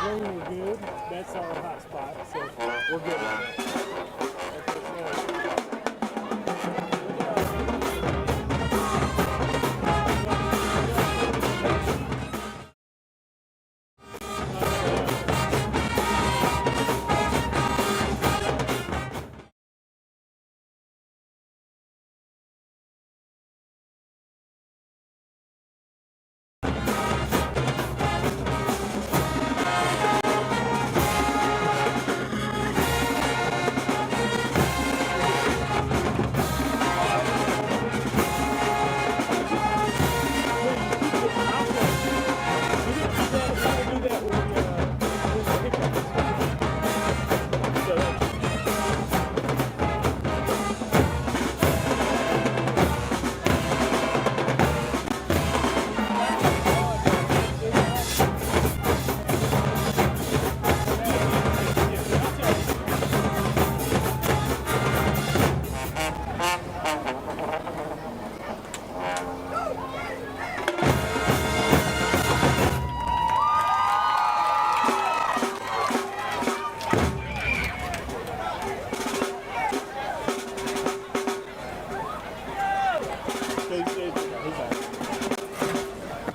green, we're good. That's our hot spot, so we're good with that.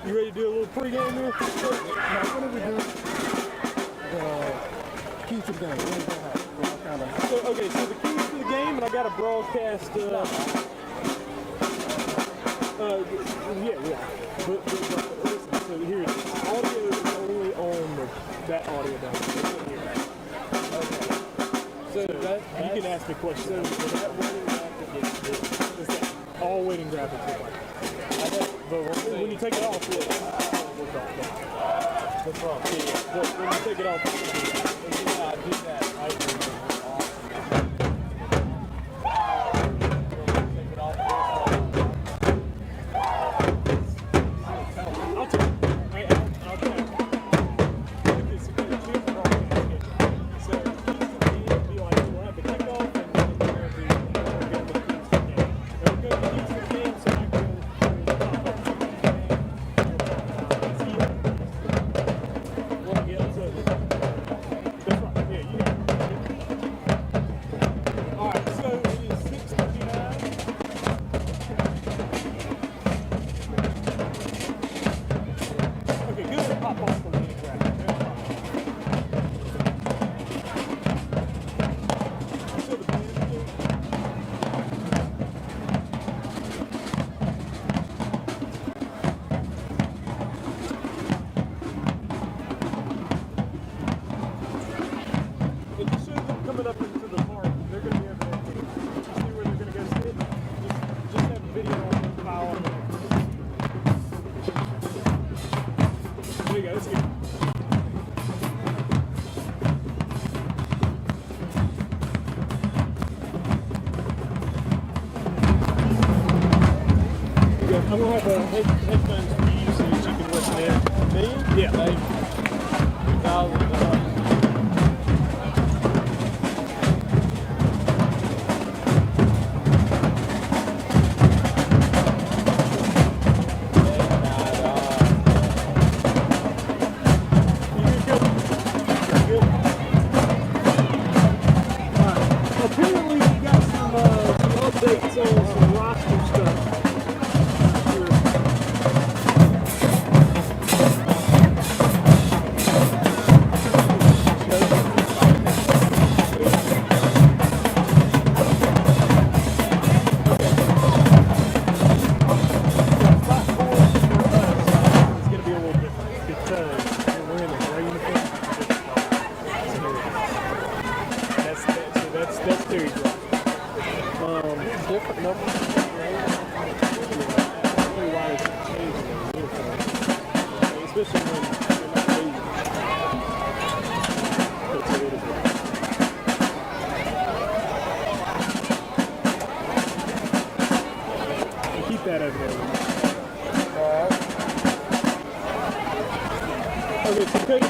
You ready to do a little pregame here? Now, what are we doing? Keys to the game. Okay, so the keys to the game, and I got a broadcast. Yeah. But listen, so here, audio is only on that audio down there. Okay. So that you can ask me questions. So that waiting graphic is that all waiting graphics look like. But when you take it off, we'll talk about it. That's wrong. Yeah, but when you take it off, I did that. I'm going to have headphones for you so that you can listen in. Me? Yeah. Like 2000. Apparently we got some updates on some roster stuff. That's Terry Bulldogs. Different numbers. Especially when you're not lazy. That's what it is. Keep that over there. Okay, so Coach,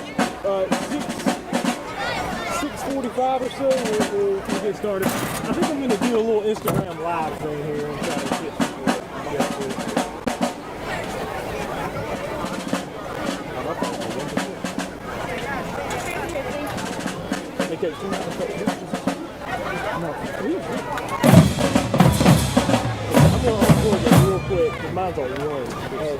6:45 or so, we'll get started. I think I'm going to do a little Instagram live thing here and try to get it, because mine's on 1. Oh,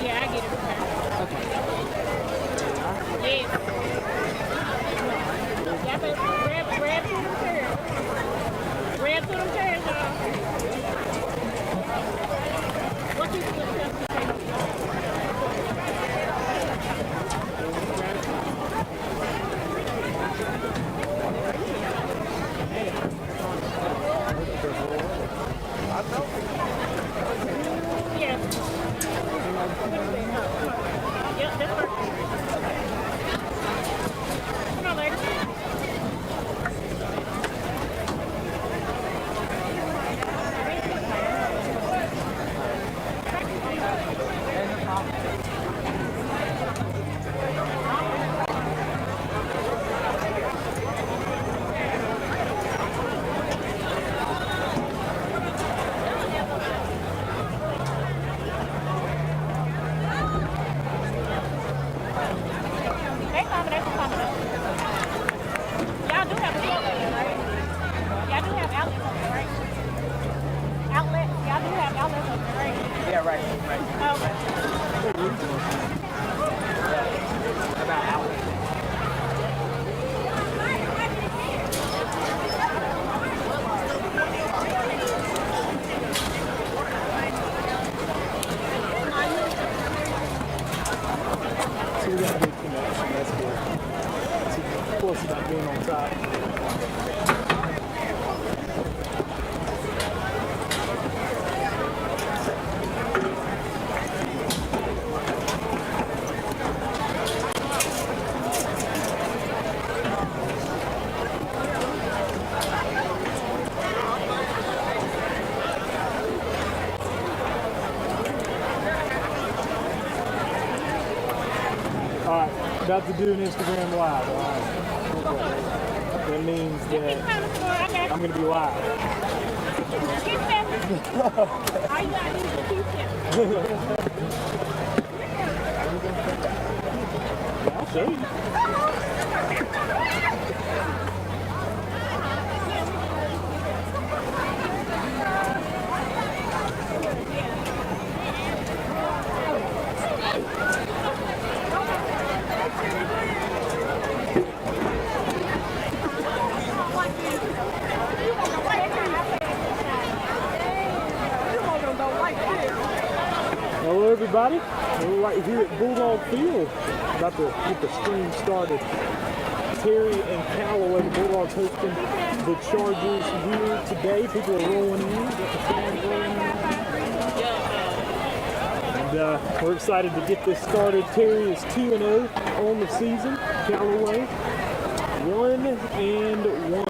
Yeah, I get it. Okay. Yes. Yeah, but grab to them chairs. Grab to them chairs, y'all. What you doing? Yeah. Yep, that's perfect. Come on, ladies. They coming up. Y'all do have a store over there, right? Y'all do have outlets over there, right? Outlets? Y'all do have outlets over there, right? Yeah, right. Oh, okay. About hours. So we got a good connection. That's good. Plus about being on top. Alright, about to do an Instagram live. Alright. That means that I'm going to be live. Keep stepping. All you gotta do is keep stepping. I'll show you. Hello everybody, we're right here at Bulldog Field, about to get the stream started. Terry and Callaway, the Bulldogs hosting the Chargers here today. People are rolling in, got the fans rolling in. And we're excited to get this started. Terry is 2-0 on the season, Callaway 1-1.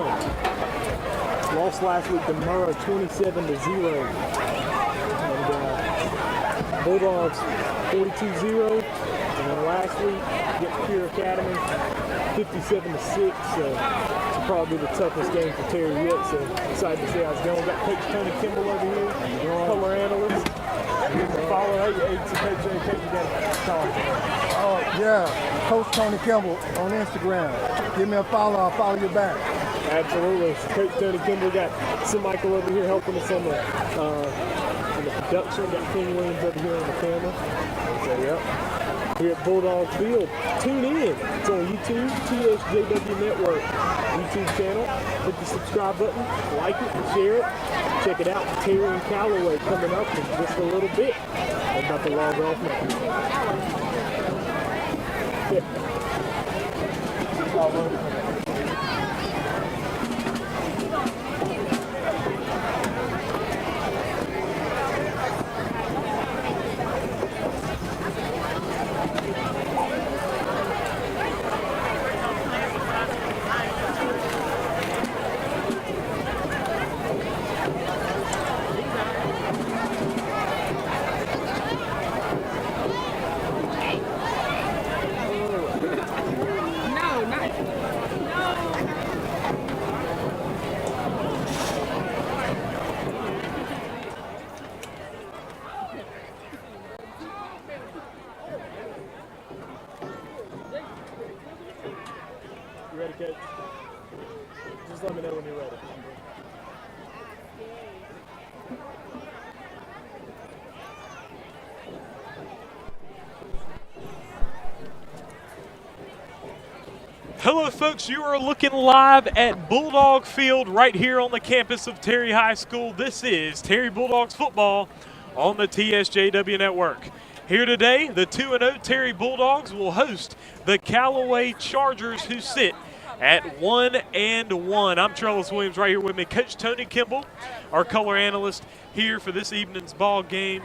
Lost last week to Murrah 27-0. Bulldogs 42-0, and then last week get Pure Academy 57-6. So it's probably the toughest game for Terry yet. So excited to see how it's going. Got Coach Tony Kimball over here, color analyst. Follow hey, Coach, you got to talk. Oh, yeah. Coach Tony Kimball on Instagram. Give me a follow, I'll follow you back. Absolutely. Coach Tony Kimball got Sim Michael over here helping us on the production. Got King Williams over here on the camera. So, yep. Here at Bulldog Field. Tune in. It's on YouTube, TSJW Network YouTube channel. Hit the subscribe button, like it, share it. Check it out. Terry and Callaway coming up in just a little bit. I'm about to log off now. Yeah. Okay. Just let me know when you're ready. Hello, folks. You are looking live at Bulldog Field right here on the campus of Terry High School. This is Terry Bulldogs football on the TSJW network. Here today, the 2-0 Terry Bulldogs will host the Callaway Chargers, who sit at 1-1. I'm Trellis Williams, right here with me, Coach Tony Kimball, our color analyst, here for this evening's ball game.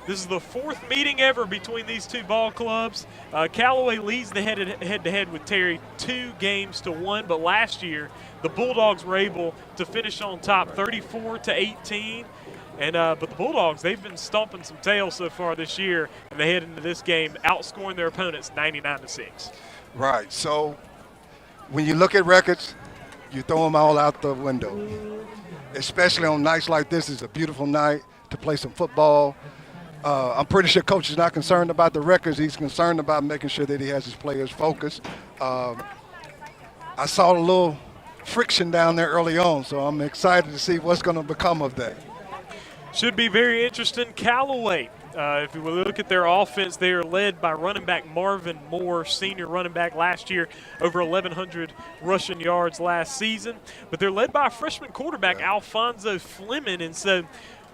This is the fourth meeting ever between these two ball clubs. Callaway leads the head-to-head with Terry 2-1, but last year the Bulldogs were able to finish on top 34-18. But the Bulldogs, they've been stomping some tails so far this year, and they head into this game outscoring their opponents 99-6. Right. So when you look at records, you throw them all out the window. Especially on nights like this. It's a beautiful night to play some football. I'm pretty sure Coach is not concerned about the records. He's concerned about making sure that he has his players focused. I saw a little friction down there early on, so I'm excited to see what's going to become of that. Should be very interesting. Callaway, if you look at their offense, they are led by running back Marvin Moore, senior running back last year, over 1,100 rushing yards last season. But they're led by a freshman quarterback, Alfonso Fleming. And so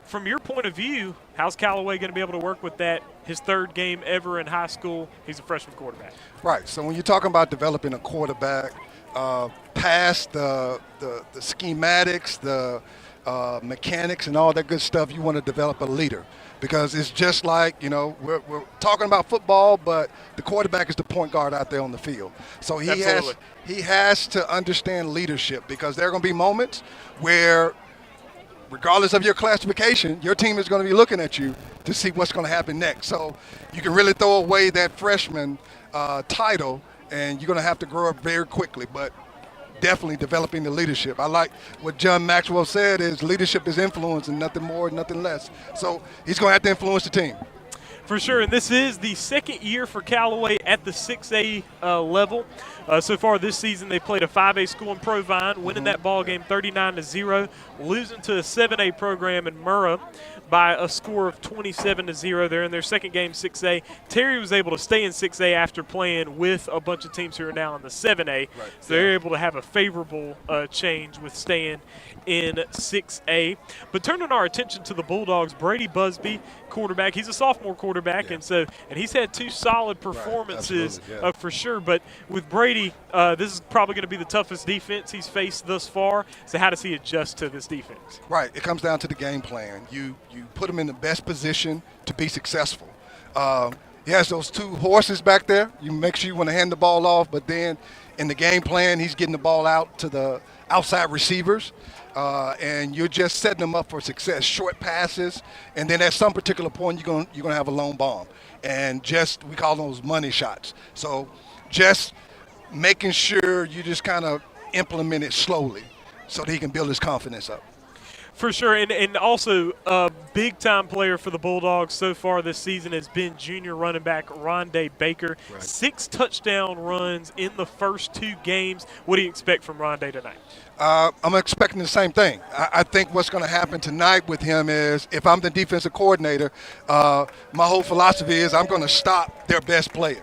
from your point of view, how's Callaway going to be able to work with that? His third game ever in high school, he's a freshman quarterback. Right. So when you're talking about developing a quarterback, past the schematics, the mechanics and all that good stuff, you want to develop a leader, because it's just like, we're talking about football, but the quarterback is the point guard out there on the field. So he has to understand leadership, because there are going to be moments where, regardless of your classification, your team is going to be looking at you to see what's going to happen next. So you can really throw away that freshman title, and you're going to have to grow up very quickly. But definitely developing the leadership. I like what John Maxwell said, is leadership is influence and nothing more, nothing less. So he's going to have to influence the team. For sure, and this is the second year for Callaway at the 6A level. So far this season, they played a 5A school in Provine, winning that ball game 39-0, losing to a 7A program in Murrah by a score of 27-0. They're in their second game, 6A. Terry was able to stay in 6A after playing with a bunch of teams who are now in the 7A. Right. So they're able to have a favorable change with staying in 6A. But turning our attention to the Bulldogs, Brady Busby, quarterback. He's a sophomore quarterback, and he's had two solid performances for sure. But with Brady, this is probably going to be the toughest defense he's faced thus far. So how does he adjust to this defense? Right. It comes down to the game plan. You put him in the best position to be successful. He has those two horses back there. You make sure you want to hand the ball off, but then in the game plan, he's getting the ball out to the outside receivers. And you're just setting them up for success, short passes, and then at some particular point you're going to have a lone bomb, and we call those money shots. So just making sure you just kind of implement it slowly so that he can build his confidence up. For sure, and also a big-time player for the Bulldogs so far this season has been junior running back Rondé Baker. Right. 6 touchdown runs in the first 2 games. What do you expect from Rondé tonight? I'm expecting the same thing. I think what's going to happen tonight with him is, if I'm the defensive coordinator, my whole philosophy is I'm going to stop their best player.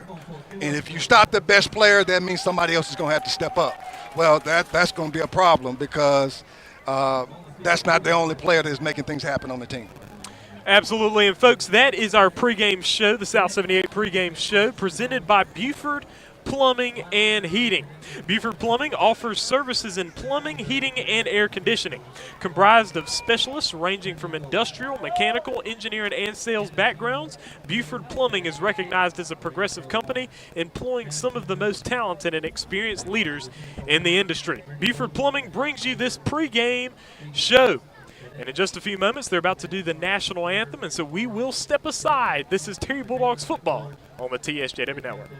And if you stop the best player, that means somebody else is going to have to step up. Well, that's going to be a problem, because that's not the only player that's making things happen on the team. Absolutely. And, folks, that is our pregame show, the South 78 pregame show, presented by Buford Plumbing and Heating. Buford Plumbing offers services in plumbing, heating, and air conditioning. Comprised of specialists ranging from industrial, mechanical, engineering, and sales backgrounds, Buford Plumbing is recognized as a progressive company, employing some of the most talented and experienced leaders in the industry. Buford Plumbing brings you this pregame show. And in just a few moments, they're about to do the national anthem, and so we will step aside. This is Terry Bulldogs football on the TSJW Network.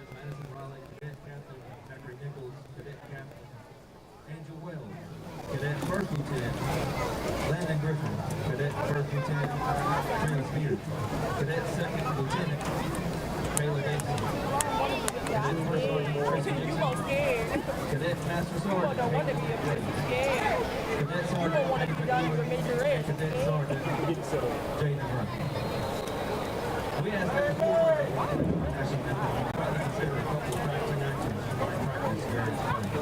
Cadet First Lieutenant Landon Griffin, Cadet First Lieutenant Travis Peters, Cadet Second Lieutenant Taylor Davidson. Yeah, I'm scared. You so scared. Cadet Master You Sergeant. don't want to be a pretty scared. Cadet You Sergeant. don't want to be done with a major rest. Cadet Sergeant. Get set up. Jaden Brown. We ask that the board actually consider a couple of practice actions by practice during this time.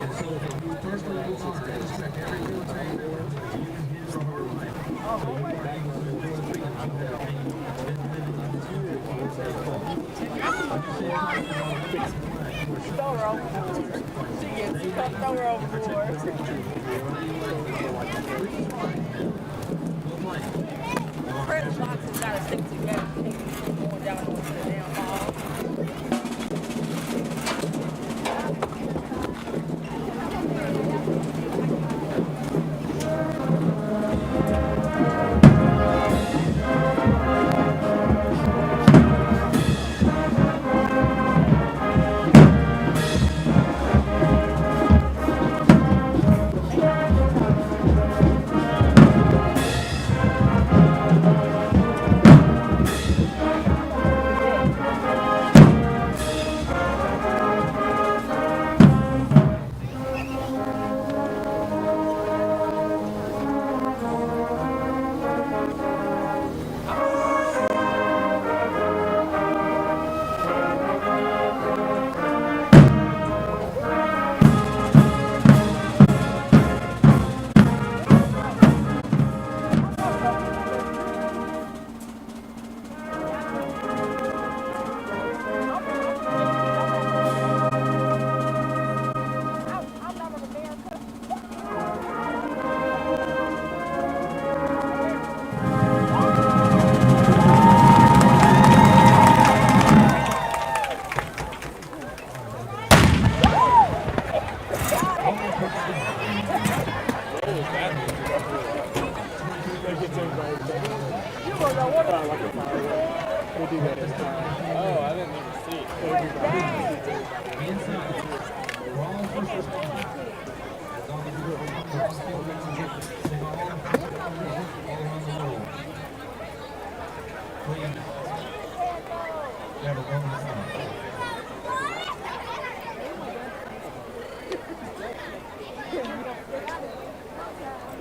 And so we firstly will honor and respect every military member who has used his or her life. So you are able to enjoy the freedoms you have been living in this country for your sake. When you say Throw her overboard. She gets throw her overboard. Press boxes gotta stick together. Going down onto the damn ball.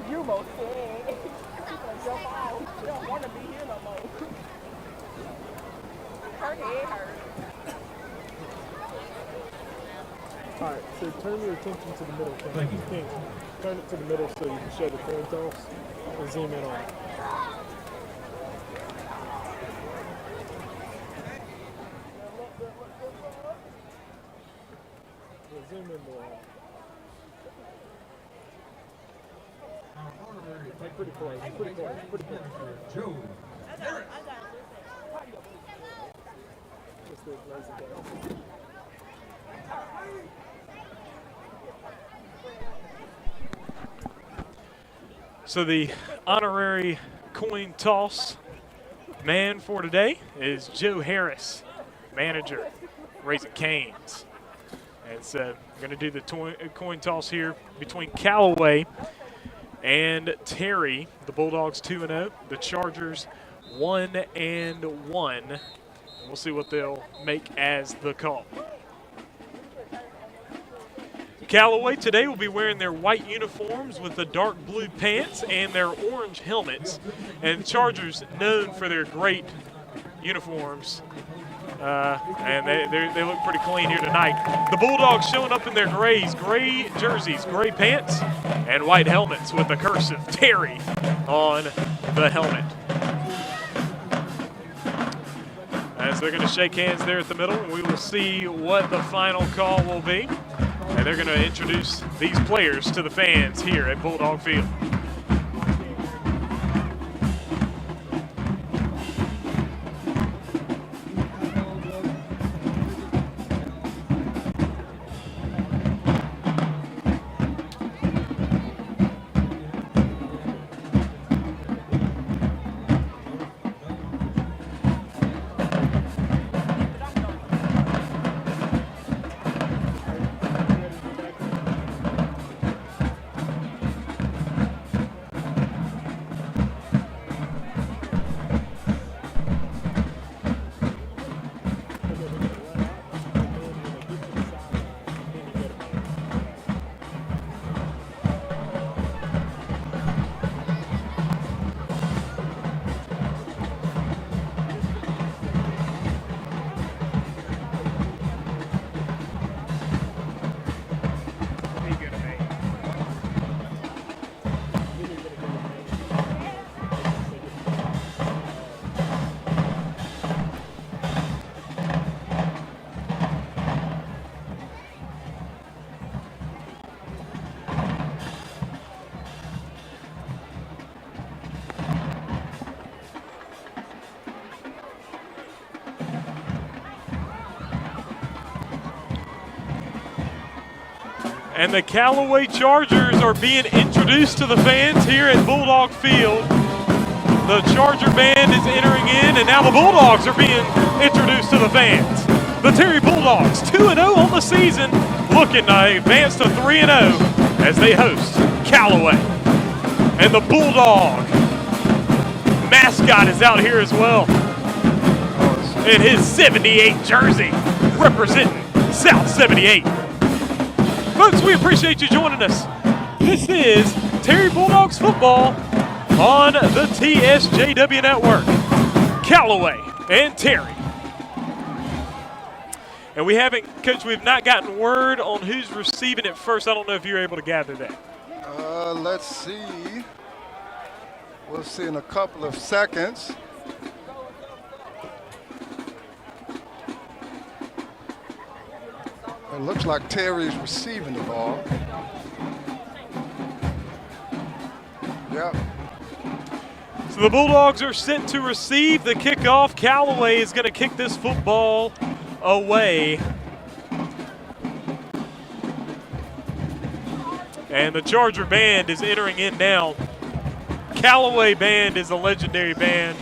You most scared. Jump off. You don't want to be here no more. Her head hurts. All right, so turn your attention to the middle. Thank you. King, turn it to the middle so you can show the coin toss and zoom in on it. Yeah, zoom in more. Like pretty close, pretty close, pretty close. Joe. Just the laser down. So the honorary coin toss man for today is Joe Harris, manager, Raising Cane's. And so I'm going to do the coin toss here between Callaway and Terry. The Bulldogs 2-0, the Chargers 1-1. We'll see what they'll make as the call. Callaway today will be wearing their white uniforms with the dark blue pants and their orange helmets. And the Chargers, known for their great uniforms, and they look pretty clean here tonight. The Bulldogs showing up in their gray jerseys, gray pants, and white helmets with the cursive Terry on the helmet. As they're going to shake hands there at the middle, and we will see what the final call will be. And they're going to introduce these players to the fans here at Bulldog Field. And the Callaway Chargers are being introduced to the fans here at Bulldog Field. The Charger band is entering in, and now the Bulldogs are being introduced to the fans. The Terry Bulldogs, 2-0 on the season, looking to advance to 3-0 as they host Callaway. And the Bulldog mascot is out here as well in his 78 jersey, representing South 78. Folks, we appreciate you joining us. This is Terry Bulldogs football on the TSJW network. Callaway and Terry. And we haven't, Coach, we've not gotten word on who's receiving it first. I don't know if you're able to gather that. Let's see. We'll see in a couple of seconds. It looks like Terry's receiving the ball. Yep. So the Bulldogs are set to receive the kickoff. Callaway is going to kick this football away. And the Charger band is entering in now. Callaway band is a legendary band.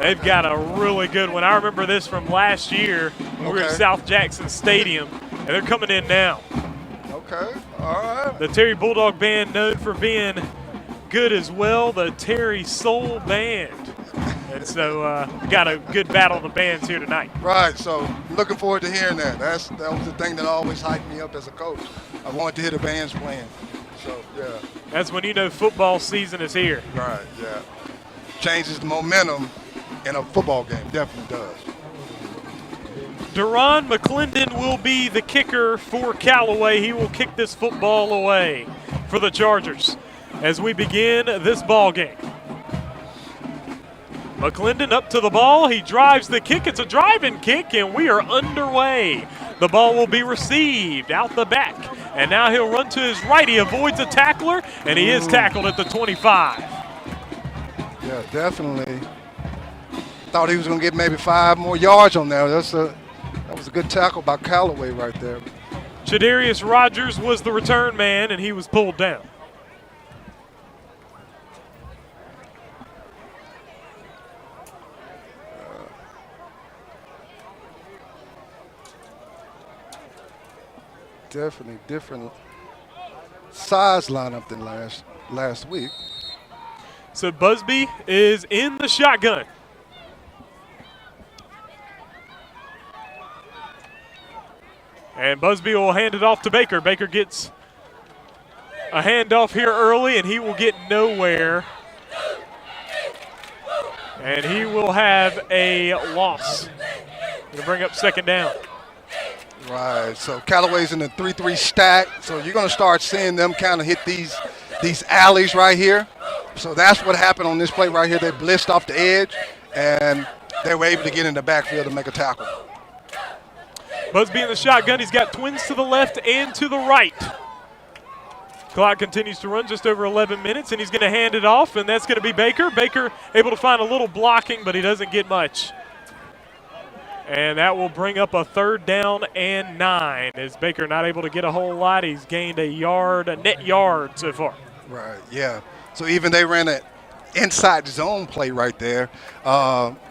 They've got a really good one. I remember this from last year when we were at South Jackson Stadium, and they're coming in now. Okay, all right. The Terry Bulldog band known for being good as well, the Terry Soul Band. And so got a good battle of the bands here tonight. Right, so looking forward to hearing that. That was the thing that always hyped me up as a coach. I wanted to hear the bands playing. So, yeah. That's when you know football season is here. Right, yeah. Changes the momentum in a football game, definitely does. Deron McClendon will be the kicker for Callaway. He will kick this football away for the Chargers as we begin this ball game. McClendon up to the ball. He drives the kick. It's a driving kick, and we are underway. The ball will be received out the back, and now he'll run to his right. He avoids a tackler, and he is tackled at the 25. Yeah, definitely. Thought he was going to get maybe 5 more yards on there. That was a good tackle by Callaway right there. Chadarius Rogers was the return man, and he was pulled down. Definitely different size lineup than last week. So Busby is in the shotgun. And Busby will hand it off to Baker. Baker gets a handoff here early, and he will get nowhere. And he will have a loss. Going to bring up second down. Right, so Callaway's in the 3-3 stack, so you're going to start seeing them kind of hit these alleys right here. So that's what happened on this play right here. They blitzed off the edge, and they were able to get in the backfield to make a tackle. Busby in the shotgun. He's got twins to the left and to the right. Clock continues to run just over 11 minutes, and he's going to hand it off, and that's going to be Baker. Baker able to find a little blocking, but he doesn't get much. And that will bring up a 3rd down and 9. As Baker not able to get a whole lot, he's gained a net yard so far. Right, yeah. So even they ran an inside zone play right there.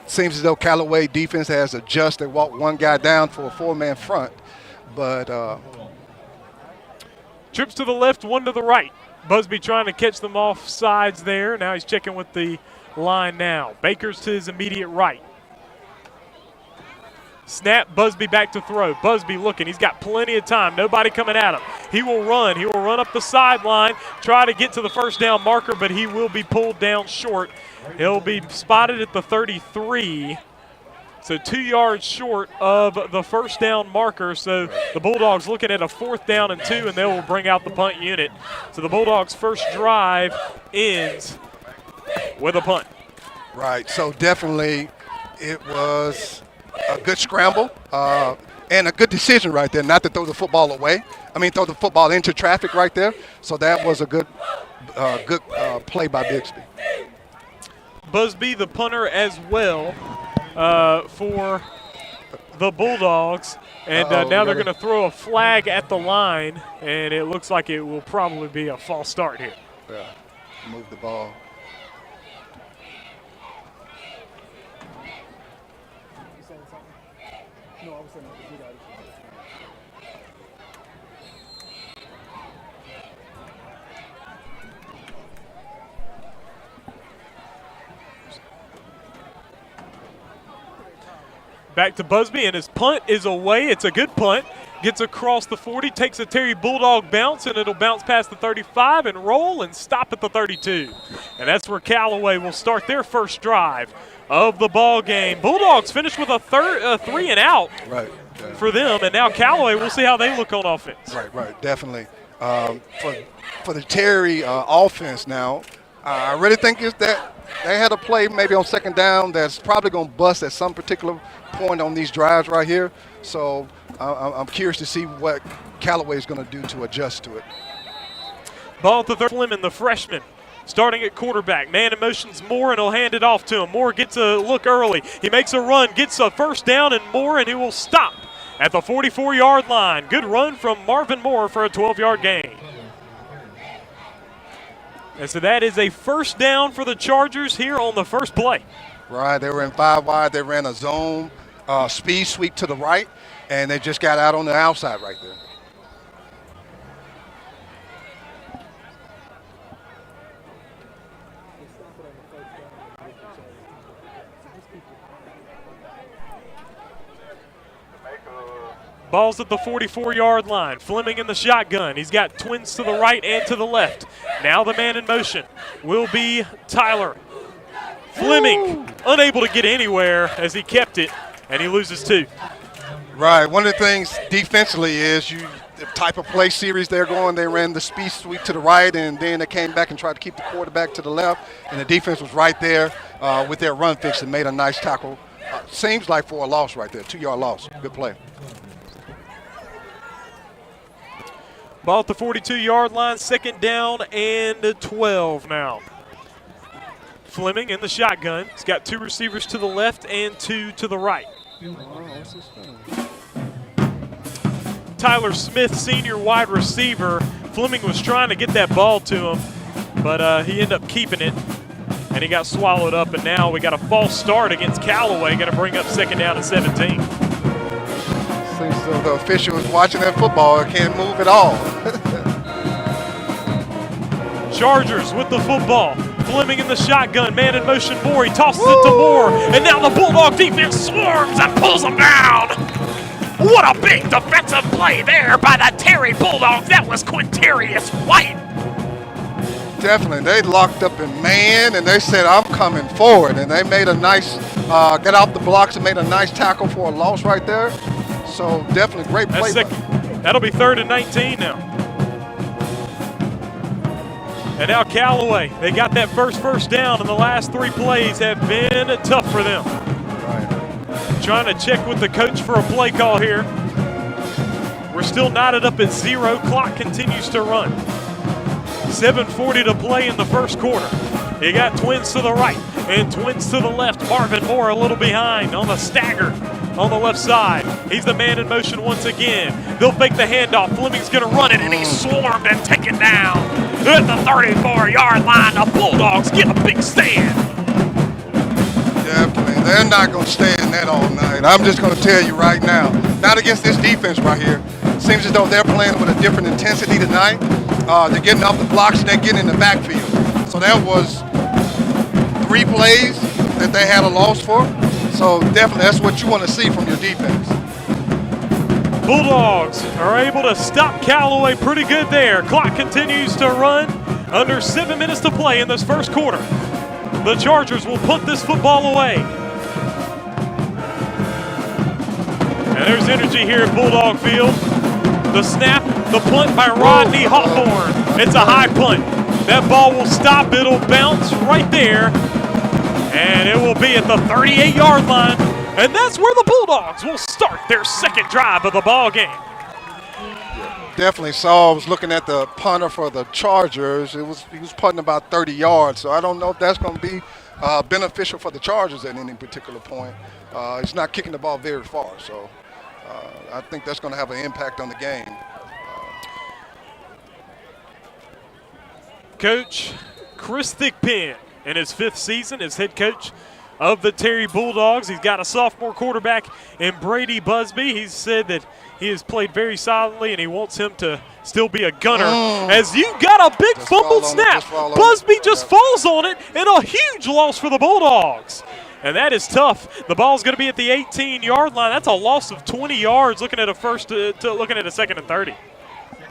Seems as though Callaway defense has adjusted. They walked one guy down for a 4-man front. But trips to the left, one to the right. Busby trying to catch them off sides there. Now he's checking with the line now. Baker's to his immediate right. Snap, Busby back to throw. Busby looking. He's got plenty of time. Nobody coming at him. He will run. He will run up the sideline, try to get to the first down marker, but he will be pulled down short. He'll be spotted at the 33. So 2 yards short of the first down marker. So the Bulldogs looking at a 4th down and 2, and they will bring out the punt unit. So the Bulldogs' first drive ends with a punt. right, so definitely it was a good scramble and a good decision right there, not to throw the football away. I mean, throw the football into traffic right there. So that was a good play by Bixby. Busby, the punter, as well for the Bulldogs. And now they're going to throw a flag at the line, and it looks like it will probably be a false start here. Yeah, move the ball. You saying something? No, I was saying that we got it. Back to Busby, and his punt is away. It's a good punt. Gets across the 40, takes a Terry Bulldog bounce, and it'll bounce past the 35 and roll and stop at the 32. And that's where Callaway will start their first drive of the ball game. Bulldogs finish with a 3 and out for them, and now Callaway, we'll see how they look on offense. Right, definitely. For the Terry offense now, I really think is that they had a play maybe on second down that's probably going to bust at some particular point on these drives right here. So I'm curious to see what Callaway is going to do to adjust to it. Ball at the third. Fleming, the freshman, starting at quarterback. Man in motion's Moore, and he'll hand it off to him. Moore gets a look early. He makes a run, gets a first down, and Moore, and he will stop at the 44-yard line. Good run from Marvin Moore for a 12-yard gain. And so that is a first down for the Chargers here on the first play. Right, they were in 5 wide. They ran a zone speed sweep to the right, and they just got out on the outside right there. Ball's at the 44-yard line. Fleming in the shotgun. He's got twins to the right and to the left. Now the man in motion will be Tyler. Fleming unable to get anywhere as he kept it, and he loses 2. Right. One of the things defensively is the type of play series they're going. They ran the speed sweep to the right, and then they came back and tried to keep the quarterback to the left, and the defense was right there with their run fix and made a nice tackle. Seems like for a loss right there, 2-yard loss. Good play. Ball at the 42-yard line, second down and 12 now. Fleming in the shotgun. He's got 2 receivers to the left and 2 to the right. Tyler Smith, senior wide receiver. Fleming was trying to get that ball to him, but he ended up keeping it, and he got swallowed up, and now we got a false start against Callaway, going to bring up second down and 17. Seems as though the official is watching that football and can't move at all. Chargers with the football. Fleming in the shotgun, man in motion, Moore. He tosses it to Moore, and now the Bulldog defense swarms and pulls him down. What a big defensive play there by the Terry Bulldogs. That was Quintarius White. Definitely. They locked up in man, and they said, I'm coming forward. And they made a nice, get out the blocks and made a nice tackle for a loss right there. So definitely great play. That'll be 3rd and 19 now. And now Callaway, they got that first down, and the last 3 plays have been tough for them. Right. Trying to check with the coach for a play call here. We're still knotted up at 0. Clock continues to run. 7:40 to play in the first quarter. You got twins to the right and twins to the left. Marvin Moore a little behind on the stagger on the left side. He's the man in motion once again. They'll fake the handoff. Fleming's going to run it, and he's swarmed and taken down at the 34-yard line. The Bulldogs get a big stand. Definitely. They're not going to stay in that all night. I'm just going to tell you right now. Not against this defense right here. Seems as though they're playing with a different intensity tonight. They're getting off the blocks, and they're getting in the backfield. So that was 3 plays that they had a loss for. So definitely that's what you want to see from your defense. Bulldogs are able to stop Callaway pretty good there. Clock continues to run. Under 7 minutes to play in this first quarter. The Chargers will punt this football away. And there's energy here at Bulldog Field. The snap, the punt by Rodney Hawthorne. It's a high punt. That ball will stop. It'll bounce right there. And it will be at the 38-yard line. And that's where the Bulldogs will start their second drive of the ball game. Definitely saw. I was looking at the punter for the Chargers. He was punting about 30 yards. So I don't know if that's going to be beneficial for the Chargers at any particular point. He's not kicking the ball very far. So I think that's going to have an impact on the game. Coach Chris Thigpen in his 5th season as head coach of the Terry Bulldogs. He's got a sophomore quarterback in Brady Busby. He's said that he has played very solidly and he wants him to still be a gunner. As you got a big fumbled snap. Busby just falls on it, and a huge loss for the Bulldogs. And that is tough. The ball's going to be at the 18-yard line. That's a loss of 20 yards looking at a looking at a 2nd and 30.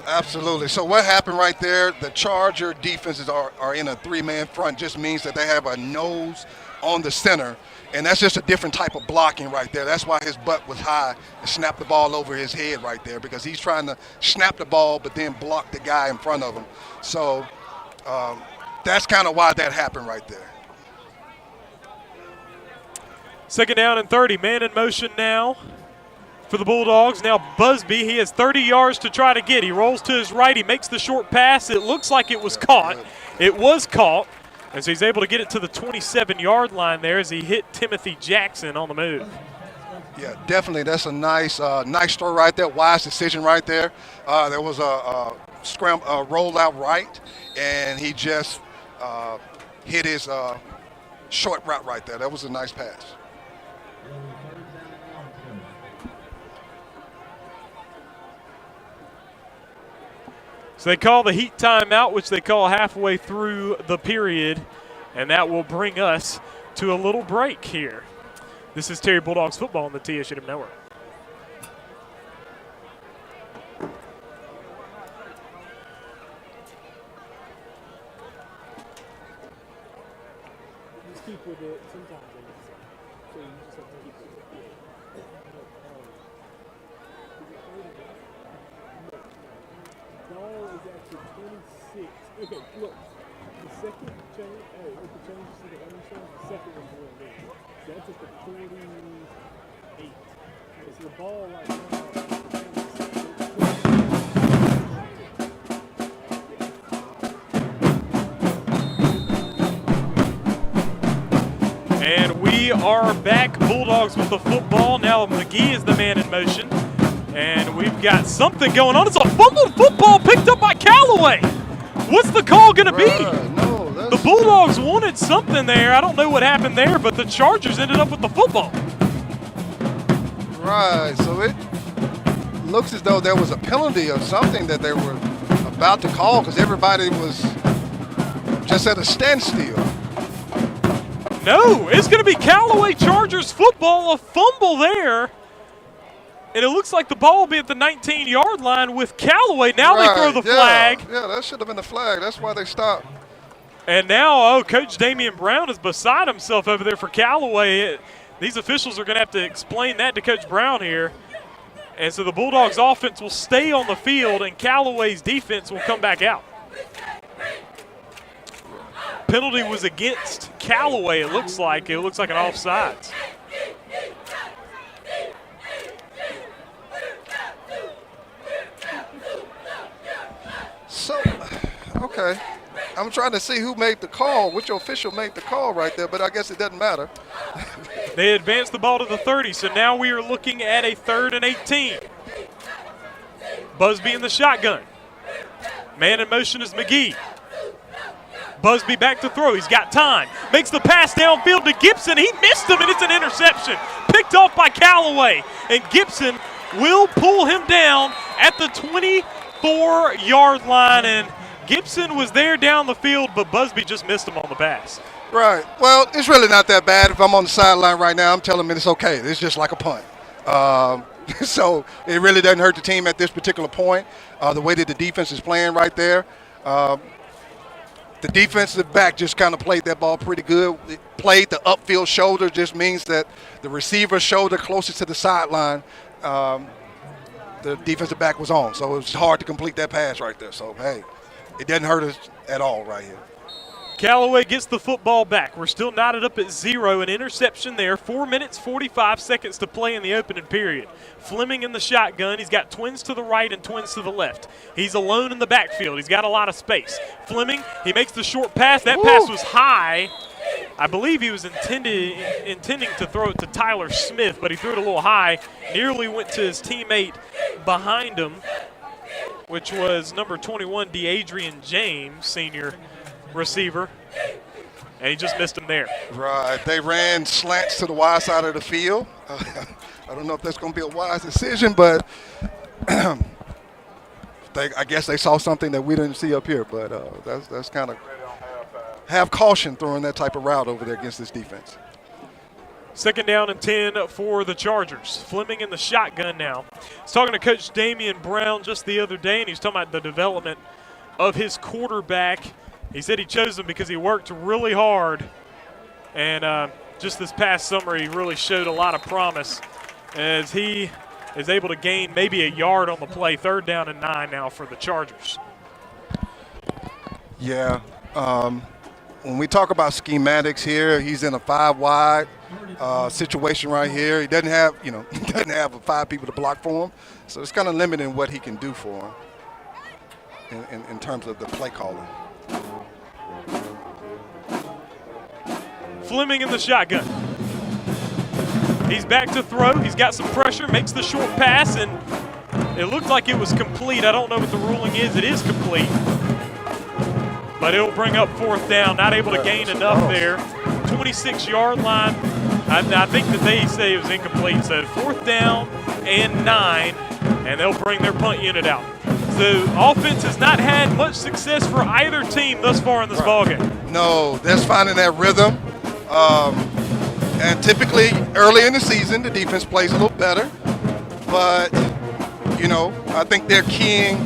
Absolutely. So what happened right there, the Charger defenses are in a 3-man front, just means that they have a nose on the center, and that's just a different type of blocking right there. That's why his butt was high and snapped the ball over his head right there, because he's trying to snap the ball but then block the guy in front of him. So that's kind of why that happened right there. 2nd down and 30. Man in motion now for the Bulldogs. Now Busby, he has 30 yards to try to get. He rolls to his right. He makes the short pass. It looks like it was caught. It was caught. And so he's able to get it to the 27-yard line there as he hit Timothy Jackson on the move. Yeah, definitely. That's a nice throw right there. Wise decision right there. There was a rollout right, and he just hit his short route right there. That was a nice pass. So they call the heat timeout, which they call halfway through the period, and that will bring us to a little break here. This is Terry Bulldogs football on the TSJW Network. Just keep with it. Sometimes so you just have to keep with it. Ball is actually 26. Okay, look. The second change, with the changes to the understand, the second one's real big. So that's at the 48. Okay, so the ball right now. And we are back. Bulldogs with the football. Now McGee is the man in motion. And we've got something going on. It's a fumbled football picked up by Callaway. What's the call going to be? The Bulldogs wanted something there. I don't know what happened there, but the Chargers ended up with the football. Right, so it looks as though there was a penalty or something that they were about to call, because everybody was just at a standstill. No, it's going to be Callaway Chargers football, a fumble there. And it looks like the ball will be at the 19-yard line with Callaway. Now they throw the flag. Yeah, that should have been the flag. That's why they stopped. And now, Coach Damian Brown is beside himself over there for Callaway. These officials are going to have to explain that to Coach Brown here. And so the Bulldogs offense will stay on the field and Callaway's defense will come back out. Penalty was against Callaway, it looks like. It looks like an offsides. So, okay. I'm trying to see who made the call, which official made the call right there, but I guess it doesn't matter. They advanced the ball to the 30, so now we are looking at a 3rd and 18. Busby in the shotgun. Man in motion is McGee. Busby back to throw. He's got time. Makes the pass downfield to Gibson. He missed him, and it's an interception. Picked off by Callaway. And Gibson will pull him down at the 24-yard line. And Gibson was there down the field, but Busby just missed him on the pass. Right. Well, it's really not that bad. If I'm on the sideline right now, I'm telling them it's okay. It's just like a punt. So it really doesn't hurt the team at this particular point. The way that the defense is playing right there. The defensive back just kind of played that ball pretty good. It played the upfield shoulder, just means that the receiver's shoulder closest to the sideline, the defensive back was on. So it was hard to complete that pass right there. So, hey, it doesn't hurt us at all right here. Callaway gets the football back. We're still knotted up at 0. An interception there. 4 minutes, 45 seconds to play in the opening period. Fleming in the shotgun. He's got twins to the right and twins to the left. He's alone in the backfield. He's got a lot of space. Fleming, he makes the short pass. That pass was high, I believe he was intending to throw it to Tyler Smith, but he threw it a little high, nearly went to his teammate behind him, which was number 21, DeAdrian James, senior receiver, and he just missed him there. Right. They ran slants to the wide side of the field. I don't know if that's going to be a wise decision, but I guess they saw something that we didn't see up here, but that's kind of have caution throwing that type of route over there against this defense. 2nd down and 10 for the Chargers. Fleming in the shotgun now. I was talking to Coach Damian Brown just the other day, and he's talking about the development of his quarterback. He said he chose him because he worked really hard, and just this past summer he really showed a lot of promise as he is able to gain maybe a yard on the play. 3rd down and 9 now for the Chargers. Yeah. When we talk about schematics here, he's in a 5-wide situation right here. He doesn't have, he doesn't have 5 people to block for him, so it's kind of limiting what he can do for him in terms of the play calling. Fleming in the shotgun. He's back to throw. He's got some pressure, makes the short pass, and it looked like it was complete. I don't know what the ruling is. It is complete. But it'll bring up 4th down. Not able to gain enough there. 26-yard line. I think that they say it was incomplete. So 4th down and 9, and they'll bring their punt unit out. So offense has not had much success for either team thus far in this ballgame. No, that's finding that rhythm. And typically early in the season, the defense plays a little better. But, I think they're keying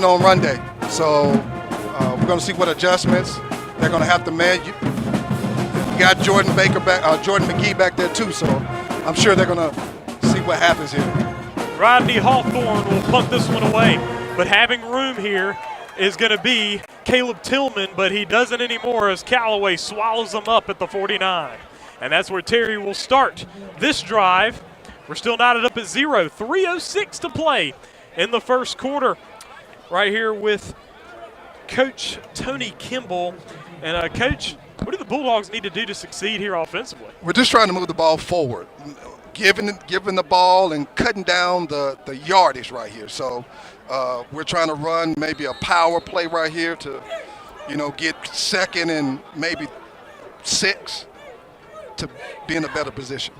on run day. So we're going to see what adjustments they're going to have to make. You got Jordan McGee back there too, so I'm sure they're going to see what happens here. Rodney Hawthorne will punt this one away, but having room here is going to be Caleb Tillman, but he doesn't anymore as Callaway swallows them up at the 49. And that's where Terry will start this drive. We're still knotted up at 0. 3:06 to play in the first quarter. Right here with Coach Tony Kimball. And, Coach, what do the Bulldogs need to do to succeed here offensively? We're just trying to move the ball forward, giving the ball and cutting down the yardage right here. So we're trying to run maybe a power play right here to, get 2nd and maybe 6 to be in a better position.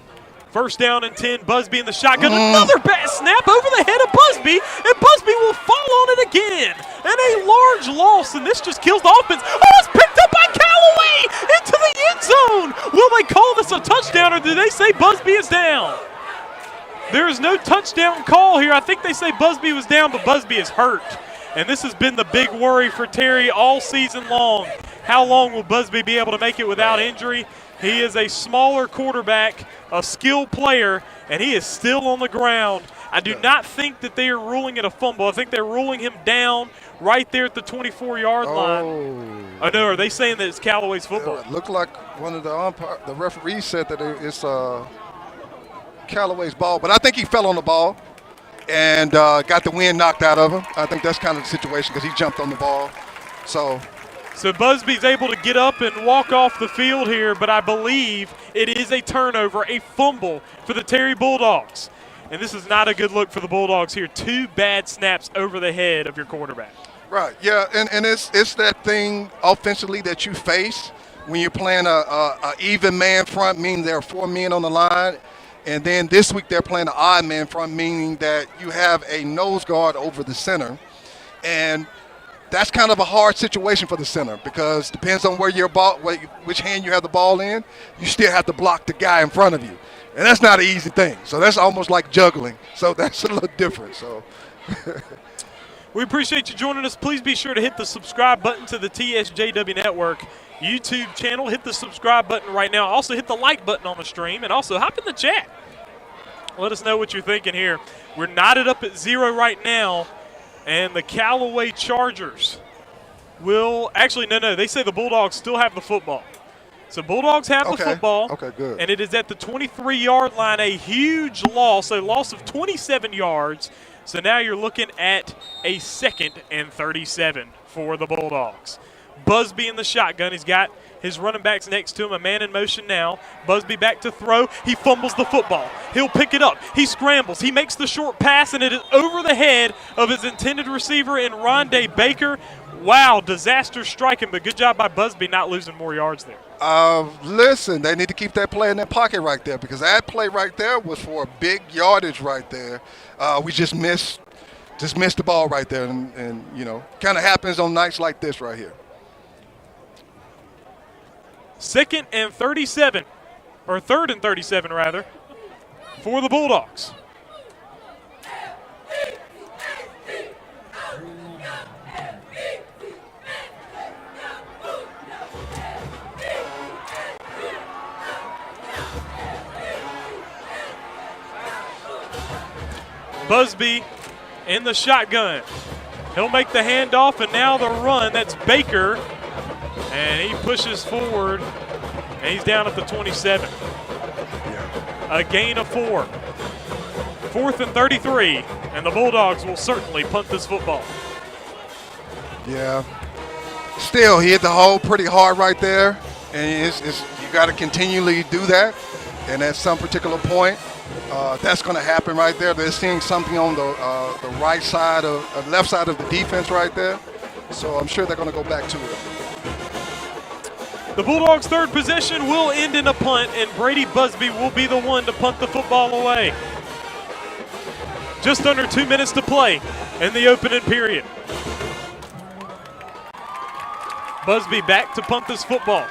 1st down and 10, Busby in the shotgun. Another bad snap over the head of Busby, and Busby will fall on it again. And a large loss, and this just kills the offense. Oh, it's picked up by Callaway into the end zone. Will they call this a touchdown, or do they say Busby is down? There is no touchdown call here. I think they say Busby was down, but Busby is hurt. And this has been the big worry for Terry all season long. How long will Busby be able to make it without injury? He is a smaller quarterback, a skilled player, and he is still on the ground. I do not think that they are ruling it a fumble. I think they're ruling him down right there at the 24-yard line. Oh, no, are they saying that it's Callaway's football? It looked like one of the referees said that it's Callaway's ball, but I think he fell on the ball and got the wind knocked out of him. I think that's kind of the situation because he jumped on the ball. So Busby's able to get up and walk off the field here, but I believe it is a turnover, a fumble for the Terry Bulldogs. And this is not a good look for the Bulldogs here. 2 bad snaps over the head of your quarterback. Right, yeah, and it's that thing offensively that you face when you're playing a even man front, meaning there are 4 men on the line. And then this week they're playing an odd man front, meaning that you have a nose guard over the center. And that's kind of a hard situation for the center because depends on where your ball, which hand you have the ball in, you still have to block the guy in front of you. And that's not an easy thing. So that's almost like juggling. So that's a little different. So we appreciate you joining us. Please be sure to hit the subscribe button to the TSJW Network YouTube channel. Hit the subscribe button right now. Also hit the like button on the stream and also hop in the chat. Let us know what you're thinking here. We're knotted up at 0 right now. And the Callaway Chargers will – actually, no. They say the Bulldogs still have the football. So Bulldogs have the football. Okay, good. And it is at the 23-yard line, a huge loss, a loss of 27 yards. So now you're looking at a 2nd and 37 for the Bulldogs. Busby in the shotgun. He's got his running backs next to him, a man in motion now. Busby back to throw. He fumbles the football. He'll pick it up. He scrambles. He makes the short pass, and it is over the head of his intended receiver in Rondé Baker. Wow, disaster striking, but good job by Busby not losing more yards there. Listen, they need to keep that play in their pocket right there, because that play right there was for a big yardage right there. We just missed the ball right there, and you know, kind of happens on nights like this right here. 2nd and 37, or 3rd and 37 rather, for the Bulldogs. Busby in the shotgun. He'll make the handoff, and now the run. That's Baker, and he pushes forward, and he's down at the 27. A gain of 4. 4th and 33, and the Bulldogs will certainly punt this football. Yeah. Still, he hit the hole pretty hard right there, and you got to continually do that. And at some particular point, that's going to happen right there. They're seeing something on the right side left side of the defense right there. So I'm sure they're going to go back to it. The Bulldogs' 3rd possession will end in a punt, and Brady Busby will be the one to punt the football away. Just under 2 minutes to play in the opening period. Busby back to punt this football.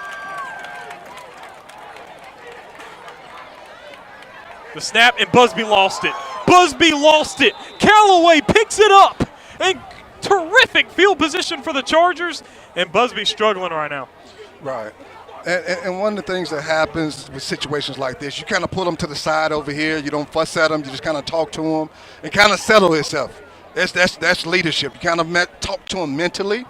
The snap, and Busby lost it. Busby lost it. Callaway picks it up. And terrific field position for the Chargers. And Busby struggling right now. Right. And one of the things that happens with situations like this, you kind of pull them to the side over here. You don't fuss at them. You just kind of talk to them and kind of settle yourself. That's leadership. You kind of talk to them mentally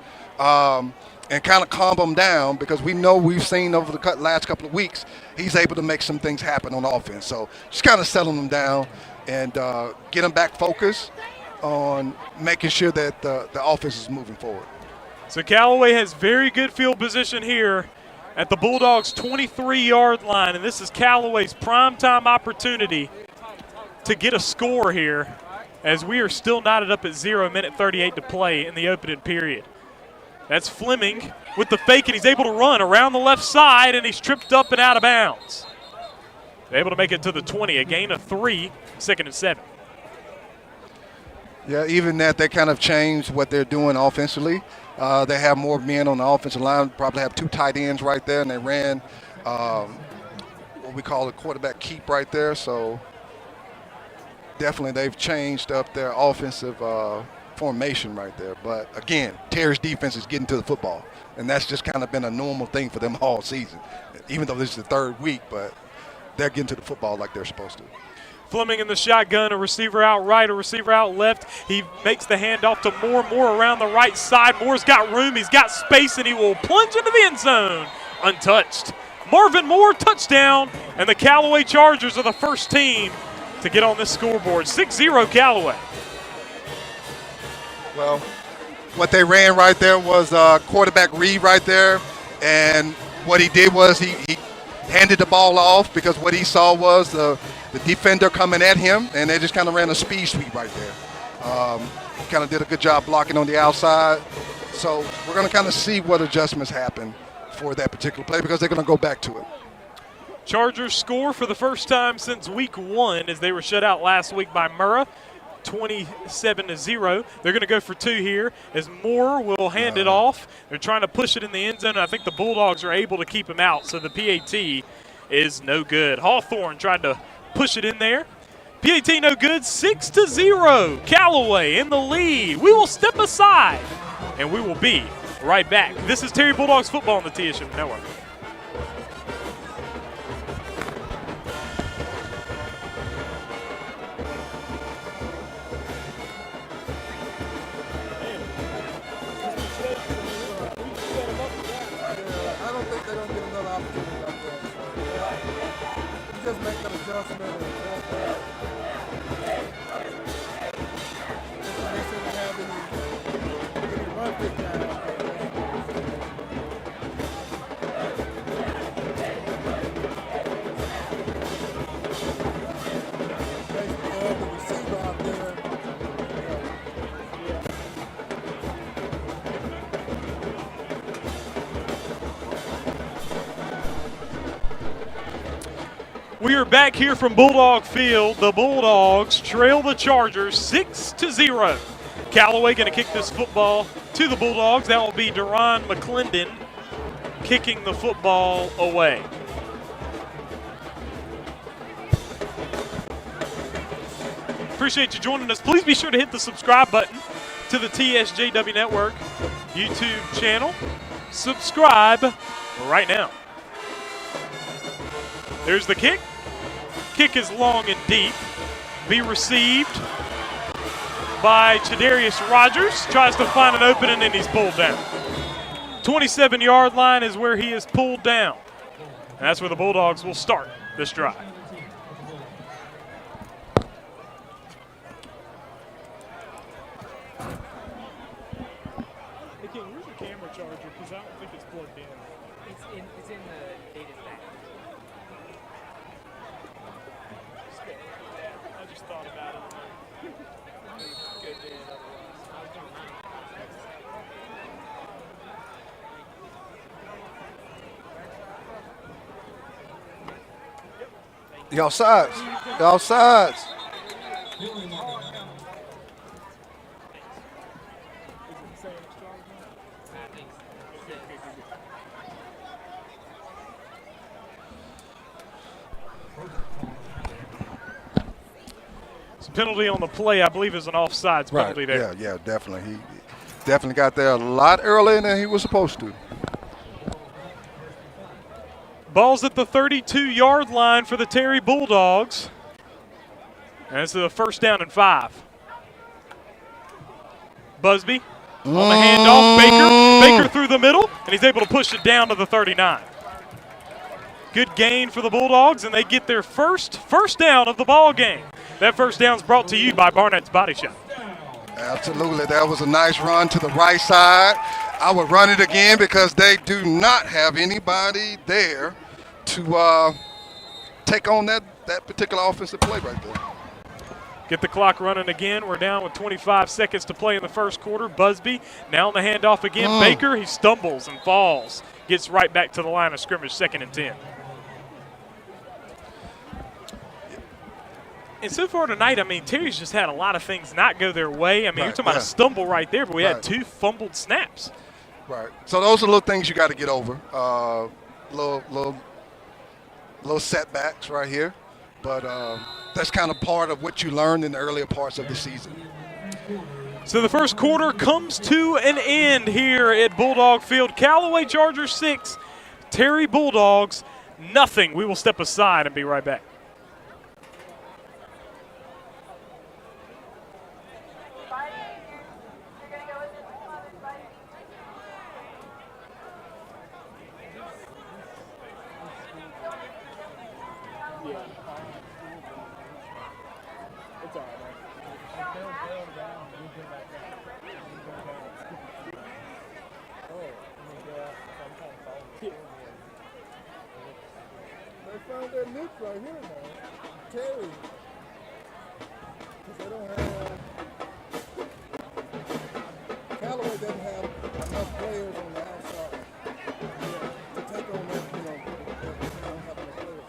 and kind of calm them down, because we've seen over the last couple of weeks, he's able to make some things happen on offense. So just kind of settle them down and get them back focused on making sure that the offense is moving forward. So Callaway has very good field position here at the Bulldogs' 23-yard line, and this is Callaway's primetime opportunity to get a score here, as we are still knotted up at 0:38 to play in the opening period. That's Fleming with the fake, and he's able to run around the left side, and he's tripped up and out of bounds. They're able to make it to the 20, a gain of 3, 2nd and 7. Yeah, even that, they kind of changed what they're doing offensively. They have more men on the offensive line, probably have 2 tight ends right there, and they ran what we call a quarterback keep right there. So definitely they've changed up their offensive formation right there. But again, Terry's defense is getting to the football, and that's just kind of been a normal thing for them all season, even though this is the 3rd week, but they're getting to the football like they're supposed to. Fleming in the shotgun, a receiver out right, a receiver out left. He makes the handoff to Moore. Moore around the right side. Moore's got room, he's got space, and he will plunge into the end zone untouched. Marvin Moore, touchdown, and the Callaway Chargers are the first team to get on this scoreboard. 6-0 Callaway. Well, what they ran right there was quarterback read right there, and what he did was he handed the ball off, because what he saw was the defender coming at him, and they just kind of ran a speed sweep right there. Kind of did a good job blocking on the outside. So we're going to kind of see what adjustments happen for that particular play, because they're going to go back to it. Chargers score for the first time since week 1, as they were shut out last week by Murrah, 27-0. They're going to go for 2 here, as Moore will hand it off. They're trying to push it in the end zone, and I think the Bulldogs are able to keep him out, so the PAT is no good. Hawthorne tried to push it in there. PAT no good, 6-0. Callaway in the lead. We will step aside, and we will be right back. This is Terry Bulldogs football on the TSJW Network. I don't think they're going to get another opportunity like that. You just make that adjustment and just make sure they have any run fit down. are back here from Bulldog Field. The Bulldogs trail the Chargers 6-0. Callaway going to kick this football to the Bulldogs. That will be Deron McClendon kicking the football away. Appreciate you joining us. Please be sure to hit the subscribe button to the TSJW Network YouTube channel. Subscribe right now. There's the kick. Kick is long and deep. Be received by Chadarius Rogers. Tries to find an opening and he's pulled down. 27-yard line is where he is pulled down. And that's where the Bulldogs will start this drive. Hey, King, where's the camera charger? Because I don't think it's plugged in. It's in the data stack. I just thought about it. Good day Y'all sides. Y'all sides. Penalty on the play, I believe, is an offsides penalty there. Yeah, definitely. He definitely got there a lot earlier than he was supposed to. Ball's at the 32-yard line for the Terry Bulldogs. And it's a first down and 5. Busby on the handoff. Baker through the middle, and he's able to push it down to the 39. Good gain for the Bulldogs, and they get their first down of the ball game. That first down is brought to you by Barnett's Body Shop. Absolutely. That was a nice run to the right side. I would run it again because they do not have anybody there to take on that particular offensive play right there. Get the clock running again. We're down with 25 seconds to play in the first quarter. Busby now on the handoff again. Baker, he stumbles and falls. Gets right back to the line of scrimmage, 2nd and 10. And so far tonight, I mean, Terry's just had a lot of things not go their way. I mean, you're talking about a stumble right there, but we had 2 fumbled snaps. Right. So those are little things you got to get over. Little setbacks right here. But that's kind of part of what you learned in the earlier parts of the season. So the first quarter comes to an end here at Bulldog Field. Callaway Chargers 6, Terry Bulldogs nothing. We will step aside and be right back. They found their niche right here now. Terry. Because they don't have. Callaway doesn't have enough players on the outside to take on that, they don't have enough players.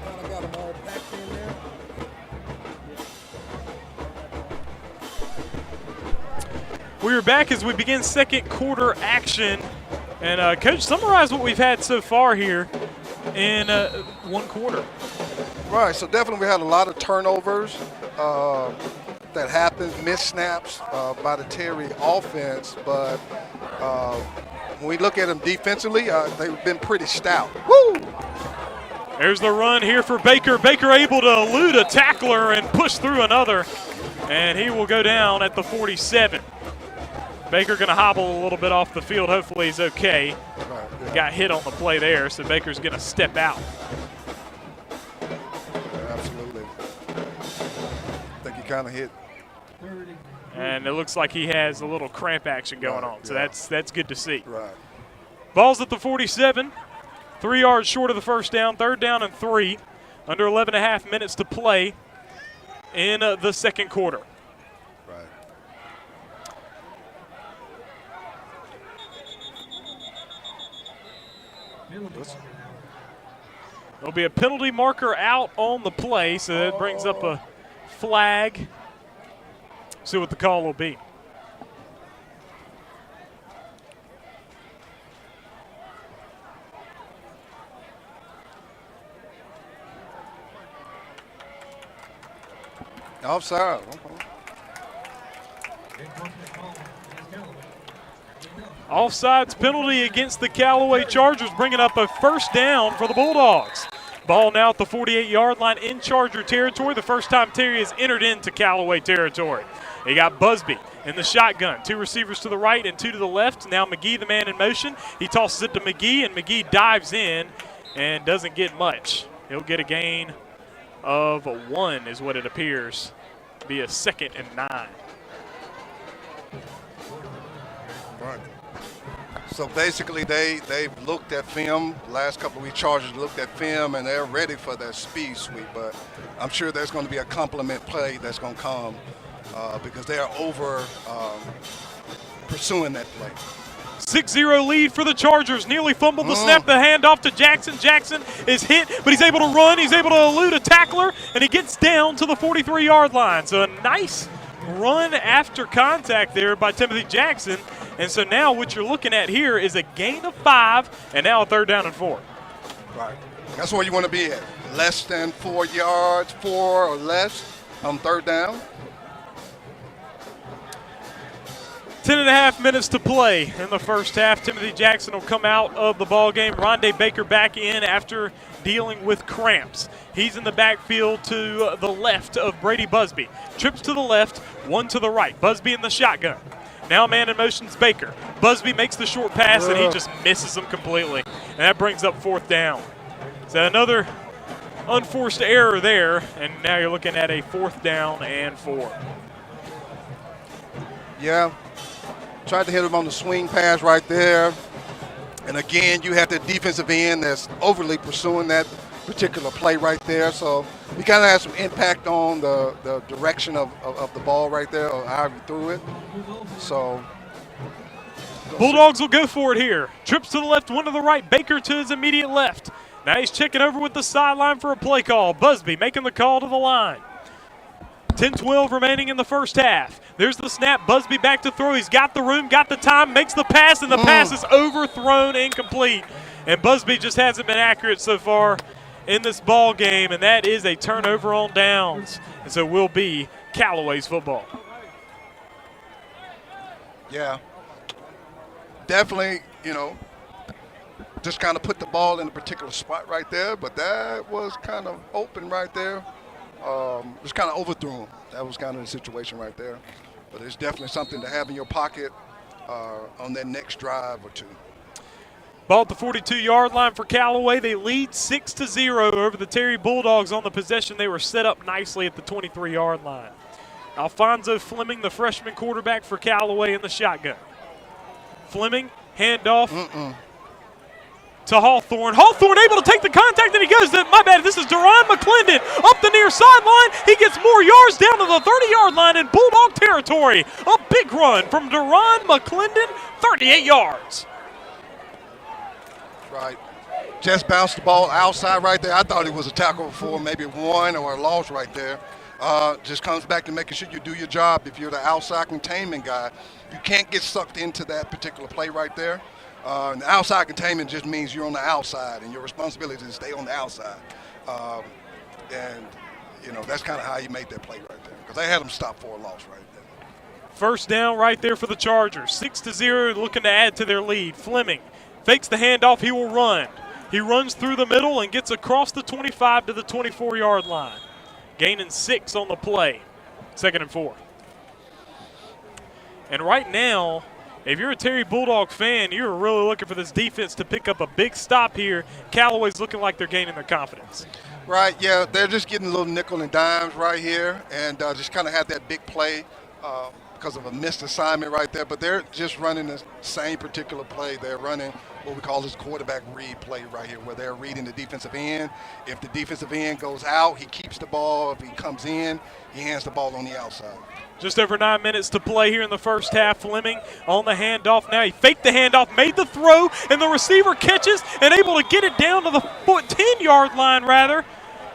Kind of got them all packed in there. We are back as we begin second quarter action. And, Coach, summarize what we've had so far here in one quarter. Right, so definitely we had a lot of turnovers that happened, missed snaps by the Terry offense. But when we look at them defensively, they've been pretty stout. Woo! There's the run here for Baker. Baker able to elude a tackler and push through another. And he will go down at the 47. Baker going to hobble a little bit off the field. Hopefully he's okay. Right, yeah. Got hit on the play there, so Baker's going to step out. Yeah, absolutely. I think he kind of hit. And it looks like he has a little cramp action going Right, on, so yeah. that's good to see. Right. Ball's at the 47. 3 yards short of the first down. 3rd down and 3. Under 11.5 minutes to play in the second quarter. Right. There'll be a penalty marker out on the play, so that brings up a flag. See what the call will be. Offside. Offsides penalty against the Callaway Chargers, bringing up a first down for the Bulldogs. Ball now at the 48-yard line in Charger territory. The first time Terry has entered into Callaway territory. He got Busby in the shotgun. 2 receivers to the right and 2 to the left. Now McGee, the man in motion. He tosses it to McGee, and McGee dives in and doesn't get much. He'll get a gain of 1 is what it appears. Be a 2nd and 9. Right. So basically, they've looked at film. Last couple of weeks, Chargers looked at film, and they're ready for that speed sweep. But I'm sure there's going to be a complement play that's going to come because they are over pursuing that play. 6-0 lead for the Chargers. Nearly fumbled the snap, the handoff to Jackson. Jackson is hit, but he's able to run. He's able to elude a tackler, and he gets down to the 43-yard line. So a nice run after contact there by Timothy Jackson. And so now what you're looking at here is a gain of 5, and now a 3rd down and 4. Right. That's where you want to be at. Less than 4 yards, 4 or less on 3rd down. 10.5 minutes to play in the first half. Timothy Jackson will come out of the ball game. Rondé Baker back in after dealing with cramps. He's in the backfield to the left of Brady Busby. Trips to the left, 1 to the right. Busby in the shotgun. Now man in motion's Baker. Busby makes the short pass, and he just misses him completely. And that brings up 4th down. So another unforced error there, and now you're looking at a 4th down and 4. Yeah. Tried to hit him on the swing pass right there. And again, you have the defensive end that's overly pursuing that particular play right there. So you kind of have some impact on the direction of the ball right there, or how you threw it. So Bulldogs will go for it here. Trips to the left, 1 to the right. Baker to his immediate left. Now he's checking over with the sideline for a play call. Busby making the call to the line. 10-12 remaining in the first half. There's the snap. Busby back to throw. He's got the room, got the time, makes the pass, and the pass is overthrown, incomplete. And Busby just hasn't been accurate so far in this ball game, and that is a turnover on downs. And so will be Callaway's football. yeah, definitely, just kind of put the ball in a particular spot right there, but that was kind of open right there. Just kind of overthrown. That was kind of the situation right there. But it's definitely something to have in your pocket on that next drive or 2. Ball at the 42-yard line for Callaway. They lead 6-0 over the Terry Bulldogs on the possession. They were set up nicely at the 23-yard line. Alfonso Fleming, the freshman quarterback for Callaway, in the shotgun. Fleming, handoff to Hawthorne. Hawthorne able to take the contact, and he goes, my bad, this is Deron McClendon up the near sideline. He gets more yards down to the 30-yard line in Bulldog territory. A big run from Deron McClendon, 38 yards. Right. Just bounced the ball outside right there. I thought it was a tackle for maybe 1 or a loss right there. Just comes back to making sure you do your job. If you're the outside containment guy, you can't get sucked into that particular play right there. And the outside containment just means you're on the outside, and your responsibility is to stay on the outside. That's kind of how you make that play right there, because they had them stop for a loss right there. First down right there for the Chargers. 6-0, looking to add to their lead. Fleming fakes the handoff. He will run. He runs through the middle and gets across the 25 to the 24-yard line. Gaining 6 on the play. 2nd and 4. And right now, if you're a Terry Bulldog fan, you're really looking for this defense to pick up a big stop here. Callaway's looking like they're gaining their confidence. Right, yeah, they're just getting a little nickel and dimes right here, and just kind of have that big play. because of a missed assignment right there, but they're just running the same particular play. They're running what we call this quarterback read play right here, where they're reading the defensive end. If the defensive end goes out, he keeps the ball. If he comes in, he hands the ball on the outside. Just over 9 minutes to play here in the first half. Fleming on the handoff now. He faked the handoff, made the throw, and the receiver catches and able to get it down to the 10-yard line, rather.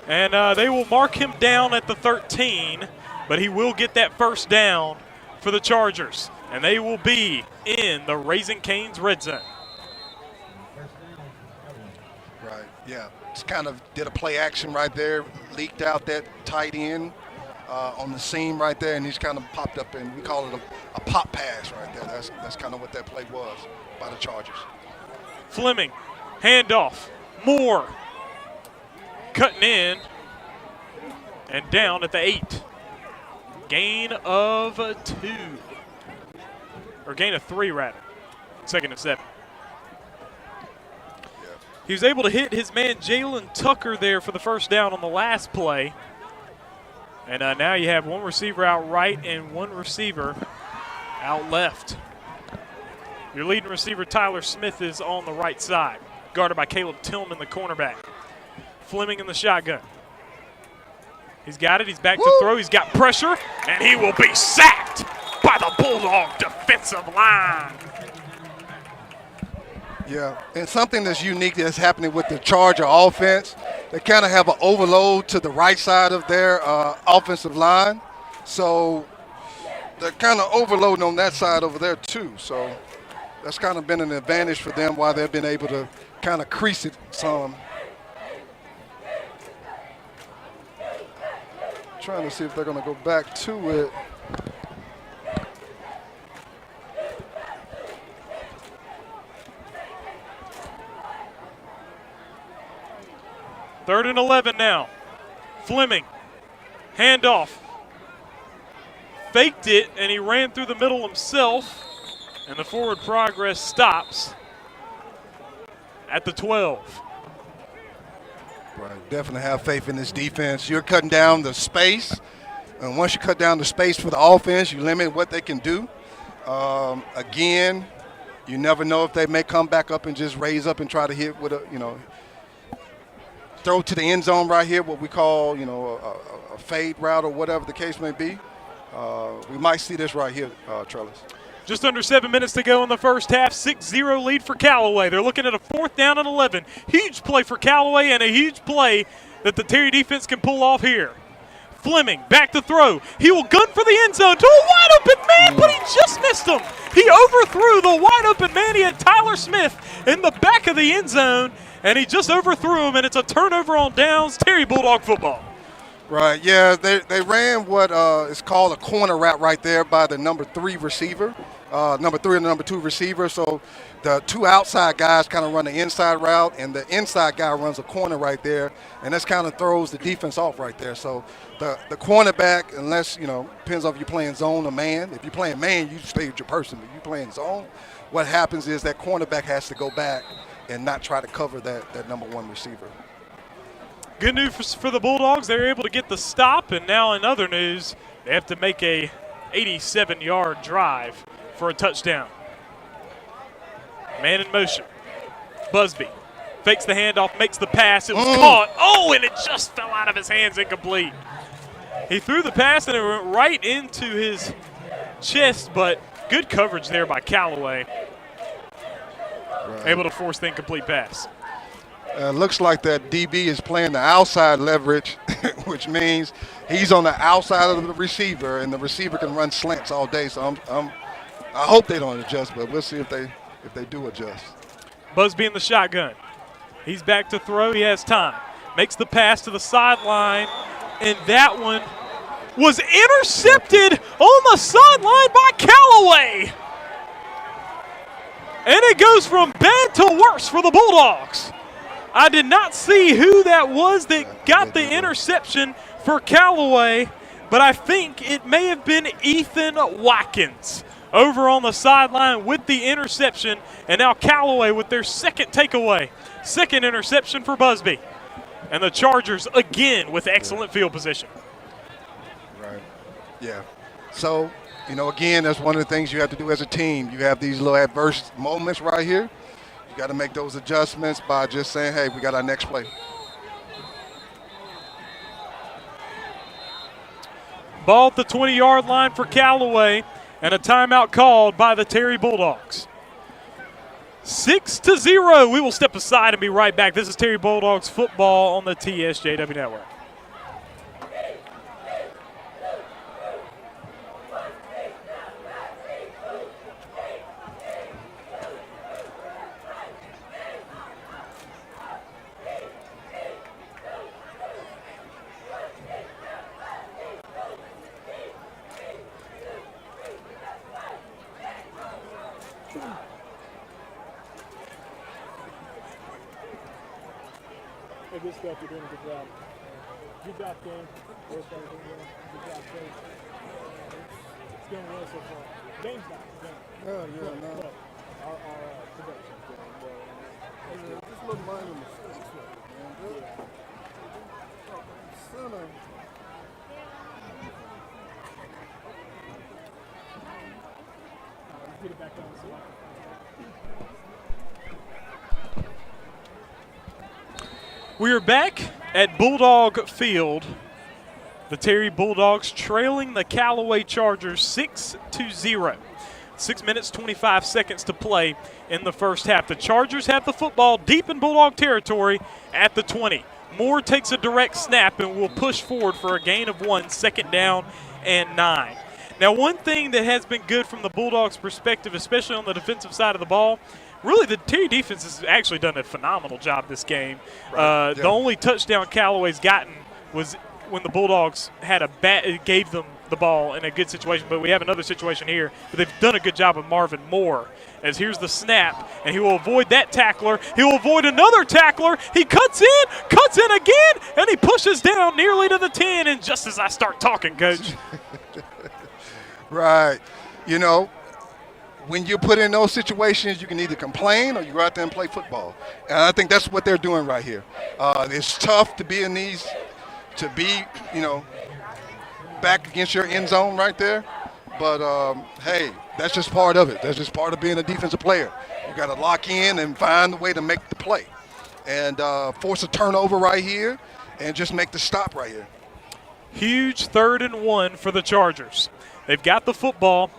And they will mark him down at the 13, but he will get that first down for the Chargers. And they will be in the Raising Cane's red zone. Right, yeah. Just kind of did a play action right there, leaked out that tight end on the seam right there, and he's kind of popped up, and we call it a pop pass right there. That's kind of what that play was by the Chargers. Fleming, handoff, Moore, cutting in, and down at the 8. Gain of 2. Or gain of 3, rather. 2nd and 7. Yeah. He was able to hit his man Jalen Tucker there for the first down on the last play. And now you have one receiver out right and one receiver out left. Your leading receiver, Tyler Smith, is on the right side, guarded by Caleb Tillman, the cornerback. Fleming in the shotgun. He's got it. He's back to throw. He's got pressure, and he will be sacked by the Bulldog defensive line. Yeah, and something that's unique that's happening with the Charger offense, they kind of have an overload to the right side of their offensive line. So they're kind of overloading on that side over there too. So that's kind of been an advantage for them while they've been able to kind of crease it some. Trying to see if they're going to go back to it. Third and 11 now. Fleming, handoff. Faked it, and he ran through the middle himself. And the forward progress stops at the 12. Right, definitely have faith in this defense. You're cutting down the space, and once you cut down the space for the offense, you limit what they can do. Again, you never know if they may come back up and just raise up and try to hit with a, throw to the end zone right here, what we call, a fade route or whatever the case may be. We might see this right here, Trellis. Just under 7 minutes to go in the first half. 6-0 lead for Callaway. They're looking at a 4th down and 11. Huge play for Callaway and a huge play that the Terry defense can pull off here. Fleming back to throw. He will gun for the end zone to a wide open man, but he just missed him. He overthrew the wide open man. He had Tyler Smith in the back of the end zone, and he just overthrew him, and it's a turnover on downs. Terry Bulldog football. Right, yeah, they ran what is called a corner route right there by the number 3 receiver, number 3 and number 2 receiver. So the 2 outside guys kind of run the inside route, and the inside guy runs a corner right there, and this kind of throws the defense off right there. So the cornerback, unless, depends on if you're playing zone or man. If you're playing man, you stay with your person. If you're playing zone, what happens is that cornerback has to go back and not try to cover that number 1 receiver. Good news for the Bulldogs. They're able to get the stop, and now in other news, they have to make a 87-yard drive for a touchdown. Man in motion. Busby fakes the handoff, makes the pass. It was caught. Oh, and it just fell out of his hands, incomplete. He threw the pass, and it went right into his chest, but good coverage there by Callaway. Right. Able to force the incomplete pass. Looks like that DB is playing the outside leverage, which means he's on the outside of the receiver, and the receiver can run slants all day. So I hope they don't adjust, but we'll see if they do adjust. Busby in the shotgun. He's back to throw. He has time. Makes the pass to the sideline, and that one was intercepted on the sideline by Callaway. And it goes from bad to worse for the Bulldogs. I did not see who that was that got the interception for Callaway, but I think it may have been Ethan Watkins over on the sideline with the interception, and now Callaway with their second takeaway, second interception for Busby. And the Chargers again with excellent field position. Right. Yeah. So You know, again, that's one of the things you have to do as a team. You have these little adverse moments right here. You got to make those adjustments by just saying, hey, we got our next play. Ball at the 20-yard line for Callaway, and a timeout called by the Terry Bulldogs. 6-0. We will step aside and be right back. This is Terry Bulldogs football on the TSJW Network. Hey, good stuff. You're doing a good job. Good job, King. Good job, Coach. It's going well so far. Game's not. No. Our production's going well. Yeah, just little minor mistakes right there, man. Center. Get it back on the side. We are back at Bulldog Field. The Terry Bulldogs trailing the Callaway Chargers 6-0. 6 minutes, 25 seconds to play in the first half. The Chargers have the football deep in Bulldog territory at the 20. Moore takes a direct snap and will push forward for a gain of 1, second down and 9. Now, one thing that has been good from the Bulldogs' perspective, especially on the defensive side of the ball, really, the Terry defense has actually done a phenomenal job this game. Right. The only touchdown Callaway's gotten was when the Bulldogs had gave them the ball in a good situation. But we have another situation here. But they've done a good job with Marvin Moore. As here's the snap, and he will avoid that tackler. He will avoid another tackler. He cuts in again, and he pushes down nearly to the 10. And just as I start talking, Coach. Right. You know, when you're put in those situations, you can either complain or you go out there and play football. And I think that's what they're doing right here. It's tough to be in these, to be, back against your end zone right there. But, hey, that's just part of it. That's just part of being a defensive player. You got to lock in and find the way to make the play and force a turnover right here and just make the stop right here. Huge 3rd and 1 for the Chargers. They've got the football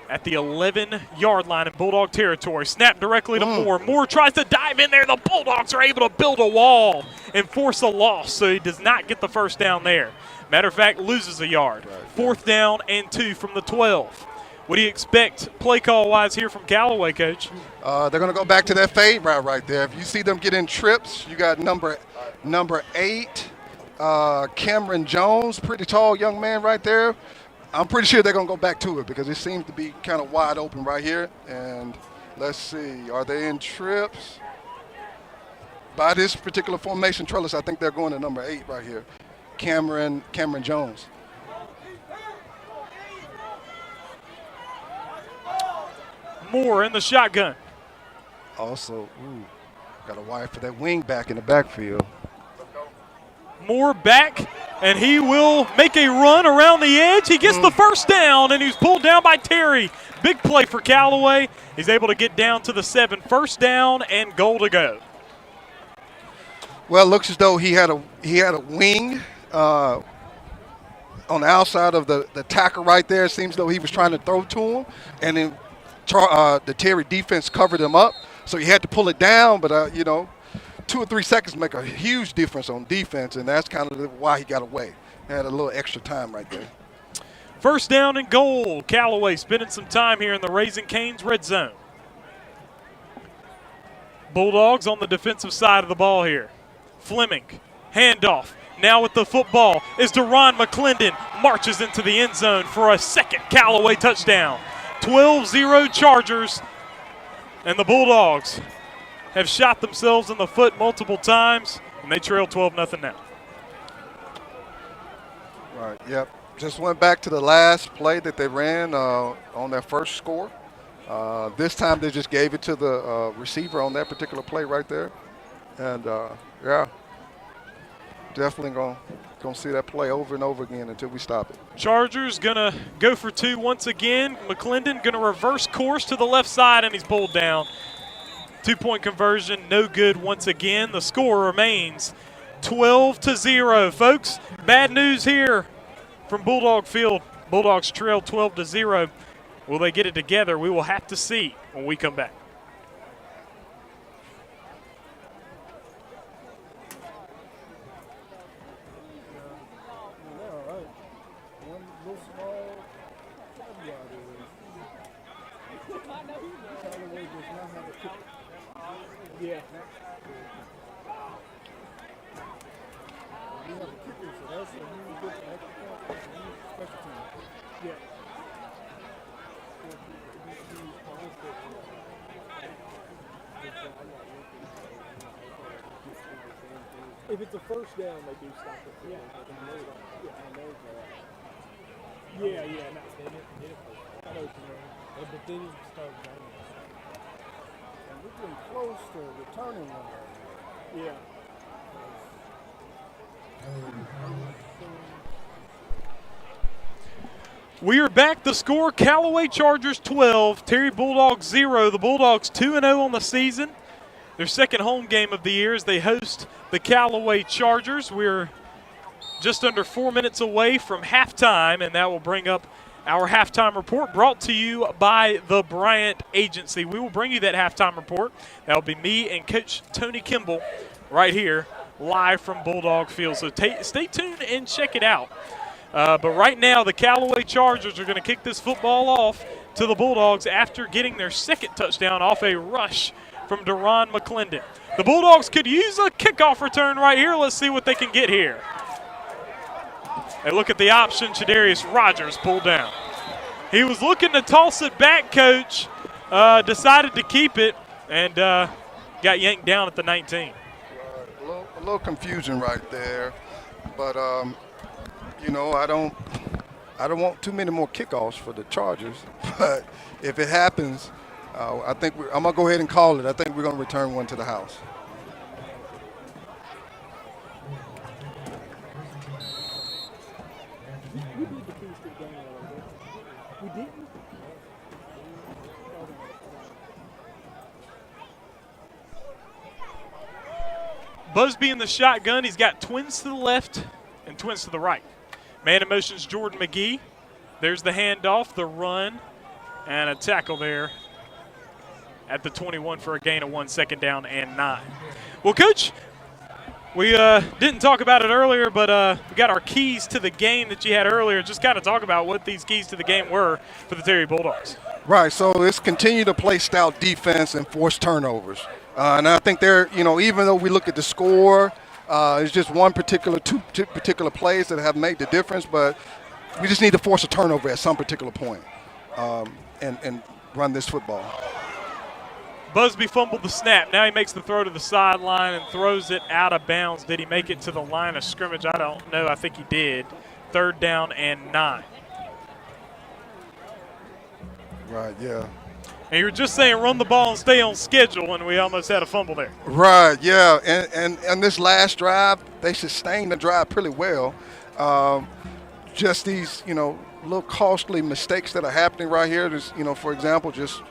at the 11-yard line in Bulldog territory. Snap directly to Moore. Moore tries to dive in there. The Bulldogs are able to build a wall and force a loss, so he does not get the first down there. Matter of fact, loses a yard. Right. 4th down and 2 from the 12. What do you expect play call-wise here from Callaway, Coach? They're going to go back to that fade route right there. If you see them get in trips, you got number 8, Cameron Jones, pretty tall young man right there. I'm pretty sure they're going to go back to it because it seems to be kind of wide open right here. And let's see, are they in trips? By this particular formation, Trellis, I think they're going to number 8 right here, Cameron Jones. Moore in the shotgun. Also, got a wire for that wing back in the backfield. Moore back, and he will make a run around the edge. He gets the first down, and he's pulled down by Terry. Big play for Callaway. He's able to get down to the 7. First down and goal to go. Well, it looks as though he had a wing on the outside of the tackle right there. It seems as though he was trying to throw to him, and then the Terry defense covered him up. So he had to pull it down, but 2 or 3 seconds make a huge difference on defense, and that's kind of why he got away. He had a little extra time right there. First down and goal. Callaway spending some time here in the Raising Cane's red zone. Bulldogs on the defensive side of the ball here. Fleming, handoff. Now with the football is Deron McClendon. Marches into the end zone for a second Callaway touchdown. 12-0 Chargers, and the Bulldogs have shot themselves in the foot multiple times, and they trail 12-0 now. Right, yep. Just went back to the last play that they ran on their first score. This time they just gave it to the receiver on that particular play right there. And, definitely gonna see that play over and over again until we stop it. Chargers gonna go for two once again. McClendon gonna reverse course to the left side, and he's pulled down. 2-point conversion, no good once again. The score remains 12-0. Folks, bad news here from Bulldog Field. Bulldogs trail 12-0. Will they get it together? We will have to see when we come back. Yeah. Yeah. If it's a first down, they do stop it. Yeah. Yeah, yeah. No. I know what you mean. But then you start running. And we're getting close to returning one. Yeah. We are back. The score, Callaway Chargers 12, Terry Bulldogs 0. The Bulldogs 2-0 on the season. Their second home game of the year as they host the Callaway Chargers. We're just under 4 minutes away from halftime, and that will bring up our halftime report brought to you by the Bryant Agency. We will bring you that halftime report. That will be me and Coach Tony Kimball right here live from Bulldog Field. So stay tuned and check it out. But right now, the Callaway Chargers are going to kick this football off to the Bulldogs after getting their second touchdown off a rush from Deron McClendon. The Bulldogs could use a kickoff return right here. Let's see what they can get here. They look at the option. Shadarius Rogers pulled down. He was looking to toss it back, Coach. Decided to keep it and got yanked down at the 19. A little confusion right there, but you know, I don't want too many more kickoffs for the Chargers. But if it happens, I think I'm gonna go ahead and call it. I think we're gonna return one to the house. We didn't. Busby in the shotgun. He's got twins to the left and twins to the right. Man in motion's Jordan McGee. There's the handoff, the run, and a tackle there at the 21 for a gain of 1, second down and 9. Well, Coach, we didn't talk about it earlier, but we got our keys to the game that you had earlier. Just kind of talk about what these keys to the game were for the Terry Bulldogs. Right, so it's continue to play stout defense and force turnovers. And I think they're, you know, even though we look at the score, it's just two particular plays that have made the difference, but we just need to force a turnover at some particular point and run this football. Busby fumbled the snap. Now he makes the throw to the sideline and throws it out of bounds. Did he make it to the line of scrimmage? I don't know. I think he did. 3rd down and 9. Right, yeah. And you were just saying run the ball and stay on schedule, and we almost had a fumble there. Right, yeah. And this last drive, they sustained the drive pretty well. Just these, you know, little costly mistakes that are happening right here. Just, you know, for example, just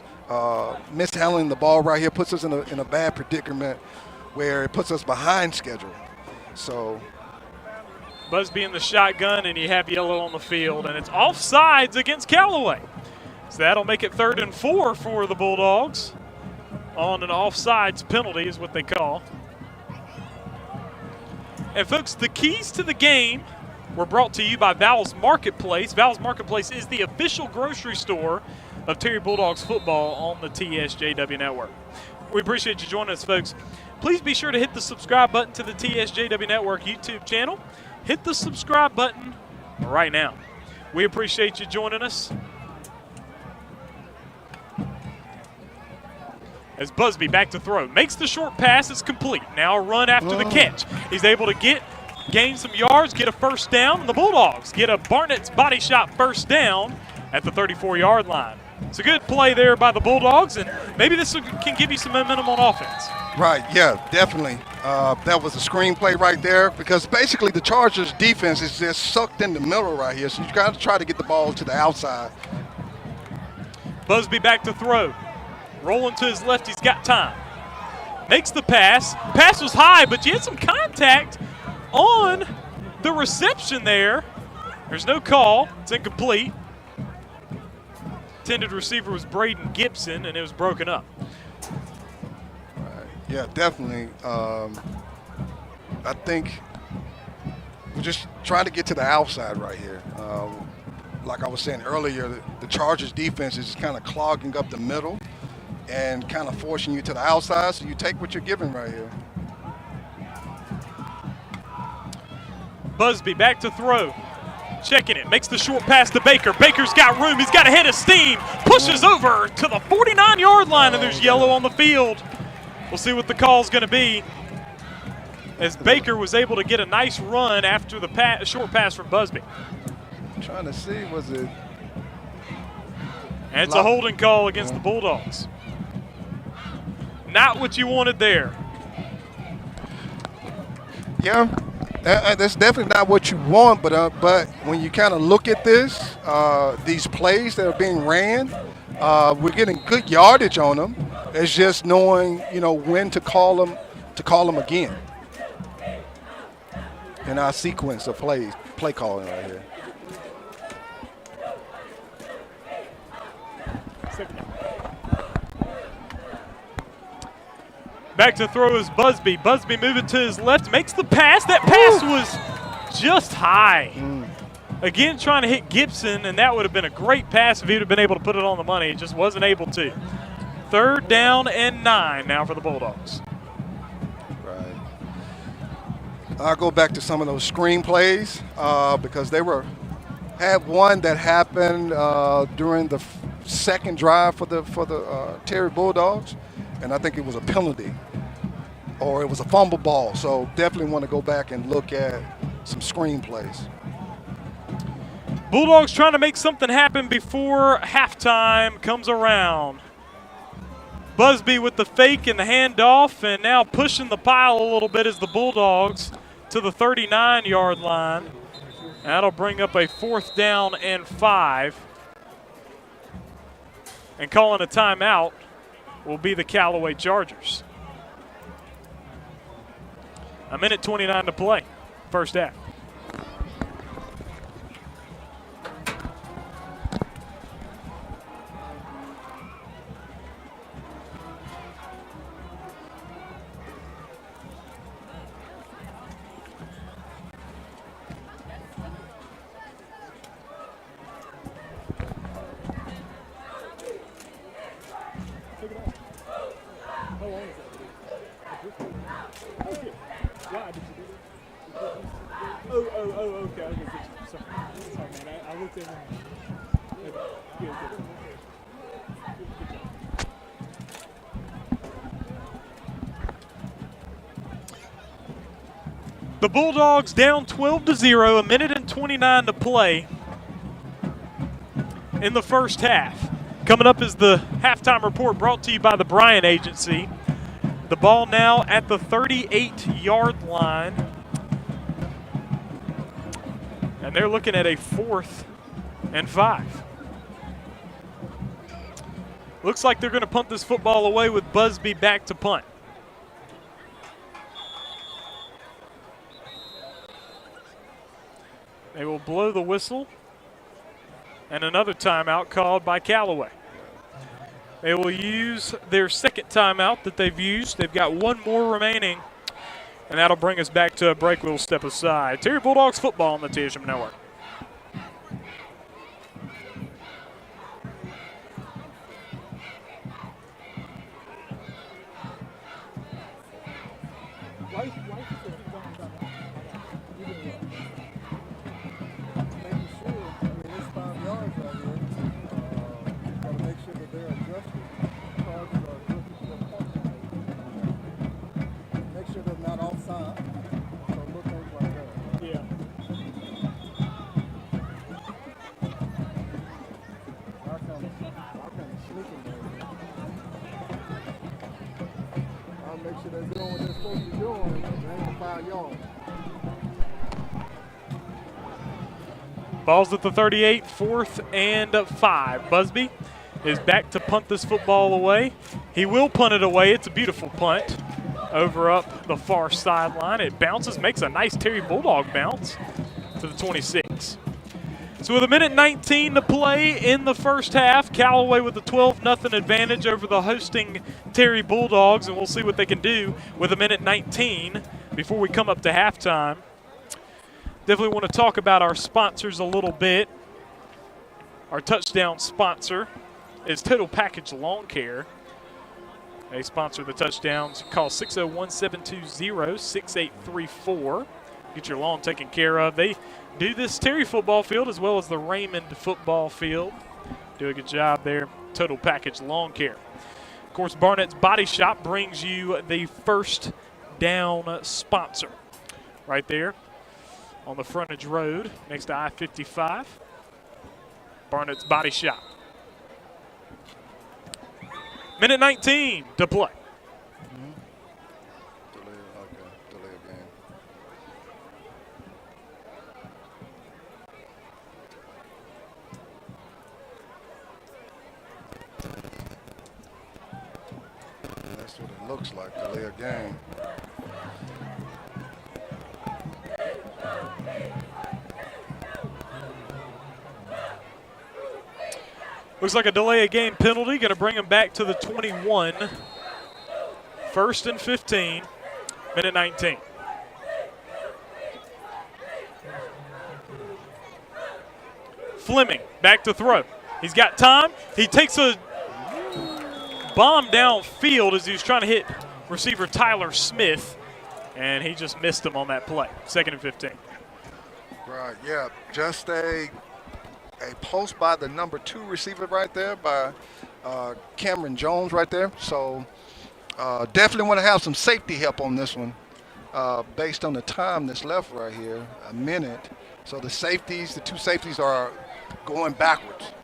mishandling the ball right here puts us in a bad predicament where it puts us behind schedule. So Busby in the shotgun, and you have yellow on the field, and it's offsides against Callaway. So that'll make it 3rd and 4 for the Bulldogs on an offsides penalty is what they call. And folks, the keys to the game were brought to you by Val's Marketplace. Val's Marketplace is the official grocery store of Terry Bulldogs football on the TSJW network. We appreciate you joining us, folks. Please be sure to hit the subscribe button to the TSJW network YouTube channel. Hit the subscribe button right now. We appreciate you joining us. As Busby back to throw. Makes the short pass. It's complete. Now a run after the catch. He's able to gain some yards, get a first down. And the Bulldogs get a Barnett's body shot first down at the 34-yard line. It's a good play there by the Bulldogs, and maybe this can give you some momentum on offense. Right, yeah, definitely. That was a screenplay right there because basically the Chargers defense is just sucked in the middle right here. So you got to try to get the ball to the outside. Busby back to throw. Rolling to his left, he's got time. Makes the pass. Pass was high, but you had some contact on the reception there. There's no call. It's incomplete. Intended receiver was Braden Gibson, and it was broken up. Yeah, definitely. I think we're just trying to get to the outside right here. Like I was saying earlier, the Chargers defense is kind of clogging up the middle and kind of forcing you to the outside, so you take what you're given right here. Busby back to throw. Checking it, makes the short pass to Baker. Baker's got room, he's got a head of steam. Pushes over to the 49-yard line, and there's yellow on the field. We'll see what the call's going to be, as Baker was able to get a nice run after the short pass from Busby. I'm trying to see, was it? And it's a holding call against the Bulldogs. Not what you wanted there. Yeah, that's definitely not what you want, but when you kind of look at this, these plays that are being ran, we're getting good yardage on them. It's just knowing, when to call them again in our sequence of play calling right here. Back to throw is Busby. Busby moving to his left, makes the pass. That pass was just high. Again, trying to hit Gibson, and that would have been a great pass if he would have been able to put it on the money. He just wasn't able to. 3rd down and 9 now for the Bulldogs. Right. I'll go back to some of those screen plays because they had one that happened during the second drive for the Terry Bulldogs, and I think it was a penalty or it was a fumble ball. So definitely want to go back and look at some screen plays. Bulldogs trying to make something happen before halftime comes around. Busby with the fake and the handoff, and now pushing the pile a little bit as the Bulldogs to the 39-yard line. That'll bring up a 4th down and 5. And calling a timeout will be the Callaway Chargers. 1:29 to play, first half. Okay. Sorry, man. I looked at him. Good. The Bulldogs down 12-0, 1:29 to play in the first half. Coming up is the halftime report brought to you by the Bryant Agency. The ball now at the 38-yard line. And they're looking at a 4th and 5. Looks like they're going to punt this football away with Busby back to punt. They will blow the whistle, and another timeout called by Callaway. They will use their second timeout that they've used. They've got one more remaining, and that'll bring us back to a break. We'll step aside. Terry Bulldogs football on the TSJW Network. Making sure, it's 5 yards right here. Got to make sure that they're adjusted. Chargers are adjusted to their point line. Make sure they're not offside. So look things like that. Yeah. Our kind of sneaking there. Our make sure they're doing what they're supposed to be doing. They ain't 5 yards. Ball's at the 38, 4th and 5. Busby is back to punt this football away. He will punt it away. It's a beautiful punt over up the far sideline. It bounces, makes a nice Terry Bulldog bounce to the 26. So with 1:19 to play in the first half, Callaway with a 12-0 advantage over the hosting Terry Bulldogs, and we'll see what they can do with 1:19 before we come up to halftime. Definitely want to talk about our sponsors a little bit. Our touchdown sponsor is Total Package Lawn Care. They sponsor the touchdowns. Call 601-720-6834. Get your lawn taken care of. They do this Terry football field as well as the Raymond football field. Do a good job there. Total Package Lawn Care. Of course, Barnett's Body Shop brings you the first down sponsor right there on the frontage road next to I-55. Barnett's Body Shop. 1:19 to play. Delay again. That's what it looks like, delay a game. Looks like a delay of game penalty. Going to bring him back to the 21. 1st and 15. 1:19. Fleming back to throw. He's got time. He takes a bomb downfield as he was trying to hit receiver Tyler Smith, and he just missed him on that play. 2nd and 15. Right, yeah, just a post by the number 2 receiver right there by Cameron Jones right there. So definitely want to have some safety help on this one based on the time that's left right here, a minute. So the safeties, the 2 safeties are going backwards.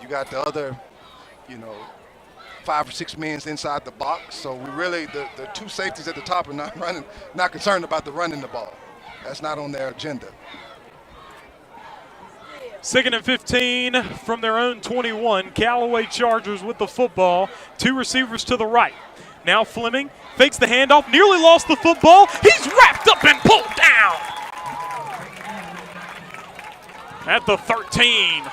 You got the other, 5 or 6 men inside the box. So we really, the 2 safeties at the top are not concerned about the running the ball. That's not on their agenda. 2nd and 15 from their own 21. Callaway Chargers with the football. 2 receivers to the right. Now Fleming fakes the handoff, nearly lost the football. He's wrapped up and pulled down at the 13.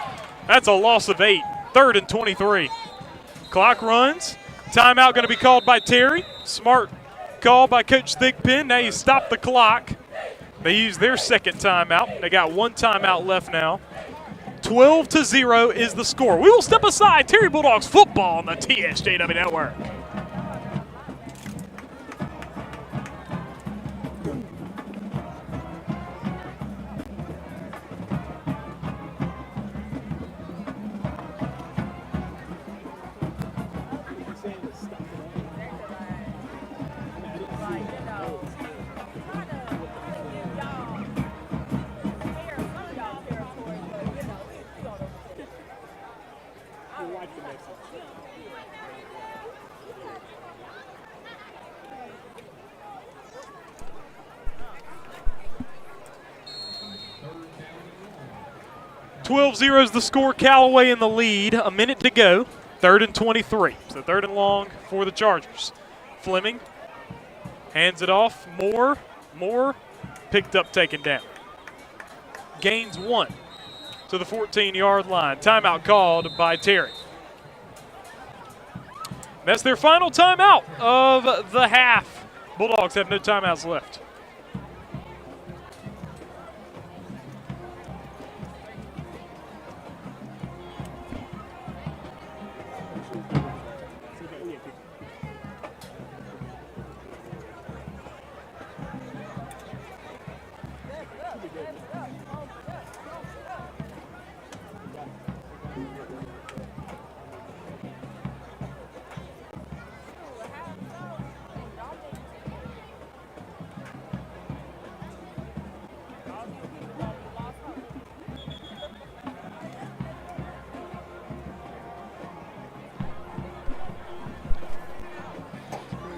That's a loss of 8. 3rd and 23. Clock runs. Timeout going to be called by Terry. Smart call by Coach Thigpen. Now you stop the clock. They use their 2nd timeout. They got 1 timeout left now. 12-0 is the score. We will step aside. Terry Bulldogs football on the TSJW Network. .0 is the score. Callaway in the lead. A minute to go. 3rd and 23. So 3rd and long for the Chargers. Fleming hands it off. Moore picked up, taken down. Gains 1 to the 14-yard line. Timeout called by Terry. That's their final timeout of the half. Bulldogs have no timeouts left.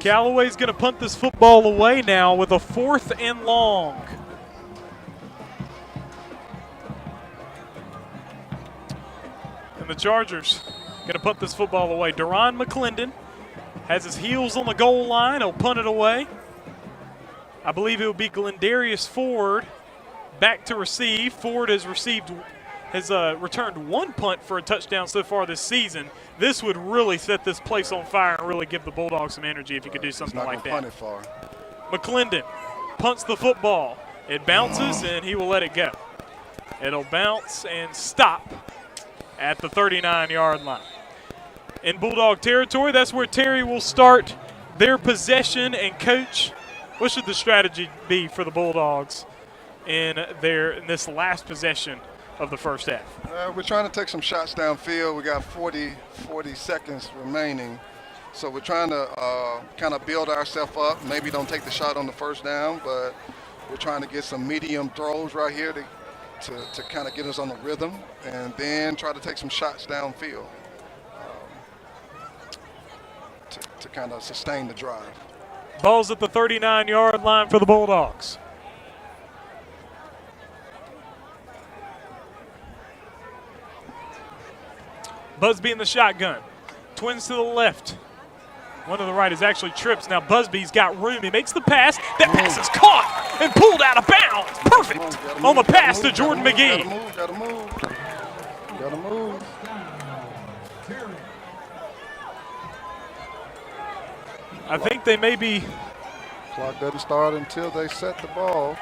Callaway's going to punt this football away now with a 4th and long. And the Chargers going to punt this football away. Deron McClendon has his heels on the goal line. He'll punt it away. I believe it will be Glendarius Ford back to receive. Ford has returned 1 punt for a touchdown so far this season. This would really set this place on fire and really give the Bulldogs some energy if you could do something like that. Punt it far. McClendon punts the football. It bounces, and he will let it go. It'll bounce and stop at the 39-yard line. In Bulldog territory, that's where Terry will start their possession. And, Coach, what should the strategy be for the Bulldogs in this last possession of the first half? We're trying to take some shots downfield. We got 40 seconds remaining. So we're trying to kind of build ourselves up. Maybe don't take the shot on the first down, but we're trying to get some medium throws right here to kind of get us on the rhythm, and then try to take some shots downfield to kind of sustain the drive. Ball's at the 39-yard line for the Bulldogs. Busby in the shotgun. Twins to the left. One to the right is actually trips. Now Busby's got room. He makes the pass. That pass is caught and pulled out of bounds. Perfect on the pass to Jordan McGee. Gotta move. I think they may be. Clock doesn't start until they set the ball.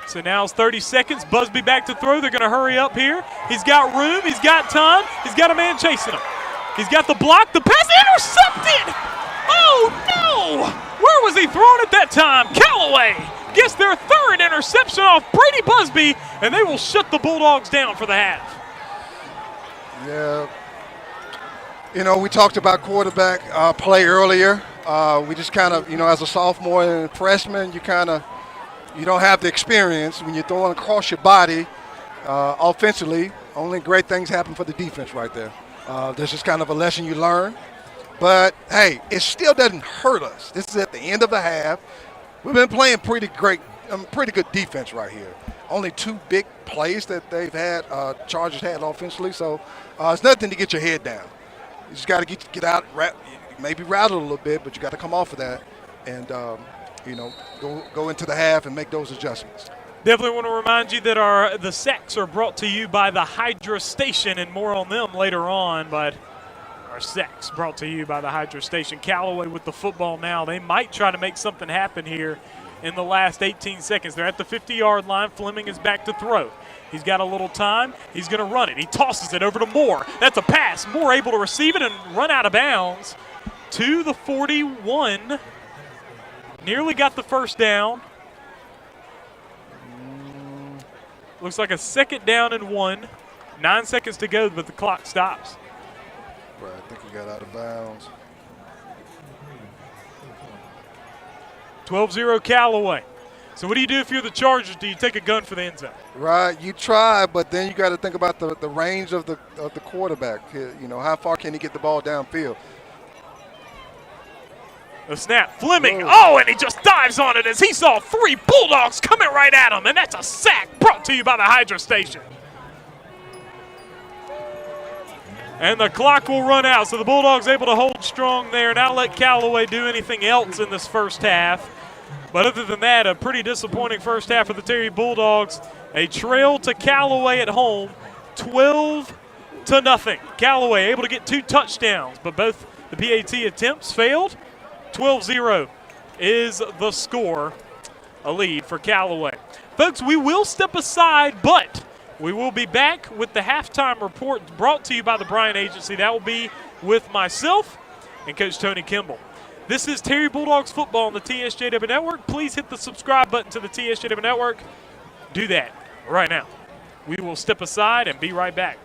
So now it's 30 seconds. Busby back to throw. They're going to hurry up here. He's got room. He's got time. He's got a man chasing him. He's got the block. The pass intercepted. Oh, no. Where was he throwing at that time? Callaway gets their 3rd interception off Brady Busby, and they will shut the Bulldogs down for the half. Yeah. You know, we talked about quarterback play earlier. We just kind of, as a sophomore and freshman, you don't have the experience when you're throwing across your body offensively. Only great things happen for the defense right there. This is kind of a lesson you learn. But, hey, it still doesn't hurt us. This is at the end of the half. We've been playing pretty good defense right here. Only 2 big plays that they've had, Chargers had offensively. So it's nothing to get your head down. You just got to get out, maybe rattle a little bit, but you got to come off of that and, go into the half and make those adjustments. Definitely want to remind you that the sacks are brought to you by the Hydra Station, and more on them later on. But our sacks brought to you by the Hydra Station. Callaway with the football now. They might try to make something happen here in the last 18 seconds. They're at the 50-yard line. Fleming is back to throw. He's got a little time. He's going to run it. He tosses it over to Moore. That's a pass. Moore able to receive it and run out of bounds to the 41. Nearly got the first down. Looks like a 2nd down and 1. 9 seconds to go, but the clock stops. Right, I think he got out of bounds. 12-0 Callaway. So what do you do if you're the Chargers? Do you take a gun for the end zone? Right, you try, but then you got to think about the range of the quarterback. How far can he get the ball downfield? The snap, Fleming, and he just dives on it as he saw 3 Bulldogs coming right at him, and that's a sack brought to you by the Hydra Station. And the clock will run out, so the Bulldogs able to hold strong there, not let Callaway do anything else in this first half. But other than that, a pretty disappointing first half for the Terry Bulldogs. A trail to Callaway at home, 12-0. Callaway able to get 2 touchdowns, but both the PAT attempts failed. 12-0 is the score, a lead for Callaway. Folks, we will step aside, but we will be back with the halftime report brought to you by the Bryant Agency. That will be with myself and Coach Tony Kimball. This is Terry Bulldogs football on the TSJW Network. Please hit the subscribe button to the TSJW Network. Do that right now. We will step aside and be right back.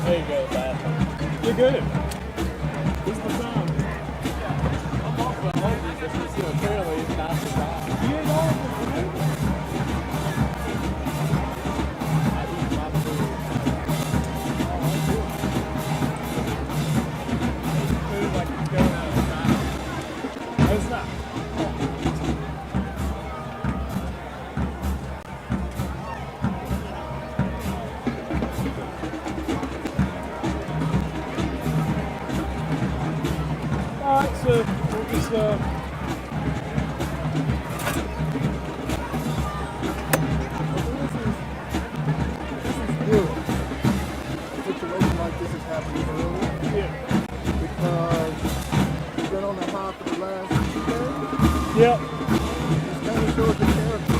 There you go, bathroom. You're good. This is the time. I'm off the hungry. This is, apparently it's not the time. You ain't on the food. I eat my food. Food like it's going out of time. No, it's not. Alright, so we'll just This is good. A situation like this is happening early yeah. because we've been on the high for the last 2 days. Yep. It's kind of shows the character.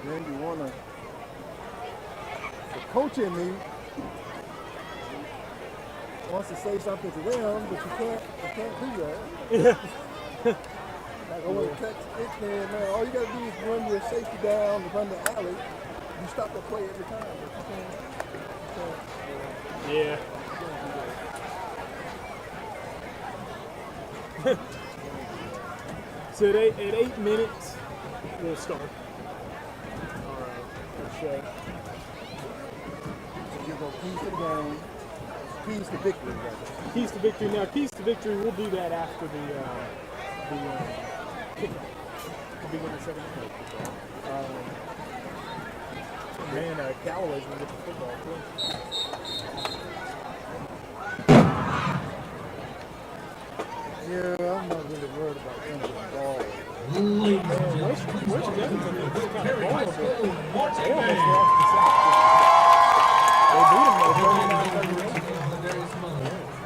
Then you want to, the coach in me wants to say something to them, but you can't do that. Yeah. Like I want to text it, man, all you got to do is run your safety down and run the alley. You stop the play every time, but you can't. Yeah. So at 8 minutes, we'll start. All right, let's show. So you're going to keep the game. keys to victory. Right? Keys to victory. Now, keys to victory, we'll do that after the kickoff. The beginning of the second half. Man, Callaway's going to get the football, too. Yeah, I'm not really worried about them getting ball. Ladies and Where's gentlemen, Jefferson? He's kind of Terry vulnerable. Bulldogs marching They almost band. lost the second. They beat him, though, 39-38.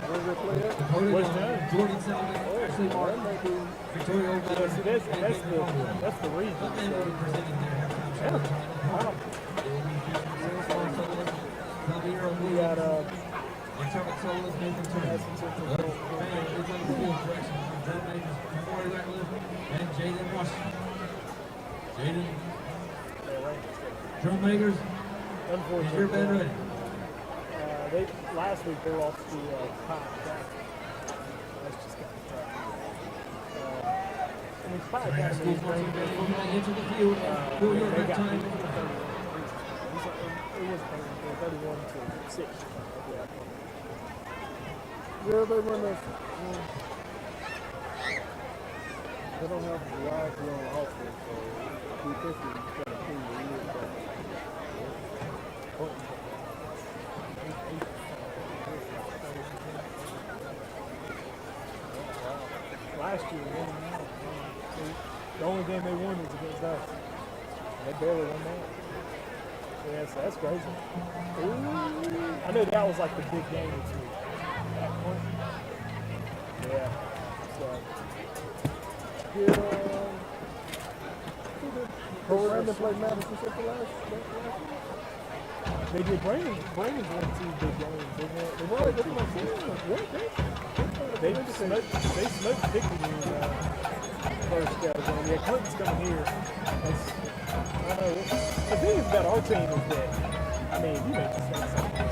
Where's their play at? West Jones. Jordan Selden, Ashley Martin, Victoria Yeah, O'Connor. see, that's the reason. Then will be presenting their halftime show. They'll be here on We the got interpret soloist Nathan Turner. that's intentional. Band is under the field direction from drum majors Corey Ratcliffe and Jaden Washington. Jaden, drum makers, is your Unfortunately, band ready? they last week they lost to Pine Academy. That's just kind of tough. I mean, Pine Academy Schools is marching great. band will now enter the field. Will your They got halftime? beat for 30. It was 31-6. Yeah, they run that. They don't have the live on offense, so defensively, you kind of clean the year back. Last year, the only game they won was against us. They barely won that. Yeah, so that's crazy. Ooh. I know that was like the big game this week. That point. Yeah. So. Brandon played Madison Central last year. They did. Brandon's won 2 big games. They won pretty much what? They smoked Pickney first game. Yeah, Clinton's coming here. I know. The thing is about our team is that, I mean, you make the same thing.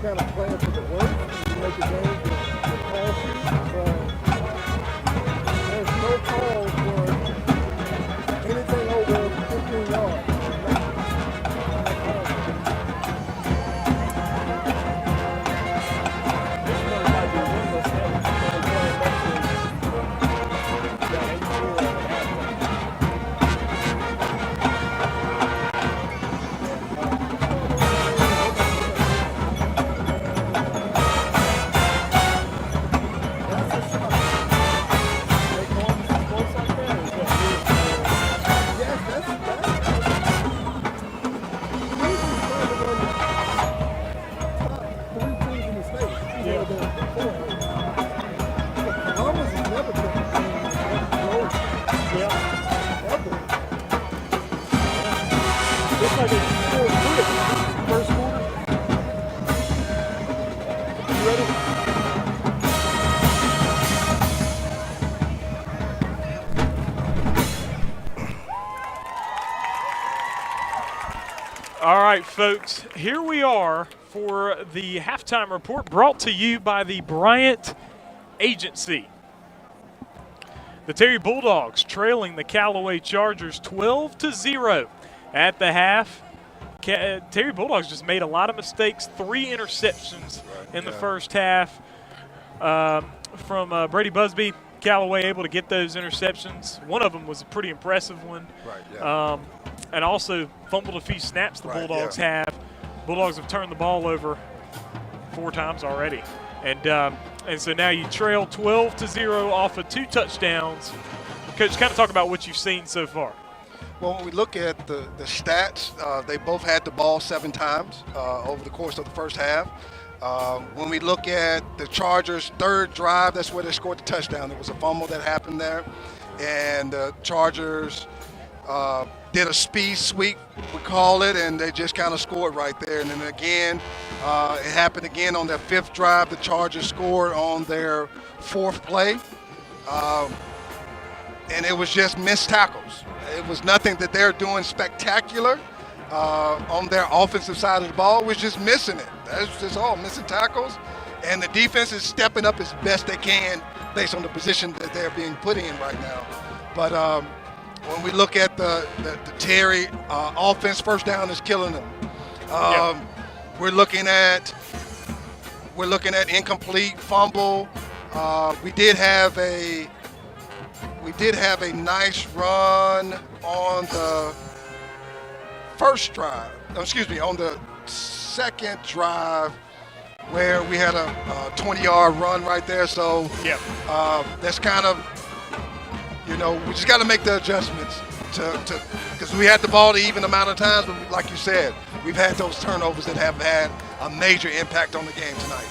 Kind of playing for the work, you make the game with caution, but there's no call for anything over 15 yards. All right, folks, here we are for the halftime report brought to you by the Bryant Agency. The Terry Bulldogs trailing the Callaway Chargers 12-0 at the half. Terry Bulldogs just made a lot of mistakes, 3 interceptions in the first half from Brady Busby. Callaway able to get those interceptions. One of them was a pretty impressive one. Right, yeah. And also fumbled a few snaps the Bulldogs have. Bulldogs have turned the ball over 4 times already. And so now you trail 12-0 off of 2 touchdowns. Coach, kind of talk about what you've seen so far. Well, when we look at the stats, they both had the ball 7 times over the course of the first half. When we look at the Chargers' 3rd drive, that's where they scored the touchdown. There was a fumble that happened there. and the Chargers did a speed sweep, we call it, and they just kind of scored right there. And then again, it happened again on their 5th drive. The Chargers scored on their 4th play, and it was just missed tackles. It was nothing that they're doing spectacular on their offensive side of the ball. It was just missing it. That's just all, missing tackles. And the defense is stepping up as best they can based on the position that they're being put in right now. But when we look at the Terry offense, first down is killing them. We're looking at incomplete, fumble. We did have a nice run on the first drive. On the 2nd drive, where we had a 20-yard run right there. So that's kind of, we just got to make the adjustments because we had the ball the even amount of times, but like you said, we've had those turnovers that have had a major impact on the game tonight.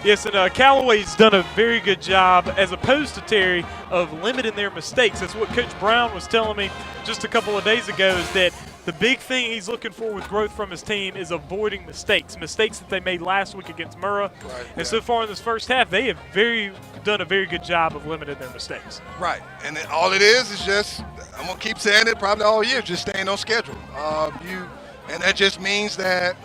Yes, and Callaway's done a very good job, as opposed to Terry, of limiting their mistakes. That's what Coach Brown was telling me just a couple of days ago, is that the big thing he's looking for with growth from his team is avoiding mistakes that they made last week against Murrah. Right, and so far in this first half, they have done a very good job of limiting their mistakes. Right, and all it is just, I'm going to keep saying it probably all year, just staying on schedule. And that just means that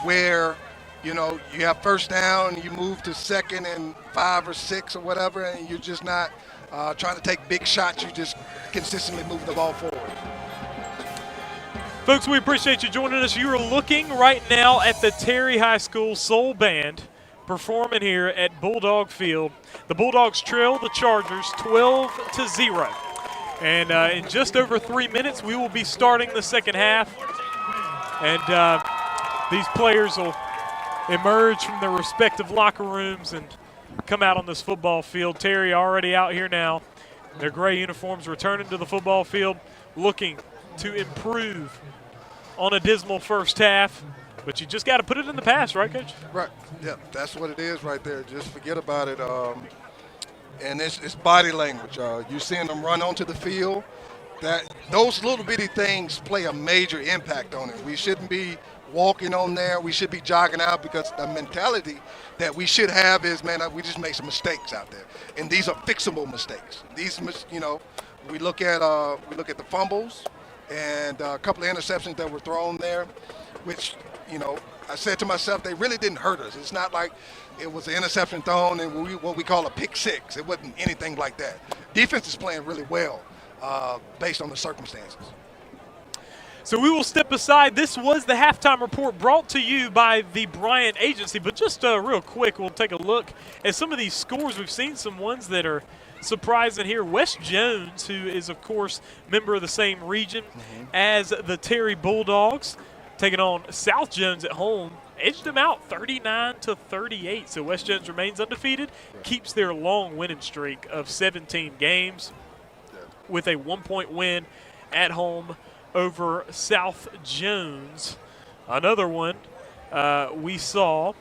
where you have first down, you move to 2nd and 5 or 6 or whatever, and you're just not trying to take big shots. You just consistently move the ball forward. Folks, we appreciate you joining us. You are looking right now at the Terry High School Soul Band performing here at Bulldog Field. The Bulldogs trail the Chargers 12-0. And in just over 3 minutes, we will be starting the second half. And these players will emerge from their respective locker rooms and come out on this football field. Terry already out here now. Their gray uniforms returning to the football field, looking to improve on a dismal first half. But you just got to put it in the past, right, Coach? Right. Yeah, that's what it is right there. Just forget about it. And it's body language. You're seeing them run onto the field. Those little bitty things play a major impact on it. We shouldn't be walking on there. We should be jogging out, because the mentality that we should have is, man, we just made some mistakes out there, and these are fixable mistakes. These, we look at the fumbles and a couple of interceptions that were thrown there, which, I said to myself, they really didn't hurt us. It's not like it was an interception thrown and what we call a pick six. It wasn't anything like that. Defense is playing really well based on the circumstances. So we will step aside. This was the halftime report brought to you by the Bryant Agency. But just real quick, we'll take a look at some of these scores. We've seen some ones that are surprising here. West Jones, who is, of course, member of the same region as the Terry Bulldogs, taking on South Jones at home, edged them out 39-38. So West Jones remains undefeated, keeps their long winning streak of 17 games with a 1-point win at home over South Jones. Another one we saw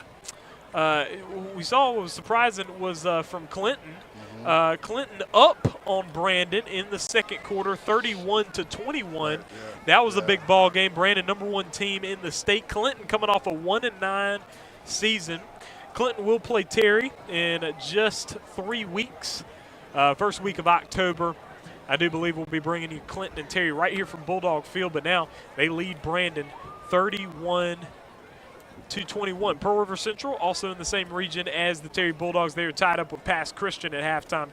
what was surprising was from Clinton. Clinton up on Brandon in the second quarter, 31-21. That was a big ball game. Brandon, number one team in the state. Clinton coming off a 1-9 season. Clinton will play Terry in just 3 weeks. First week of October. I do believe we'll be bringing you Clinton and Terry right here from Bulldog Field, but now they lead Brandon 31-21. Pearl River Central, also in the same region as the Terry Bulldogs. They are tied up with Pass Christian at halftime,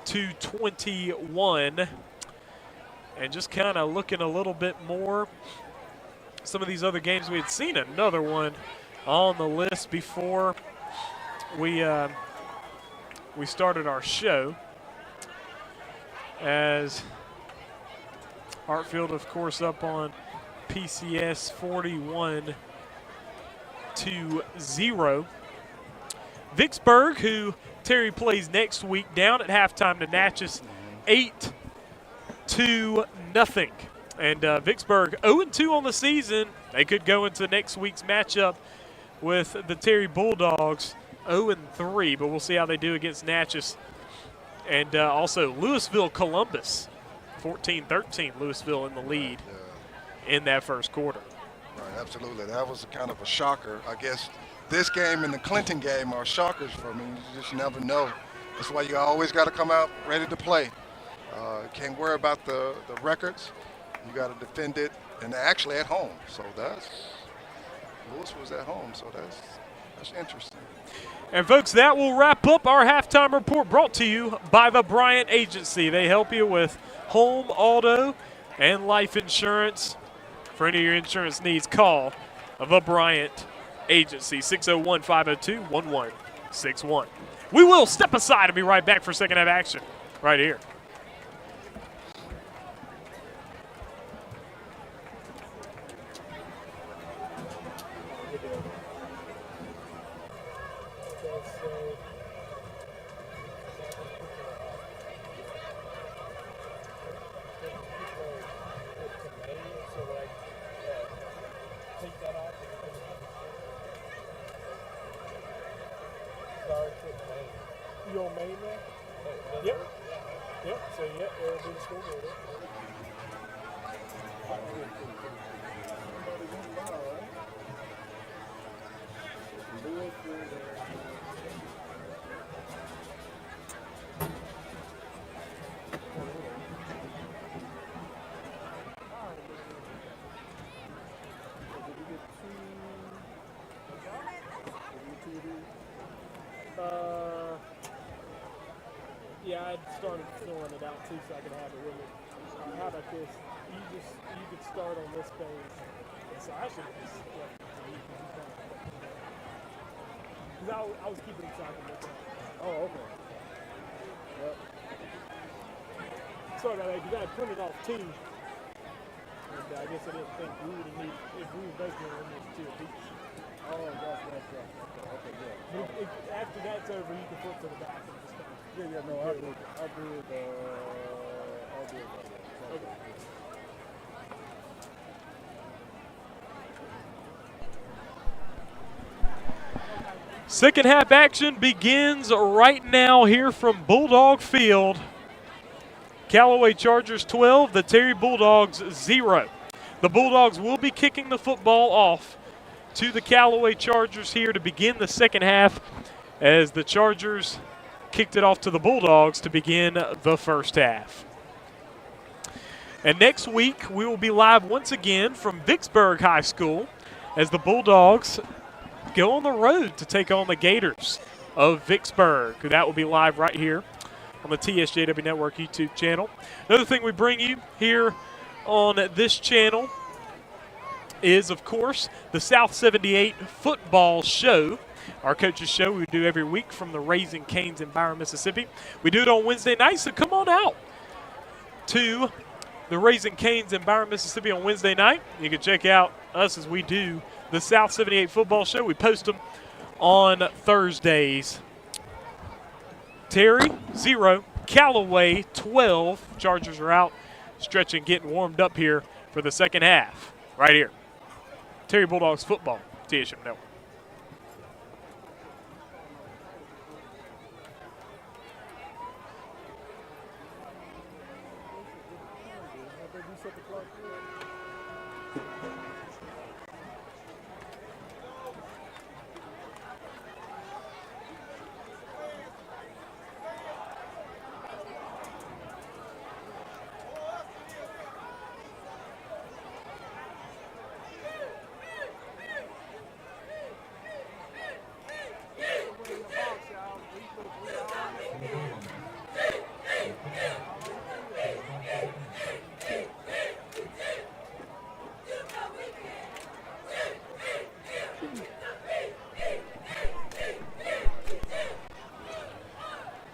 21-21. And just kind of looking a little bit more, some of these other games, we had seen another one on the list before we started our show. As Hartfield, of course, up on PCS 41-0. Vicksburg, who Terry plays next week, down at halftime to Natchez, 8-0. And Vicksburg 0-2 on the season. They could go into next week's matchup with the Terry Bulldogs 0-3, but we'll see how they do against Natchez And also Louisville Columbus, 14-13. Louisville in the lead in that first quarter. Right, absolutely. That was kind of a shocker. I guess this game and the Clinton game are shockers for me. You just never know. That's why you always got to come out ready to play. Can't worry about the records. You got to defend it, and they're actually at home. So Lewis was at home, so that's interesting. And folks, that will wrap up our halftime report, brought to you by the Bryant Agency. They help you with home, auto, and life insurance. For any of your insurance needs, call the Bryant Agency, 601-502-1161. We will step aside and be right back for second half action right here. You on main now? Yep. Yep. So yep, it'll be the school board. Yeah, I started filling it out too, so I could have it with it. How about this? You could start on this page. So I should just because I was keeping it so I could look at it. Oh, okay. Yep. Sorry about that, because I had printed off two. And I guess I didn't think we would need, if we were both going to need two apiece. Oh, that's right. Okay, good. After that's over, you can flip to the back and just kind of. Yeah, no, I'll do it. Okay. Second half action begins right now here from Bulldog Field. Callaway Chargers 12, the Terry Bulldogs 0. The Bulldogs will be kicking the football off to the Callaway Chargers here to begin the second half, as the Chargers kicked it off to the Bulldogs to begin the first half. And next week, we will be live once again from Vicksburg High School as the Bulldogs go on the road to take on the Gators of Vicksburg. That will be live right here on the TSJW Network YouTube channel. Another thing we bring you here on this channel is, of course, the South 78 Football Show. Our coaches show we do every week from the Raising Cane's in Byron, Mississippi. We do it on Wednesday nights, so come on out to the Raising Cane's in Byron, Mississippi on Wednesday night. You can check out us as we do the South 78 Football Show. We post them on Thursdays. Terry, 0. Callaway, 12. Chargers are out stretching, getting warmed up here for the second half right here. Terry Bulldogs football, TSJW Network.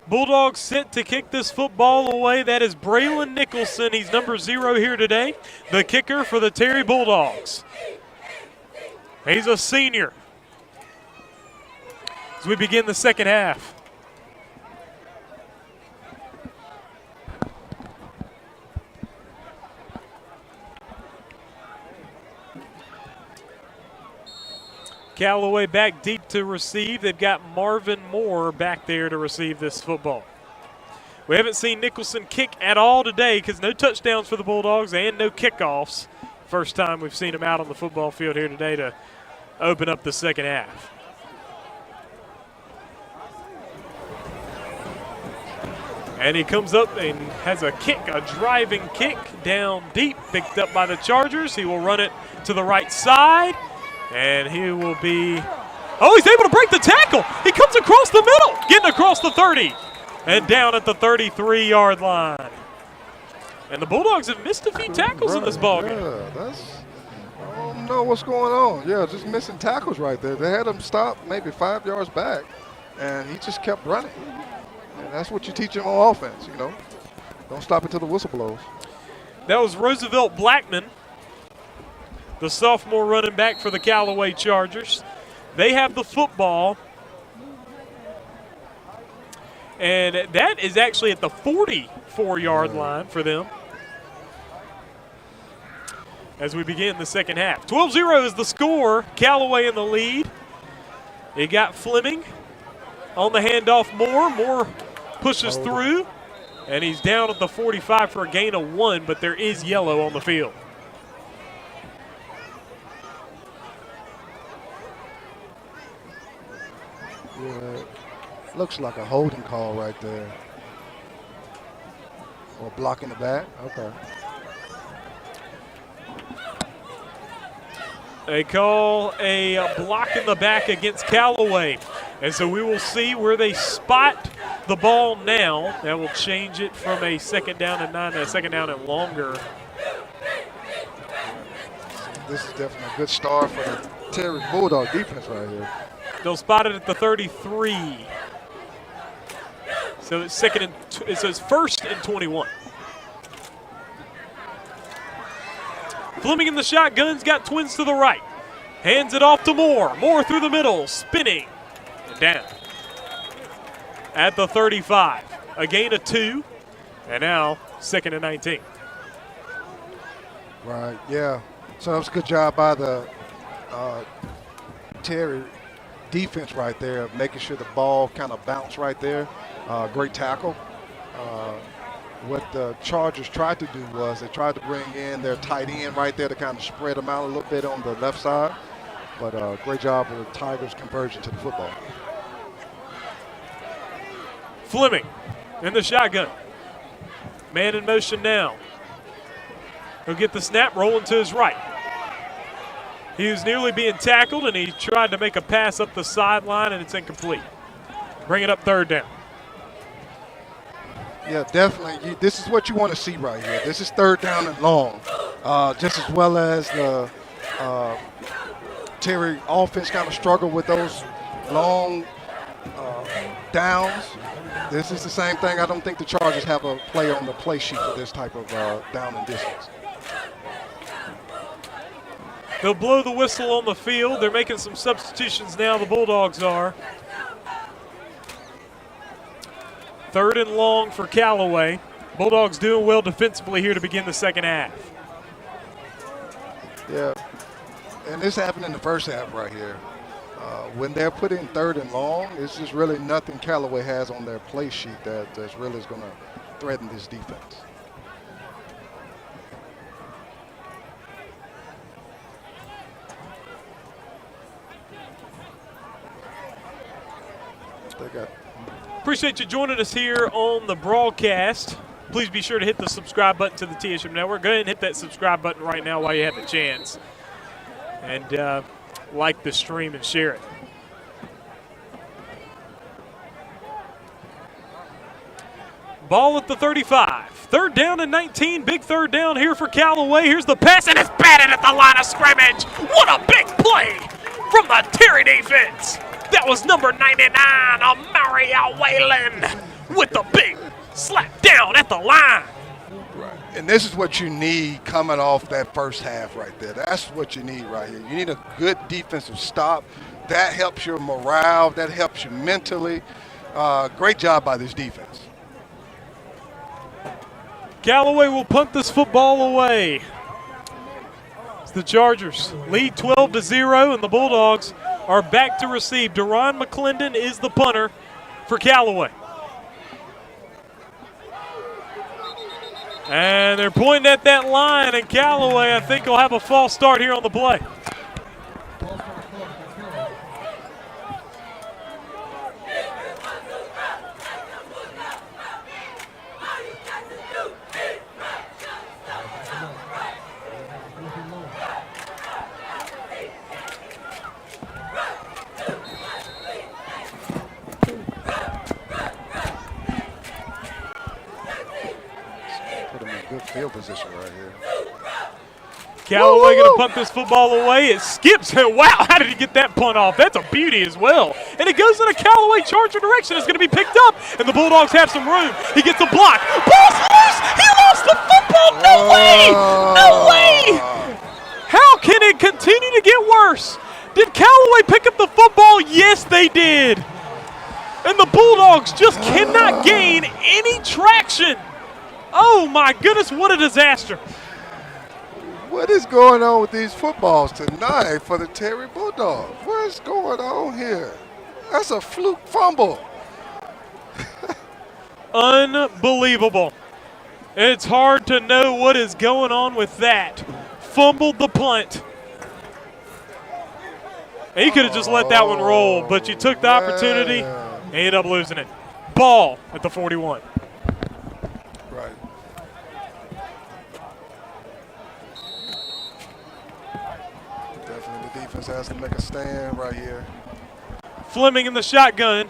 Bulldogs set to kick this football away. That is Braylon Nicholson. He's number 0 here today, the kicker for the Terry Bulldogs. He's a senior as we begin the second half. Callaway back deep to receive. They've got Marvin Moore back there to receive this football. We haven't seen Nicholson kick at all today because no touchdowns for the Bulldogs and no kickoffs. First time we've seen him out on the football field here today to open up the second half. And he comes up and has a kick, a driving kick down deep, picked up by the Chargers. He will run it to the right side, and he will be, oh, he's able to break the tackle. He comes across the middle, getting across the 30, and down at the 33-yard line. And the Bulldogs have missed a few tackles in this ballgame. Yeah, I don't know what's going on. Yeah, just missing tackles right there. They had him stop maybe 5 yards back, and he just kept running. And that's what you teach him on offense, you know. Don't stop until the whistle blows. That was Roosevelt Blackman, the sophomore running back for the Callaway Chargers. They have the football, and that is actually at the 44-yard line for them as we begin the second half. 12-0 is the score. Callaway in the lead. They got Fleming on the handoff. Moore pushes through, and he's down at the 45 for a gain of 1, but there is yellow on the field. Yeah, looks like a holding call right there. Or blocking the back. Okay. They call a block in the back against Callaway. And so we will see where they spot the ball now. That will change it from a second down and 9 to a second down and longer. This is definitely a good start for the Terry Bulldog defense right here. They'll spot it at the 33. So it's it's first and 21. Fleming in the shotgun's got twins to the right. Hands it off to Moore. Moore through the middle, spinning. And down. At the 35. A gain of 2. And now second and 19. Right, yeah. So that was a good job by the Terry defense right there, making sure the ball kind of bounced right there. Great tackle. What the Chargers tried to do was they tried to bring in their tight end right there to kind of spread them out a little bit on the left side. But great job of the Tigers' conversion to the football. Fleming in the shotgun. Man in motion now. He'll get the snap rolling to his right. He was nearly being tackled, and he tried to make a pass up the sideline, and it's incomplete. Bring it up third down. Yeah, definitely. This is what you want to see right here. This is third down and long, just as well as the Terry offense kind of struggled with those long downs. This is the same thing. I don't think the Chargers have a play on the play sheet for this type of down and distance. They'll blow the whistle on the field. They're making some substitutions now, the Bulldogs are. Third and long for Callaway. Bulldogs doing well defensively here to begin the second half. Yeah, and this happened in the first half right here. When they're putting third and long, it's just really nothing Callaway has on their play sheet that's really going to threaten this defense. Appreciate you joining us here on the broadcast. Please be sure to hit the subscribe button to the TSJW Network. Go ahead and hit that subscribe button right now while you have the chance. And like the stream and share it. Ball at the 35. Third down and 19. Big third down here for Callaway. Here's the pass, and it's batted at the line of scrimmage. What a big play from the Terry defense. That was number 99, Amaria Whalen, with the big slap down at the line. Right. And this is what you need coming off that first half right there. That's what you need right here. You need a good defensive stop. That helps your morale. That helps you mentally. Great job by this defense. Callaway will punt this football away. It's the Chargers lead 12-0, and the Bulldogs are back to receive. Deron McClendon is the punter for Callaway. And they're pointing at that line, and Callaway, I think, will have a false start here on the play. Put him in good field position right here. Callaway going to punt this football away. It skips. Wow, how did he get that punt off? That's a beauty as well. And it goes in a Callaway Charger direction. It's going to be picked up, and the Bulldogs have some room. He gets a block. Ball's loose. He lost the football. No way. No way. How can it continue to get worse? Did Callaway pick up the football? Yes, they did. And the Bulldogs just cannot gain any traction. Oh, my goodness, what a disaster. What is going on with these footballs tonight for the Terry Bulldogs? What is going on here? That's a fluke fumble. Unbelievable. It's hard to know what is going on with that. Fumbled the punt. And you could have just let that one roll, but you took the opportunity and ended up losing it. Ball at the 41. Right. Definitely the defense has to make a stand right here. Fleming in the shotgun,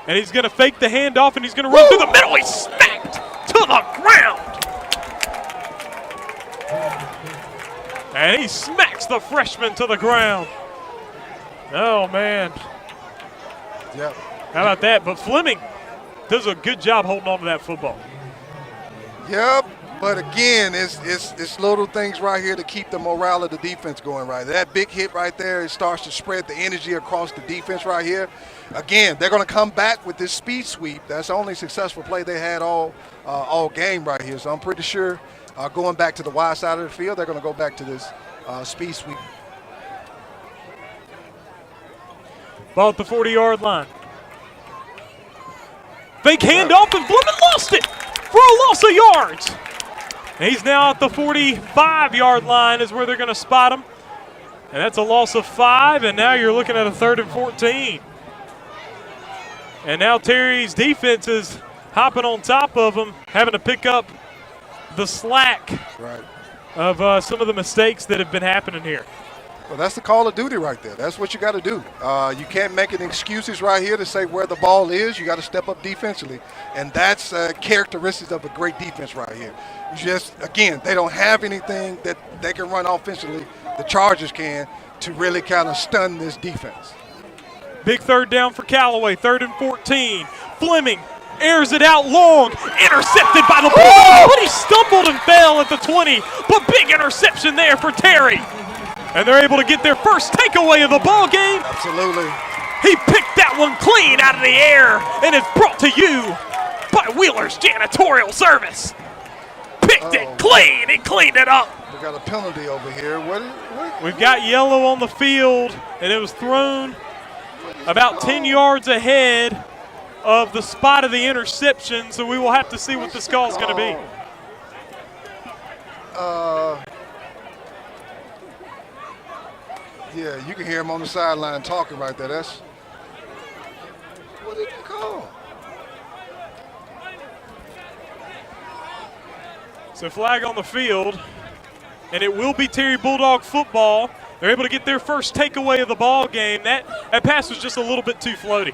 and he's going to fake the handoff, and he's going to run through the middle. He's smacked to the ground. And he smacks the freshman to the ground. Oh, man. Yep. How about that? But Fleming does a good job holding on to that football. Yep. But again, it's little things right here to keep the morale of the defense going right. That big hit right there, it starts to spread the energy across the defense right here. Again, they're going to come back with this speed sweep. That's the only successful play they had all game right here. So I'm pretty sure going back to the wide side of the field, they're going to go back to this speed sweep. Ball at the 40-yard line. Fake handoff, and Fleming lost it for a loss of yards. And he's now at the 45-yard line is where they're going to spot him. And that's a loss of 5, and now you're looking at a 3rd and 14. And now Terry's defense is hopping on top of him, having to pick up the slack of some of the mistakes that have been happening here. Well, that's the call of duty right there. That's what you got to do. You can't make any excuses right here to say where the ball is. You got to step up defensively, and that's characteristics of a great defense right here. You just, again, they don't have anything that they can run offensively. The Chargers can to really kind of stun this defense. Big 3rd down for Callaway, 3rd and 14. Fleming airs it out long, intercepted by the Bulldogs, but he stumbled and fell at the 20. But big interception there for Terry. And they're able to get their first takeaway of the ball game. Absolutely. He picked that one clean out of the air, and it's brought to you by Wheeler's Janitorial Service. Picked it clean. He cleaned it up. We got a penalty over here. What? We've got yellow on the field, and it was thrown about 10 yards ahead of the spot of the interception, so we will have to see what this call is going to be. Yeah, you can hear him on the sideline talking right there. That's what did you call? So flag on the field, and it will be Terry Bulldog football. They're able to get their first takeaway of the ball game. That pass was just a little bit too floaty.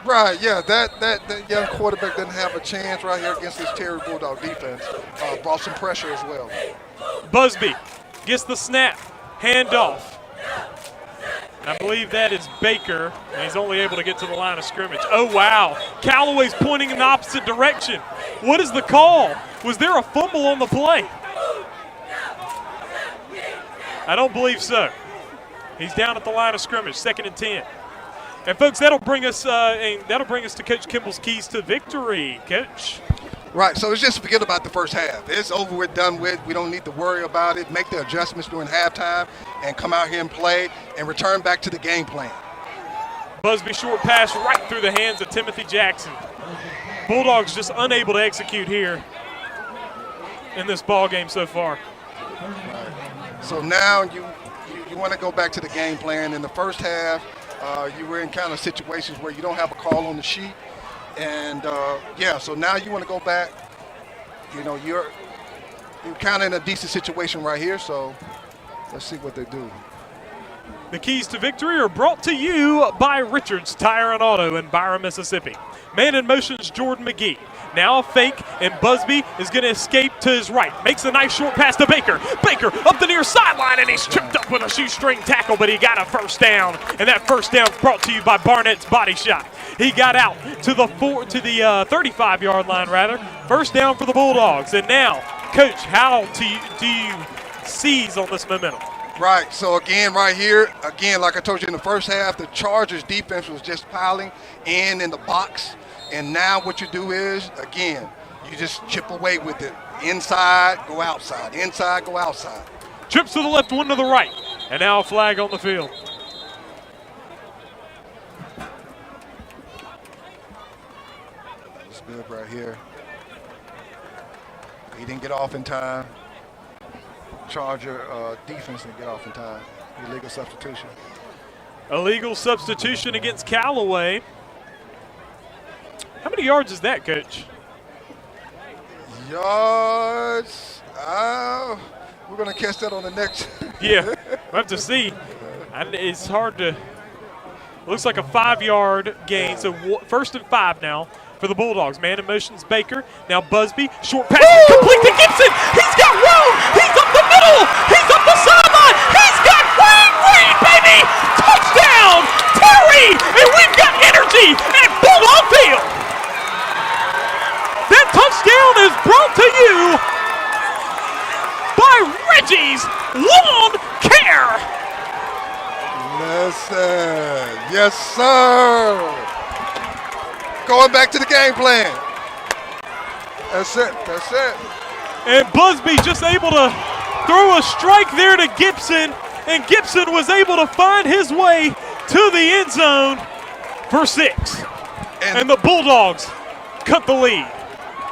Right, yeah, that young quarterback didn't have a chance right here against this Terry Bulldog defense. Brought some pressure as well. Busby gets the snap, handoff. I believe that is Baker, and he's only able to get to the line of scrimmage. Oh, wow. Callaway's pointing in the opposite direction. What is the call? Was there a fumble on the play? I don't believe so. He's down at the line of scrimmage, 2nd and 10. And, folks, that'll bring us to Coach Kimball's keys to victory. Coach. Right, so it's just forget about the first half. It's over with, done with. We don't need to worry about it. Make the adjustments during halftime and come out here and play and return back to the game plan. Busby short pass right through the hands of Timothy Jackson. Bulldogs just unable to execute here. in this ball game so far. So now you want to go back to the game plan. In the first half, you were in kind of situations where you don't have a call on the sheet. And, so now you want to go back. You know, you're kind of in a decent situation right here, so let's see what they do. The keys to victory are brought to you by Richards Tire and Auto in Byron, Mississippi. Man in motion's Jordan McGee. Now a fake, and Busby is going to escape to his right. Makes a nice short pass to Baker. Baker up the near sideline, and he's tripped up with a shoestring tackle, but he got a first down. And that first down is brought to you by Barnett's Body Shop. He got out to the 35-yard line, rather. First down for the Bulldogs. And now, Coach, how do you seize on this momentum? Right, so again, right here, like I told you in the first half, the Chargers defense was just piling in the box. And now what you do is, again, you just chip away with it. Inside, go outside. Inside, go outside. Trips to the left, one to the right. And now a flag on the field. That's good right here. He didn't get off in time. Charger defense didn't get off in time. Illegal substitution. Illegal substitution against Callaway. How many yards is that, Coach? Yards. We're going to catch that on the next. Yeah, we'll have to see. It's hard to. Looks like a 5-yard gain. So first and 5 now for the Bulldogs. Man in motion's Baker. Now Busby. Short pass complete to Gibson. He's got room. He's up the middle. He's up the sideline. He's got Reed, baby. Touchdown, Terry. And we've got energy at Bulldog Field. That touchdown is brought to you by Reggie's Lawn Care. Listen. Yes, sir. Going back to the game plan. That's it. That's it. And Busby just able to throw a strike there to Gibson, and Gibson was able to find his way to the end zone for 6. And the Bulldogs cut the lead.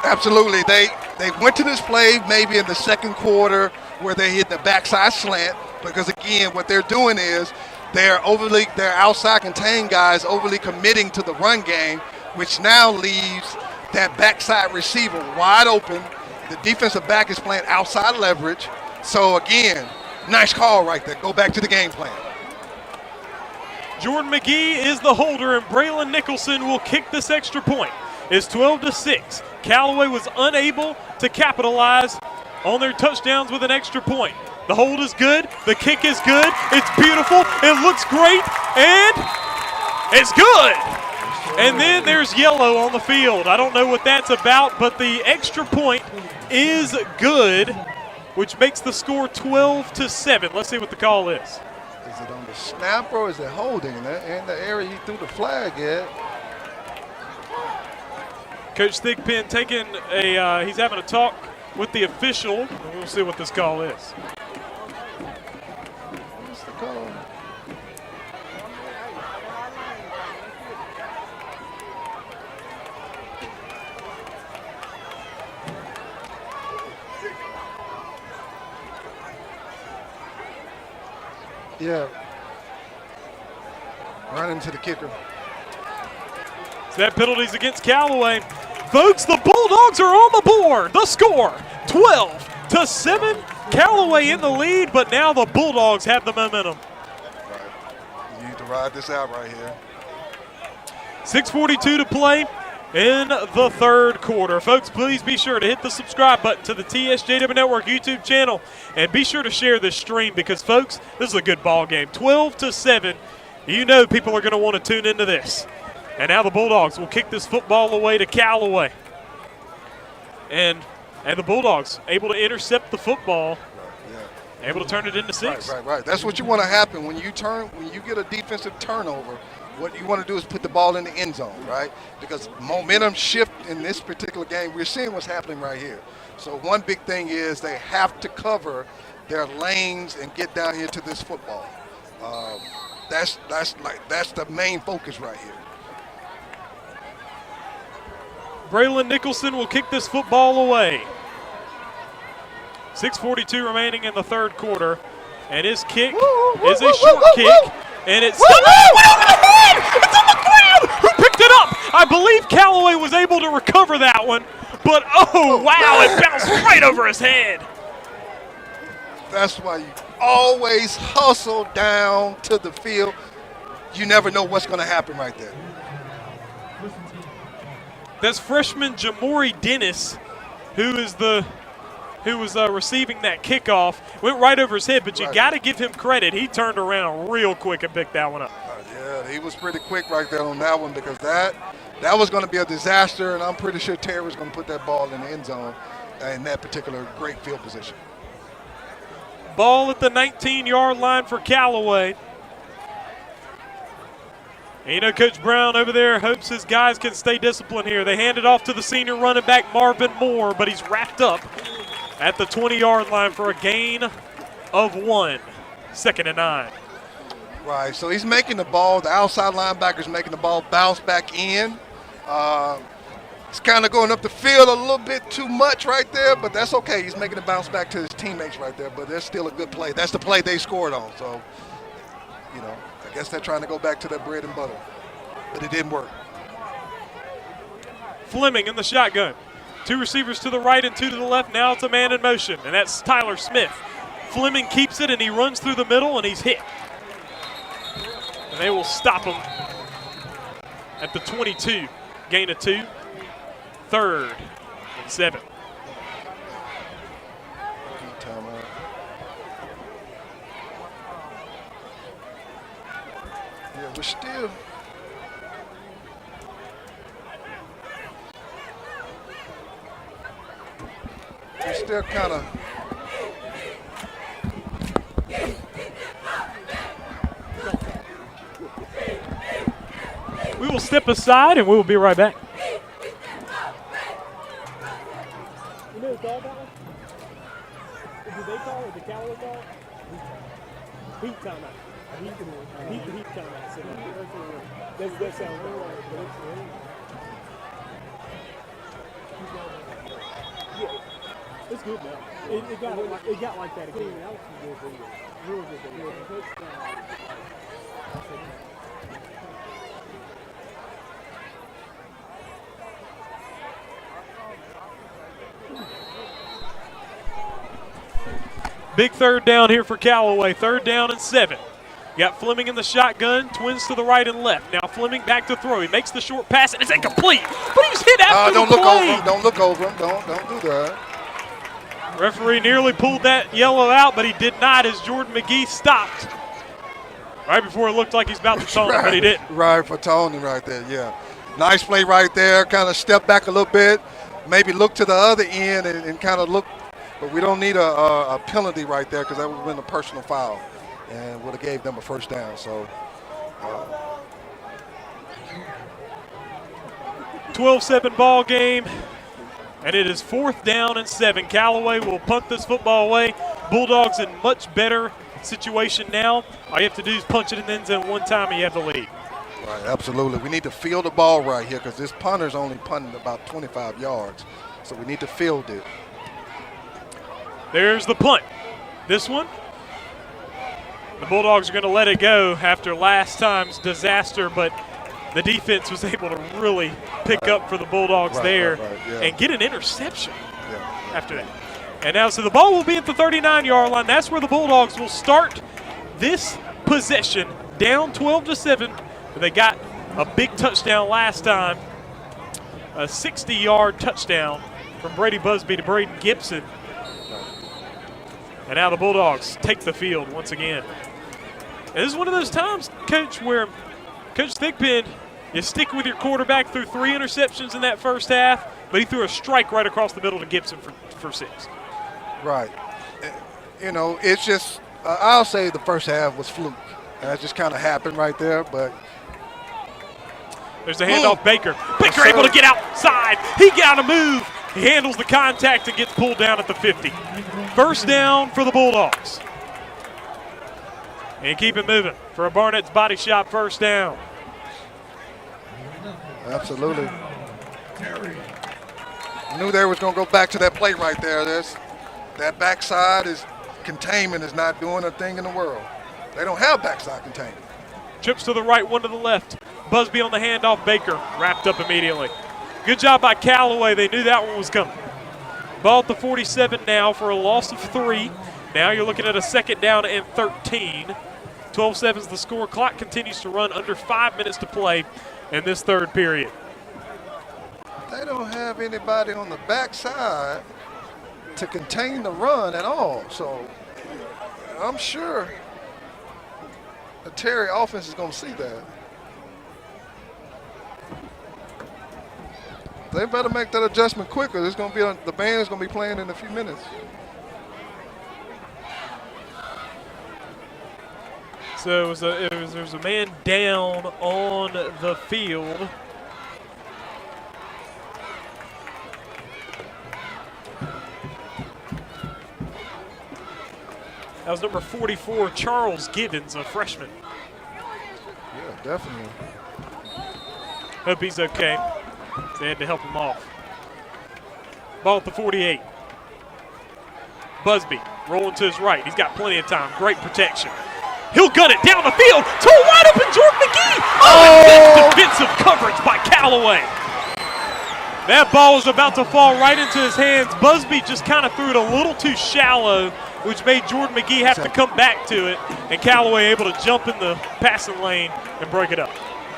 Absolutely. They went to this play maybe in the second quarter where they hit the backside slant because, again, what they're doing is they're outside contained guys overly committing to the run game, which now leaves that backside receiver wide open. The defensive back is playing outside leverage. So, again, nice call right there. Go back to the game plan. Jordan McGee is the holder, and Braylon Nicholson will kick this extra point. It's 12-6. Callaway was unable to capitalize on their touchdowns with an extra point. The hold is good. The kick is good. It's beautiful. It looks great. And it's good. And then there's yellow on the field. I don't know what that's about, but the extra point is good, which makes the score 12-7. Let's see what the call is. Is it on the snap or is it holding in the area he threw the flag at? Coach Thigpen taking he's having a talk with the official, and we'll see what this call is. What's the call? Yeah. Run into the kicker. So that penalty's against Callaway. Folks, the Bulldogs are on the board. The score, 12-7. Callaway in the lead, but now the Bulldogs have the momentum. Right. You need to ride this out right here. 6:42 to play in the third quarter. Folks, please be sure to hit the subscribe button to the TSJW Network YouTube channel, and be sure to share this stream because, folks, this is a good ball game. 12-7. You know people are going to want to tune into this. And now the Bulldogs will kick this football away to Callaway. And the Bulldogs able to intercept the football, able to turn it into 6. Right. That's what you want to happen when you get a defensive turnover. What you want to do is put the ball in the end zone, right? Because momentum shift in this particular game, we're seeing what's happening right here. So one big thing is they have to cover their lanes and get down here to this football. That's the main focus right here. Braylon Nicholson will kick this football away. 6:42 remaining in the third quarter. And his kick is a short kick. And it's still went over the head! It's on the ground! Who picked it up? I believe Callaway was able to recover that one. But, oh, wow, it bounced right over his head. That's why you always hustle down to the field. You never know what's going to happen right there. That's freshman Jamori Dennis, who was receiving that kickoff. Went right over his head, but you got to give him credit. He turned around real quick and picked that one up. Yeah, he was pretty quick right there on that one because that was going to be a disaster, and I'm pretty sure Terry was going to put that ball in the end zone in that particular great field position. Ball at the 19-yard line for Callaway. And you know, Coach Brown over there hopes his guys can stay disciplined here. They hand it off to the senior running back, Marvin Moore, but he's wrapped up at the 20-yard line for a gain of 1. 2nd and 9. Right, so he's making the ball, the outside linebacker's making the ball bounce back in. It's kind of going up the field a little bit too much right there, but that's okay. He's making it bounce back to his teammates right there, but that's still a good play. That's the play they scored on, so, you know, I guess they're trying to go back to their bread and butter, but it didn't work. Fleming in the shotgun. 2 receivers to the right and 2 to the left. Now it's a man in motion, and that's Tyler Smith. Fleming keeps it, and he runs through the middle, and he's hit. And they will stop him at the 22. Gain of 2. 3rd and 7. Timeout. Yeah, we're still. We're still kind of. We will step aside, and we will be right back. You know who called that one? Did they call it? Did Callaway call? Heat timeout. Heat timeout. So that sounds wrong, but it's yeah, it's good now. It got like that again. That was real good. Big 3rd down here for Callaway. 3rd down and 7. You got Fleming in the shotgun, twins to the right and left. Now Fleming back to throw. He makes the short pass, and it's incomplete. But he's hit after the play. Don't look over him. Don't do that. Referee nearly pulled that yellow out, but he did not as Jordan McGee stopped right before it looked like he's about to taunt him, but he didn't. Right, for taunting right there, yeah. Nice play right there. Kind of step back a little bit, maybe look to the other end and kind of look. But we don't need a penalty right there because that would have been a personal foul and would have gave them a 1st down. So 12-7 ball game, and it is 4th down and 7. Callaway will punt this football away. Bulldogs in much better situation now. All you have to do is punch it in the end zone one time and you have the lead. Right, absolutely. We need to field the ball right here because this punter's only punting about 25 yards. So we need to field it. There's the punt. This one, the Bulldogs are going to let it go after last time's disaster, but the defense was able to really pick up for the Bulldogs and get an interception after that. And now, so the ball will be at the 39-yard line. That's where the Bulldogs will start this possession, down 12-7. They got a big touchdown last time, a 60-yard touchdown from Brady Busby to Braden Gibson. And now the Bulldogs take the field once again. And this is one of those times, Coach, where Coach Thigpen, you stick with your quarterback through 3 interceptions in that first half, but he threw a strike right across the middle to Gibson for 6. Right. You know, it's just, I'll say the first half was fluke. And that just kind of happened right there, but. There's a handoff, Baker. Baker able to get outside. He got to move. He handles the contact and gets pulled down at the 50. 1st down for the Bulldogs. And keep it moving for a Barnett's Body Shop 1st down. Absolutely. Knew they was going to go back to that play right there. That backside containment is not doing a thing in the world. They don't have backside containment. Trips to the right, one to the left. Busby on the handoff. Baker wrapped up immediately. Good job by Callaway. They knew that one was coming. Ball at the 47 now for a loss of 3. Now you're looking at a 2nd down and 13. 12-7 is the score. Clock continues to run, under 5 minutes to play in this 3rd period. They don't have anybody on the backside to contain the run at all. So I'm sure the Terry offense is going to see that. They better make that adjustment quicker. There's going to be the band is going to be playing in a few minutes. So there's a man down on the field. That was number 44, Charles Givens, a freshman. Yeah, definitely. Hope he's okay. They had to help him off. Ball at the 48. Busby rolling to his right. He's got plenty of time. Great protection. He'll gut it down the field to a wide open Jordan McGee. Oh, and good defensive coverage by Callaway. That ball was about to fall right into his hands. Busby just kind of threw it a little too shallow, which made Jordan McGee have to come back to it, and Callaway able to jump in the passing lane and break it up.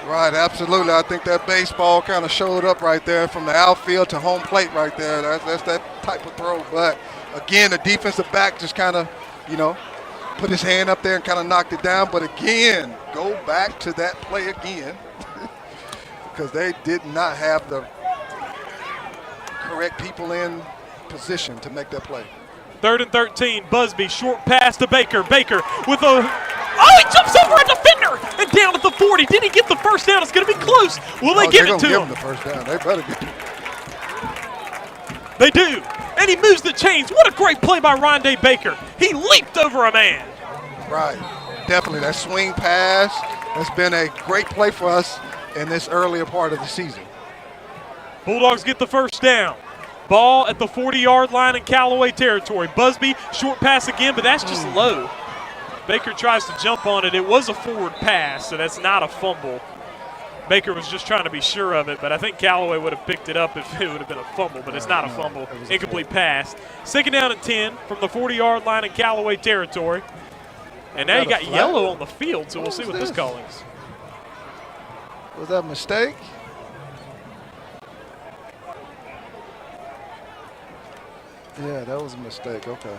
Right, absolutely. I think that baseball kind of showed up right there from the outfield to home plate right there. That's that type of throw. But, again, the defensive back just kind of, put his hand up there and kind of knocked it down. But, again, go back to that play again because they did not have the correct people in position to make that play. 3rd and 13, Busby, short pass to Baker. Baker with he jumps over a defender and down at the 40. Did he get the first down? It's going to be close. Will they give it to him? Give him the first down. They better get it. They do. And he moves the chains. What a great play by Rondé Baker. He leaped over a man. Right. Definitely. That swing pass has been a great play for us in this earlier part of the season. Bulldogs get the first down. Ball at the 40-yard line in Callaway territory. Busby, short pass again, but that's just low. Baker tries to jump on it. It was a forward pass, so that's not a fumble. Baker was just trying to be sure of it, but I think Callaway would have picked it up if it would have been a fumble, but it's not a fumble. Incomplete pass. 2nd down and 10 from the 40-yard line in Callaway territory. And now you got yellow on the field, so we'll see what this call is. Was that a mistake? Yeah, that was a mistake. Okay.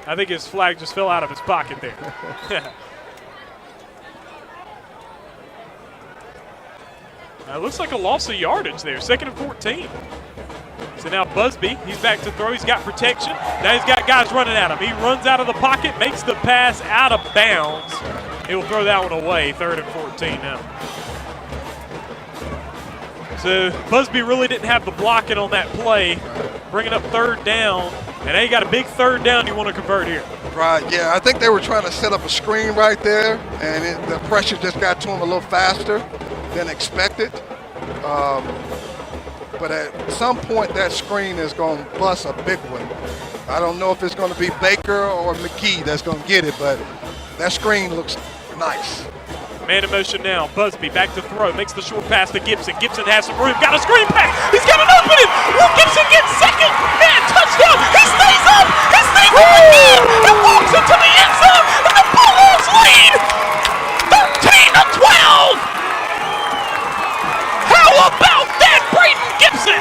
I think his flag just fell out of his pocket there. It looks like a loss of yardage there. 2nd and 14. So now Busby, he's back to throw. He's got protection. Now he's got guys running at him. He runs out of the pocket, makes the pass out of bounds. He'll throw that one away. 3rd and 14 now. So Busby really didn't have the blocking on that play, bringing up 3rd down. And now you got a big 3rd down you want to convert here. Right, yeah. I think they were trying to set up a screen right there, and the pressure just got to them a little faster than expected. But at some point, that screen is going to bust a big one. I don't know if it's going to be Baker or McGee that's going to get it, but that screen looks nice. Man in motion now. Busby back to throw. Makes the short pass to Gibson. Gibson has some room. Got a screen pass. He's got an opening. Will Gibson get 2nd? Man, touchdown. He stays up. He stays up again. He walks into the end zone. And the Bulldogs lead 13-12. How about that, Braden Gibson?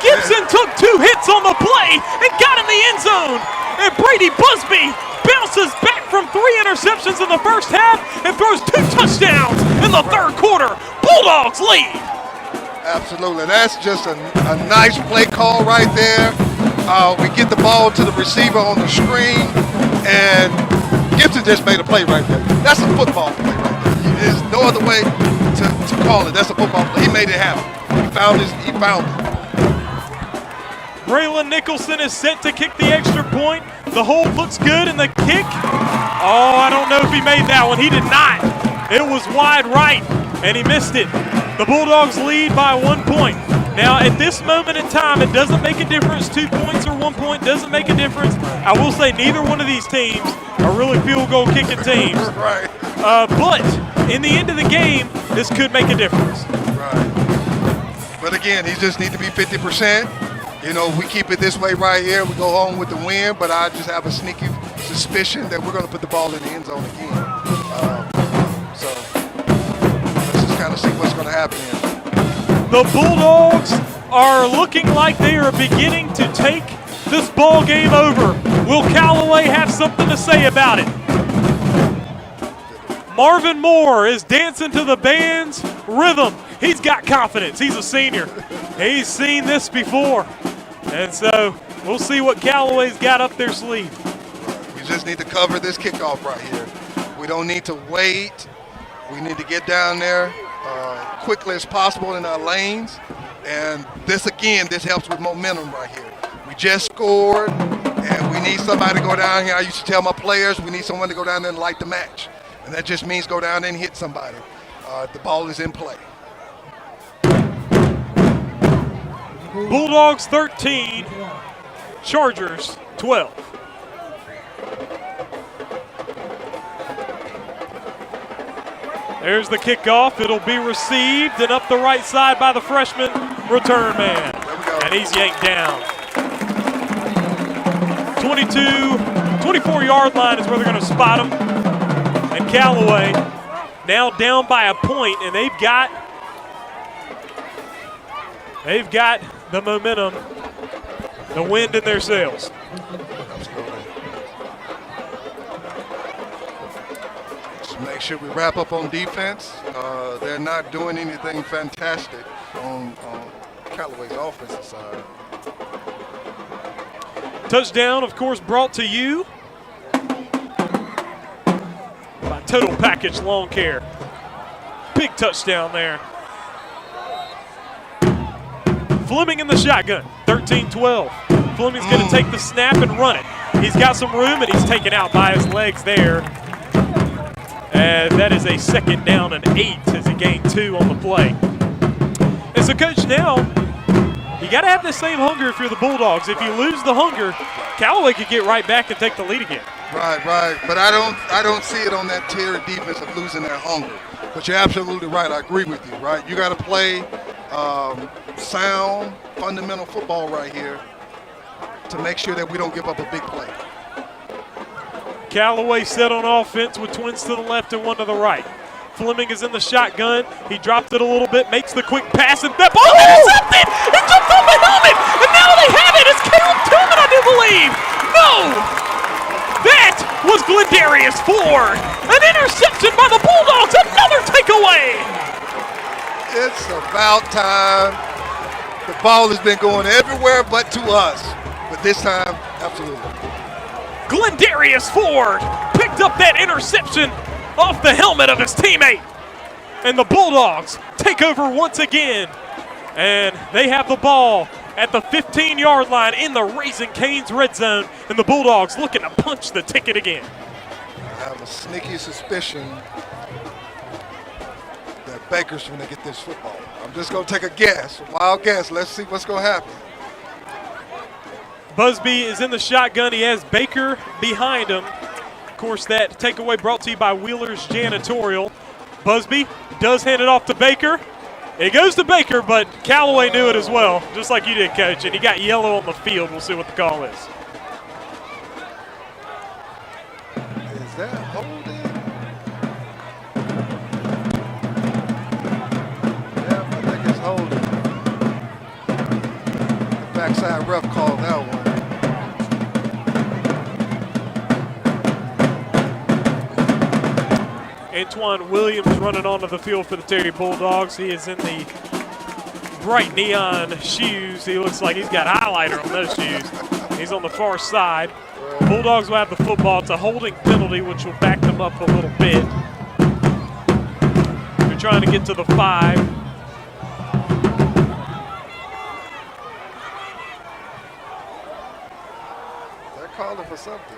Gibson took 2 hits on the play and got in the end zone. And Brady Busby bounces back from 3 interceptions in the first half and throws 2 touchdowns in the 3rd quarter. Bulldogs lead. Absolutely. That's just a nice play call right there. We get the ball to the receiver on the screen, and Gibson just made a play right there. That's a football play right there. There's no other way to call it. That's a football play. He made it happen. He found it. Braylon Nicholson is set to kick the extra point. The hold looks good, and the kick, I don't know if he made that one. He did not. It was wide right, and he missed it. The Bulldogs lead by 1 point. Now, at this moment in time, it doesn't make a difference. 2 points or 1 point doesn't make a difference. I will say neither one of these teams are really field goal kicking teams. Right. But in the end of the game, this could make a difference. Right. But again, he just need to be 50%. You know, we keep it this way right here. We go home with the win, but I just have a sneaky suspicion that we're going to put the ball in the end zone again. So let's just kind of see what's going to happen here. The Bulldogs are looking like they are beginning to take this ball game over. Will Callaway have something to say about it? Marvin Moore is dancing to the band's rhythm. He's got confidence. He's a senior. He's seen this before. And so we'll see what Callaway's got up their sleeve. We just need to cover this kickoff right here. We don't need to wait. We need to get down there quickly as possible in our lanes. And this helps with momentum right here. We just scored, and we need somebody to go down here. I used to tell my players, we need someone to go down there and light the match. And that just means go down there and hit somebody. The ball is in play. Bulldogs 13, Chargers 12. There's the kickoff. It'll be received and up the right side by the freshman return man. And he's yanked down. 24-yard line is where they're going to spot him. And Callaway now down by a point, and they've got the momentum, the wind in their sails. Just make sure we wrap up on defense. They're not doing anything fantastic on Callaway's offensive side. Touchdown, of course, brought to you by Total Package Lawn Care. Big touchdown there. Fleming in the shotgun, 13-12. Fleming's going to take the snap and run it. He's got some room, and he's taken out by his legs there. And that is a second down and 8 as he gained 2 on the play. And so, Coach, now you got to have the same hunger if you're the Bulldogs. If you lose the hunger, Callaway could get right back and take the lead again. Right. But I don't see it on that Terry defense of losing their hunger. But you're absolutely right. I agree with you, right? You got to play sound, fundamental football right here to make sure that we don't give up a big play. Callaway set on offense with twins to the left and one to the right. Fleming is in the shotgun. He dropped it a little bit, makes the quick pass, and that ball intercepted! It jumped on the helmet, and now they have it! It's Caleb Tillman, I do believe! No! That was Glendarius Ford! An interception by the Bulldogs, another takeaway! It's about time. The ball has been going everywhere but to us. But this time, absolutely. Glendarius Ford picked up that interception off the helmet of his teammate. And the Bulldogs take over once again. And they have the ball at the 15-yard line in the Raising Cane's red zone. And the Bulldogs looking to punch the ticket again. I have a sneaky suspicion that Baker's going to get this football. I'm just going to take a guess, a wild guess. Let's see what's going to happen. Busby is in the shotgun. He has Baker behind him. Of course, that takeaway brought to you by Wheeler's Janitorial. Busby does hand it off to Baker. It goes to Baker, but Callaway knew it as well, just like you did, Coach, and he got yellow on the field. We'll see what the call is. Is that holding? Yeah, I think it's holding. The backside ref called that one. Antoine Williams running onto the field for the Terry Bulldogs. He is in the bright neon shoes. He looks like he's got highlighter on those shoes. He's on the far side. Bulldogs will have the football. It's a holding penalty, which will back them up a little bit. They're trying to get to the 5. They're calling for something.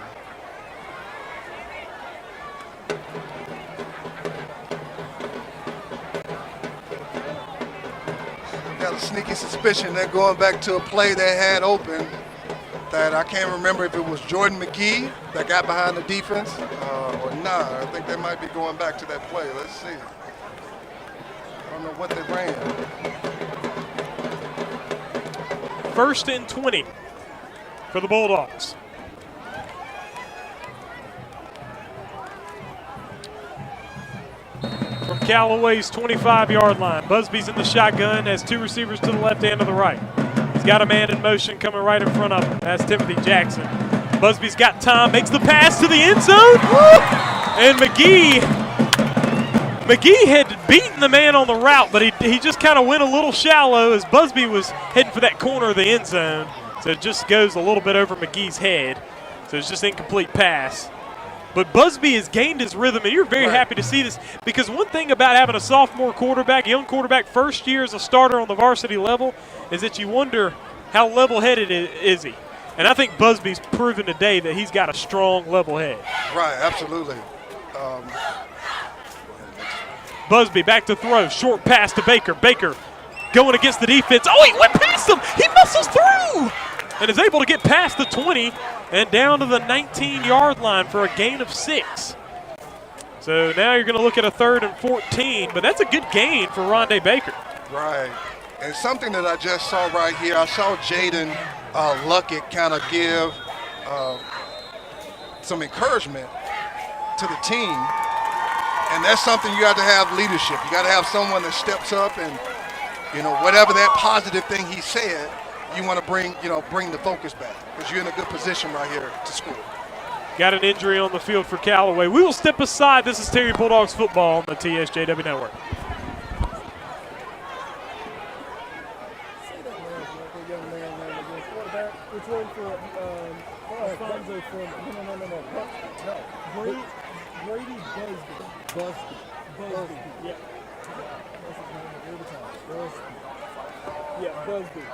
a sneaky suspicion they're going back to a play they had open that I can't remember if it was Jordan McGee that got behind the defense or not. I think they might be going back to that play. Let's see. I don't know what they ran. 1st and 20 for the Bulldogs. From Callaway's 25-yard line. Busby's in the shotgun, has 2 receivers to the left and to the right. He's got a man in motion coming right in front of him. That's Timothy Jackson. Busby's got time, makes the pass to the end zone. And McGee had beaten the man on the route, but he just kind of went a little shallow as Busby was heading for that corner of the end zone. So it just goes a little bit over McGee's head. So it's just incomplete pass. But Busby has gained his rhythm, and you're very happy to see this because one thing about having a sophomore quarterback, young quarterback, first year as a starter on the varsity level, is that you wonder how level-headed is he. And I think Busby's proven today that he's got a strong level head. Right, absolutely. Busby back to throw, short pass to Baker. Baker going against the defense. Oh, he went past him. He muscles through and is able to get past the 20 and down to the 19-yard line for a gain of 6. So now you're going to look at a 3rd and 14, but that's a good gain for Rondé Baker. Right. And something that I just saw right here, I saw Jaden Luckett kind of give some encouragement to the team. And that's something you have to have leadership. You got to have someone that steps up and, whatever that positive thing he said, you want to bring the focus back because you're in a good position right here to score. Got an injury on the field for Callaway. We will step aside. This is Terry Bulldogs football on the TSJW Network. Which one for Alfonso from no. Brady Busby. Yeah. That's his name every time. Busby. Yeah, Busby.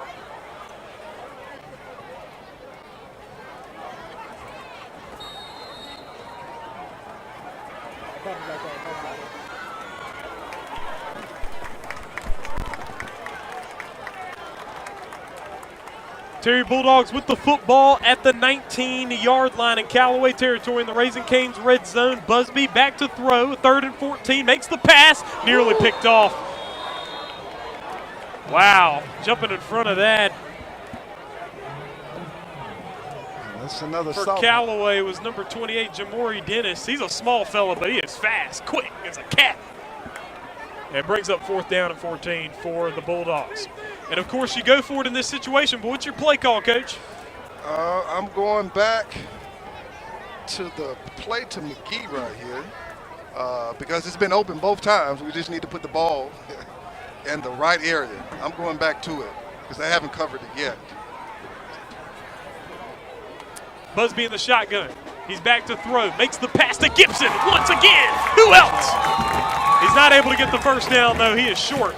Terry Bulldogs with the football at the 19-yard line in Callaway territory in the Raising Cane's red zone. Busby back to throw, 3rd and 14, makes the pass, nearly picked off. Wow, jumping in front of that. That's another For solid. Callaway was number 28, Jamori Dennis. He's a small fella, but he is fast, quick as a cat. And brings up 4th down and 14 for the Bulldogs. And, of course, you go for it in this situation, but what's your play call, Coach? I'm going back to the play to McGee right here because it's been open both times. We just need to put the ball in the right area. I'm going back to it because they haven't covered it yet. Busby in the shotgun. He's back to throw. Makes the pass to Gibson once again. Who else? He's not able to get the first down, though. He is short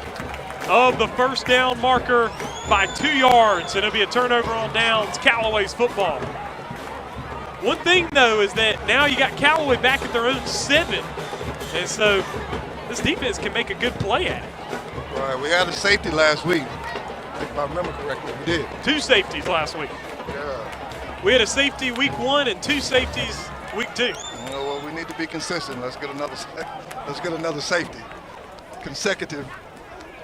of the first down marker by 2 yards, and it'll be a turnover on downs. Callaway's football. One thing, though, is that now you got Callaway back at their own 7, and so this defense can make a good play at it. Right, we had a safety last week, if I remember correctly. We did. 2 safeties last week. Yeah. We had a safety week 1 and 2 safeties week 2. Well, we need to be consistent. Let's get another safety. Consecutive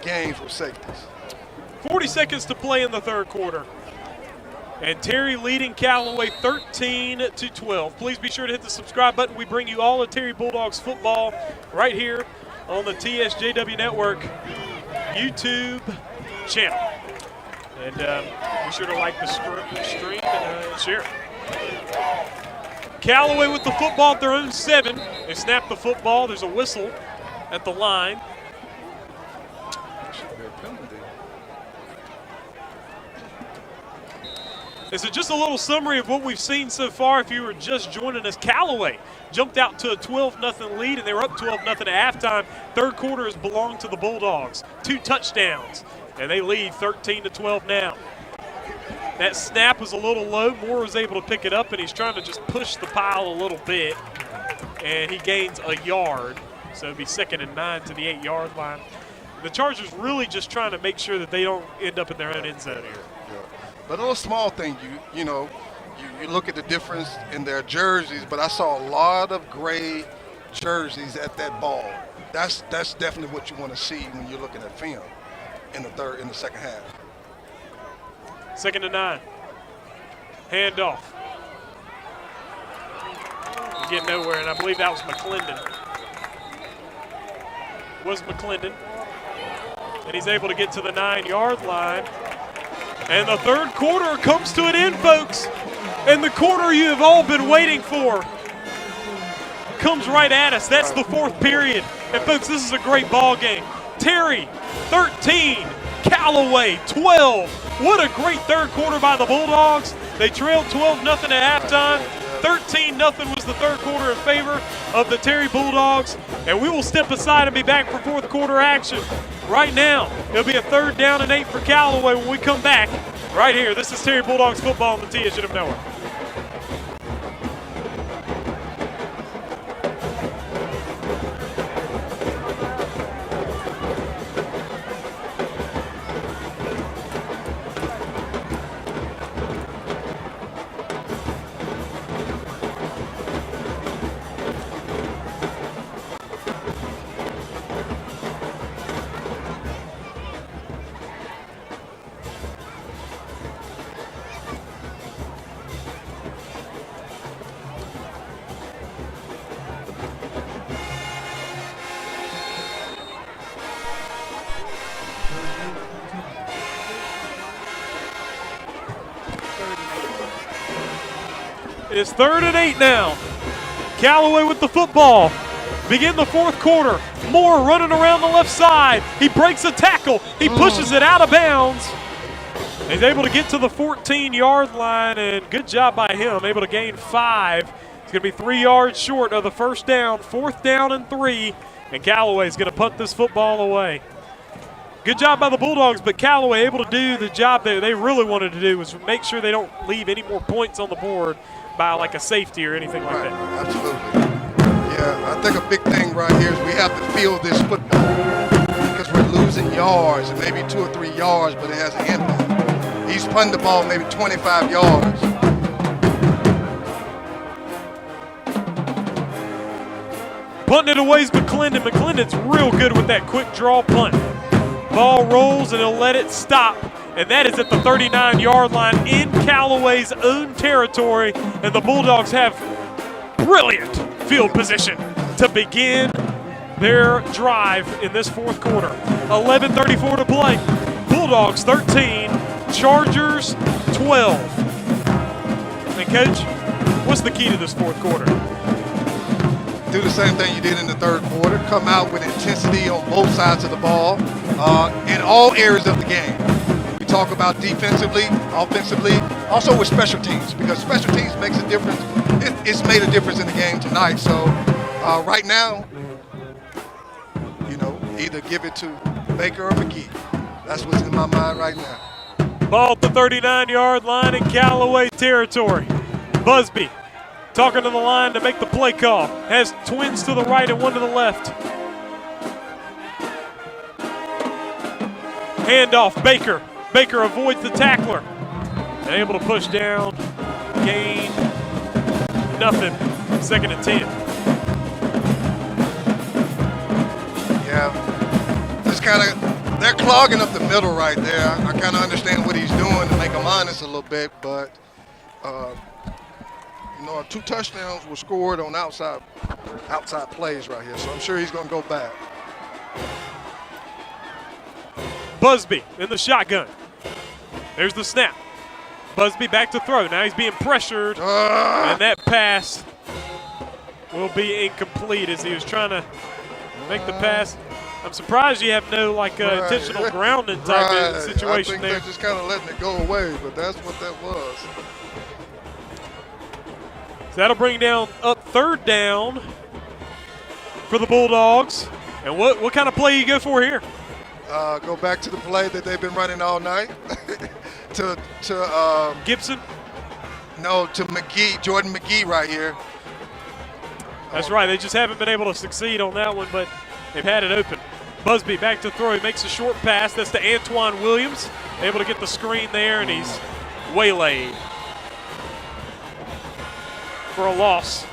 games with safeties. 40 seconds to play in the 3rd quarter. And Terry leading Callaway 13-12. Please be sure to hit the subscribe button. We bring you all of Terry Bulldogs football right here on the TSJW Network YouTube channel. And be sure to like the stream and share it. Callaway with the football at their own 7. They snap the football. There's a whistle at the line. This is just a little summary of what we've seen so far. If you were just joining us, Callaway jumped out to a 12-0 lead, and they were up 12-0 at halftime. 3rd quarter has belonged to the Bulldogs. 2 touchdowns, and they lead 13-12 now. That snap was a little low. Moore was able to pick it up, and he's trying to just push the pile a little bit, and he gains a yard. So it'll be 2nd and 9 to the 8-yard line. The Chargers really just trying to make sure that they don't end up in their own end zone here. Yeah. But a little small thing, you look at the difference in their jerseys, but I saw a lot of gray jerseys at that ball. That's definitely what you want to see when you're looking at film in the second half. 2nd and 9. Handoff. Get nowhere, and I believe that was McClendon. And he's able to get to the 9-yard line. And the third quarter comes to an end, folks. And the quarter you have all been waiting for comes right at us. That's the fourth period. And folks, this is a great ball game. Terry, 13. Callaway, 12. What a great third quarter by the Bulldogs. They trailed 12-0 at halftime. 13-0 was the third quarter in favor of the Terry Bulldogs. And we will step aside and be back for fourth quarter action. Right now, it'll be a 3rd down and 8 for Callaway when we come back right here. This is Terry Bulldogs football on the TSJW Network. It's 3rd and 8 now. Callaway with the football. Begin the fourth quarter. Moore running around the left side. He breaks a tackle. He pushes it out of bounds. He's able to get to the 14-yard line, and good job by him. Able to gain 5. He's going to be 3 yards short of the first down. 4th down and 3, and Callaway's going to punt this football away. Good job by the Bulldogs, but Callaway able to do the job that they really wanted to do, was make sure they don't leave any more points on the board by like a safety or anything like that. Absolutely. Yeah, I think a big thing right here is we have to field this football because we're losing yards, and maybe 2 or 3 yards, but it has an impact. He's punting the ball maybe 25 yards. Punting it away is McClendon. McClendon's real good with that quick draw punt. Ball rolls and he'll let it stop. And that is at the 39-yard line in Callaway's own territory. And the Bulldogs have brilliant field position to begin their drive in this fourth quarter. 11:34 to play. Bulldogs 13, Chargers 12. And Coach, what's the key to this fourth quarter? Do the same thing you did in the third quarter. Come out with intensity on both sides of the ball in all areas of the game. We talk about defensively, offensively, also with special teams, because special teams makes a difference. It's made a difference in the game tonight. So right now, either give it to Baker or McGee. That's what's in my mind right now. Ball at the 39-yard line in Callaway territory. Busby talking to the line to make the play call. Has twins to the right and one to the left. Handoff, Baker. Baker avoids the tackler. And able to push down, gain nothing. 2nd and 10. Yeah, just kind of, they're clogging up the middle right there. I kind of understand what he's doing to make them honest a little bit, but 2 touchdowns were scored on outside plays right here, so I'm sure he's going to go back. Busby in the shotgun. There's the snap. Busby back to throw. Now he's being pressured, and that pass will be incomplete as he was trying to make the pass. I'm surprised you have no intentional grounding type of situation I think there. they're just kind of letting it go away, but that's what that was. So that'll bring down up 3rd down for the Bulldogs. And what kind of play you go for here? Go back to the play that they've been running all night. to Gibson? No, to McGee, Jordan McGee right here. That's right. They just haven't been able to succeed on that one, but they've had it open. Busby back to throw. He makes a short pass. That's to Antoine Williams. Able to get the screen there, and he's waylaid for a loss.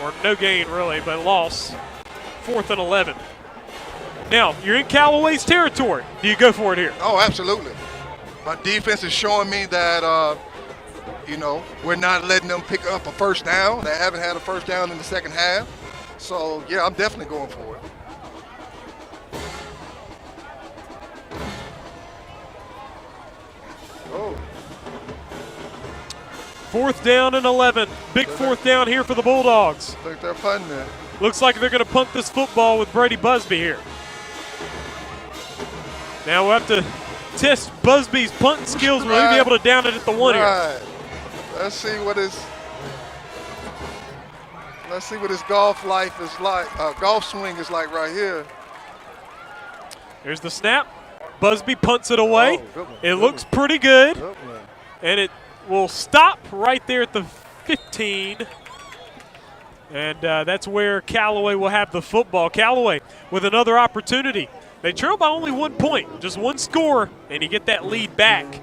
Or no gain, really, but a loss. 4th and 11. Now, you're in Callaway's territory. Do you go for it here? Oh, absolutely. My defense is showing me that, we're not letting them pick up a first down. They haven't had a first down in the second half. So, yeah, I'm definitely going for it. Oh. 4th down and 11. Big 4th down here for the Bulldogs. I think they're punting it. Looks like they're going to punt this football with Brady Busby here. Now we'll have to test Busby's punting skills. Will he be able to down it at the 1 here? Let's see what his golf life is like. Golf swing is like right here. Here's the snap. Busby punts it away. Oh, good one, it looks pretty good. Good one. And it will stop right there at the 15. And that's where Callaway will have the football. Callaway with another opportunity. They trail by only 1 point, just one score, and you get that lead back.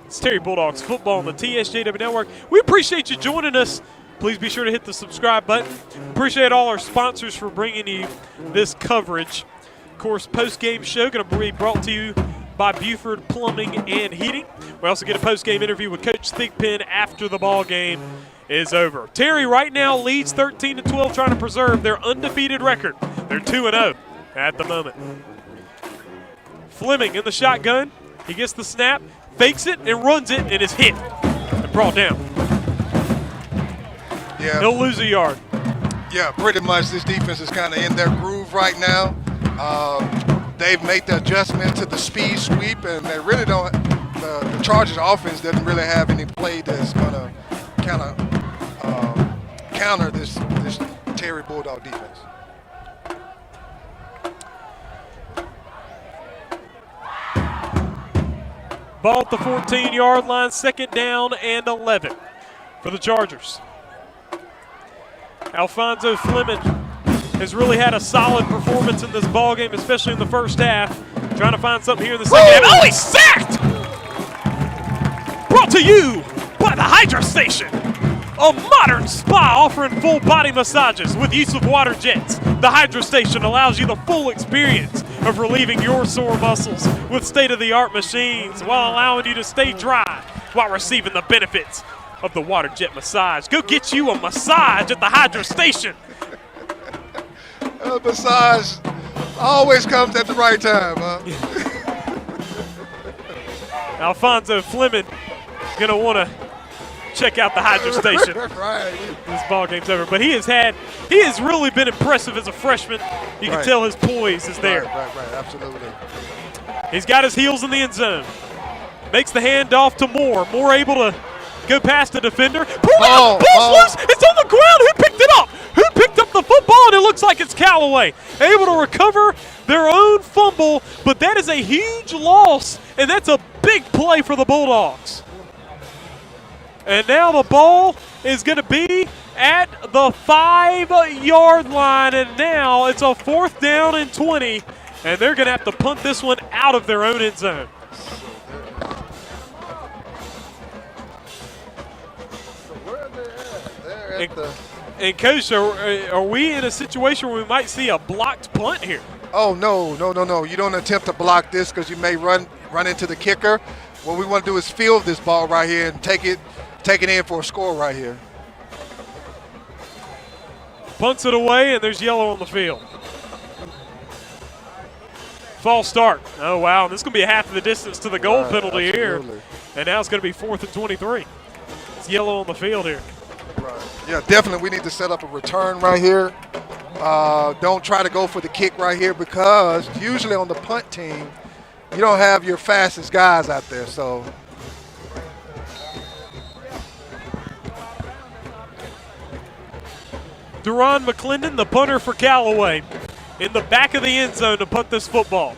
It's Terry Bulldogs football on the TSJW Network. We appreciate you joining us. Please be sure to hit the subscribe button. Appreciate all our sponsors for bringing you this coverage. Of course, post-game show going to be brought to you by Buford Plumbing and Heating. We also get a post-game interview with Coach Thigpen after the ball game is over. Terry right now leads 13-12, trying to preserve their undefeated record. They're 2-0 at the moment. Fleming in the shotgun. He gets the snap, fakes it, and runs it, and is hit and brought down. Yeah. He'll lose a yard. Yeah, pretty much this defense is kind of in their groove right now. They've made the adjustment to the speed sweep, and they really don't. The Chargers offense doesn't really have any play that's going to kind of counter this Terry Bulldog defense. Ball at the 14-yard line, 2nd down and 11 for the Chargers. Alfonso Fleming has really had a solid performance in this ball game, especially in the first half. Trying to find something here in the second half. Oh, he's sacked! Brought to you by the Hydro Station, a modern spa offering full body massages with use of water jets. The Hydro Station allows you the full experience of relieving your sore muscles with state-of-the-art machines while allowing you to stay dry while receiving the benefits of the water jet massage. Go get you a massage at the Hydro Station. Massage always comes at the right time, huh? Alfonso Fleming gonna want to check out the Hydro Station. Right. This ball game's over, but he has really been impressive as a freshman. You can tell his poise is there. Right, absolutely. He's got his heels in the end zone. Makes the handoff to Moore. Moore able to go past the defender. Ball's loose. It's on the ground. Who picked it up? Who picked up the football? And it looks like it's Callaway. Able to recover their own fumble, but that is a huge loss, and that's a big play for the Bulldogs. And now the ball is going to be at the 5-yard line, and now it's a 4th down and 20, and they're going to have to punt this one out of their own end zone. And Coach, are we in a situation where we might see a blocked punt here? Oh, no. You don't attempt to block this because you may run into the kicker. What we want to do is field this ball right here and take it in for a score right here. Punts it away, and there's yellow on the field. False start. Oh, wow. This is going to be a half of the distance to the goal penalty here. And now it's going to be 4th and 23. It's yellow on the field here. Right. Yeah, definitely we need to set up a return right here. Don't try to go for the kick right here because usually on the punt team, you don't have your fastest guys out there. So Duron McClendon, the punter for Callaway, in the back of the end zone to punt this football.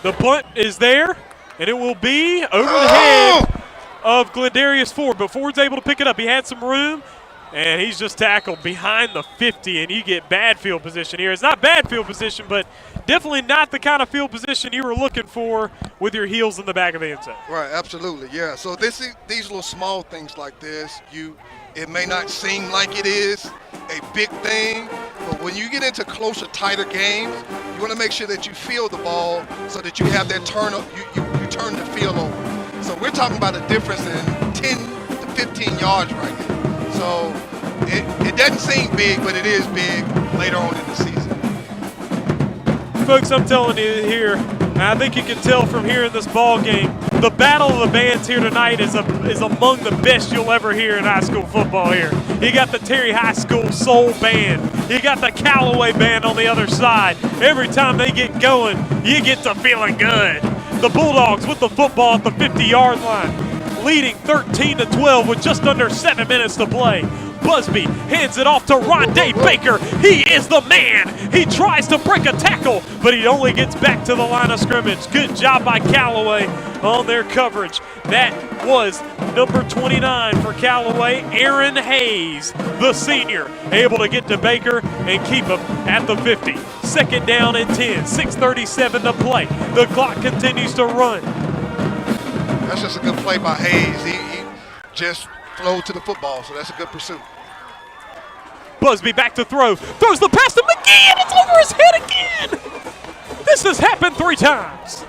The punt is there, and it will be over the head of Glendarius Ford, but Ford's able to pick it up. He had some room, And he's just tackled behind the 50, and you get bad field position here. It's not bad field position, but definitely not the kind of field position you were looking for with your heels in the back of the end zone. Right, absolutely, yeah. So these little small things like this, it may not seem like it is a big thing, but when you get into closer, tighter games, you want to make sure that you feel the ball so that you have that turn up, you turn the field over. So we're talking about a difference in 10 to 15 yards right here. So it doesn't seem big, but it is big later on in the season. Folks, I'm telling you here, and I think you can tell from here in this ball game, the battle of the bands here tonight is among the best you'll ever hear in high school football here. You got the Terry High School Soul Band. You got the Callaway Band on the other side. Every time they get going, you get to feeling good. The Bulldogs with the football at the 50-yard line, leading 13-12 with just under 7 minutes to play. Busby hands it off to Rondé Baker. He is the man. He tries to break a tackle, but he only gets back to the line of scrimmage. Good job by Callaway on their coverage. That was number 29 for Callaway, Aaron Hayes, the senior, able to get to Baker and keep him at the 50. Second down and 10, 6:37 to play. The clock continues to run. That's just a good play by Hayes. He just flowed to the football, so that's a good pursuit. Busby back to throw. Throws the pass to McGee, and it's over his head again. This has happened 3 times.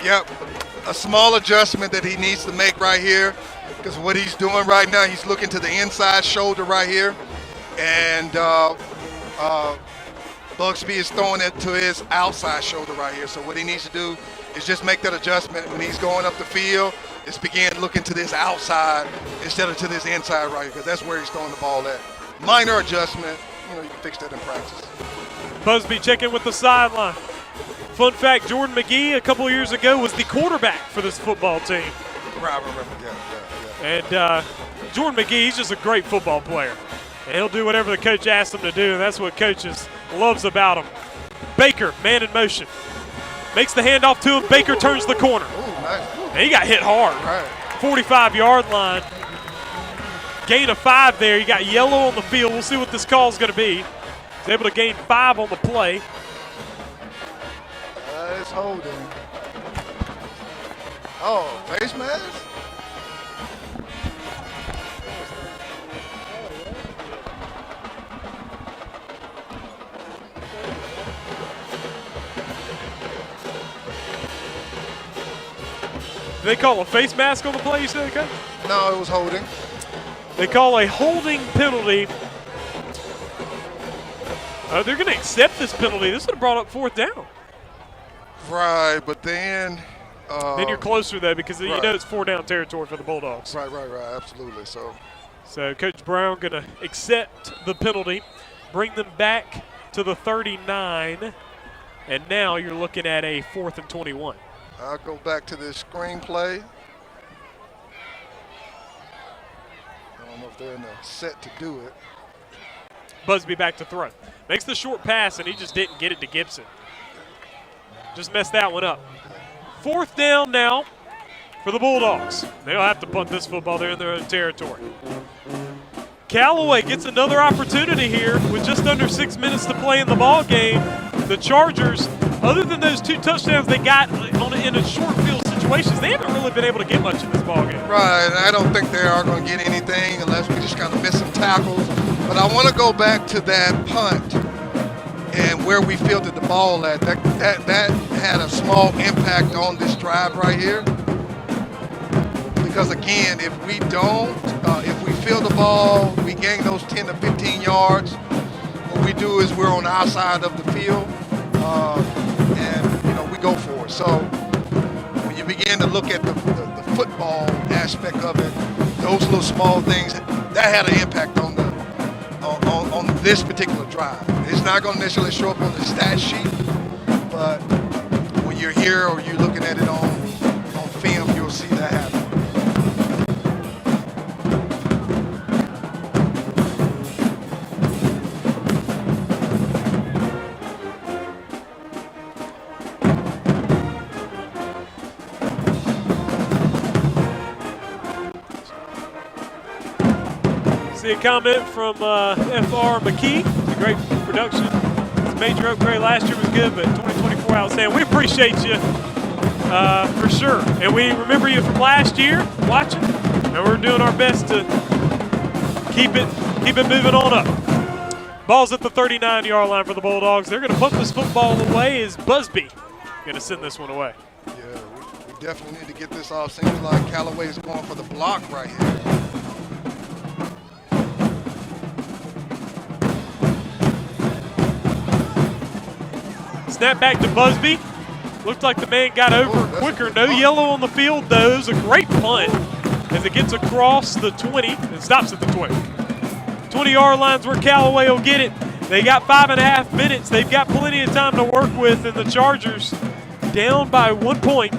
Yep, a small adjustment that he needs to make right here, because what he's doing right now, he's looking to the inside shoulder right here, and Bugsby is throwing it to his outside shoulder right here. So what he needs to do is just make that adjustment when he's going up the field. Is begin looking to this outside instead of to this inside right here, because that's where he's throwing the ball at. Minor adjustment, you can fix that in practice. Busby checking with the sideline. Fun fact, Jordan McGee a couple years ago was the quarterback for this football team. Right, I remember, yeah. And Jordan McGee, he's just a great football player. And he'll do whatever the coach asks him to do, and that's what coaches loves about him. Baker, man in motion. Makes the handoff to him. Baker turns the corner. Ooh, nice. And he got hit hard. Right. 45-yard line. Gain of 5 there. You got yellow on the field. We'll see what this call is going to be. He's able to gain 5 on the play. It's holding. Oh, face mask? They call a face mask on the play, you said, okay? No, it was holding. They call a holding penalty. They're going to accept this penalty. This would have brought up 4th down. Right, but then Then you're closer, though, because you right. know it's 4-down territory for the Bulldogs. Right, absolutely. So Coach Brown going to accept the penalty, bring them back to the 39, and now you're looking at a 4th and 21. I'll go back to this screenplay. I don't know if they're in the set to do it. Busby back to throw. Makes the short pass, and he just didn't get it to Gibson. Just messed that one up. 4th down now for the Bulldogs. They'll have to punt this football. They're in their own territory. Callaway gets another opportunity here with just under 6 minutes to play in the ball game. The Chargers, other than those 2 touchdowns they got in a short field situations, they haven't really been able to get much in this ball game. Right, and I don't think they are going to get anything unless we just kind of miss some tackles. But I want to go back to that punt and where we fielded the ball at. That had a small impact on this drive right here. Because again, if we don't, if we field the ball, we gain those 10 to 15 yards. What we do is we're on our side of the field, and we go for it. So when you begin to look at the football aspect of it, those little small things that had an impact on this particular drive. It's not going to necessarily show up on the stat sheet, but when you're here or you're looking at it on film, you'll see that happen. See a comment from F.R. McKee. It's a great production. His major upgrade last year was good, but 2024 outstanding. We appreciate you for sure. And we remember you from last year watching, and we're doing our best to keep it moving on up. Ball's at the 39-yard line for the Bulldogs. They're going to pump this football away as Busby going to send this one away. Yeah, we definitely need to get this off. Seems like Callaway's going for the block right here. Snap back to Busby. Looked like the man got over quicker. No yellow on the field, though. It was a great punt as it gets across the 20 and stops at the 20. 20-yard line's where Callaway will get it. They got 5.5 minutes. They've got plenty of time to work with, and the Chargers down by 1 point,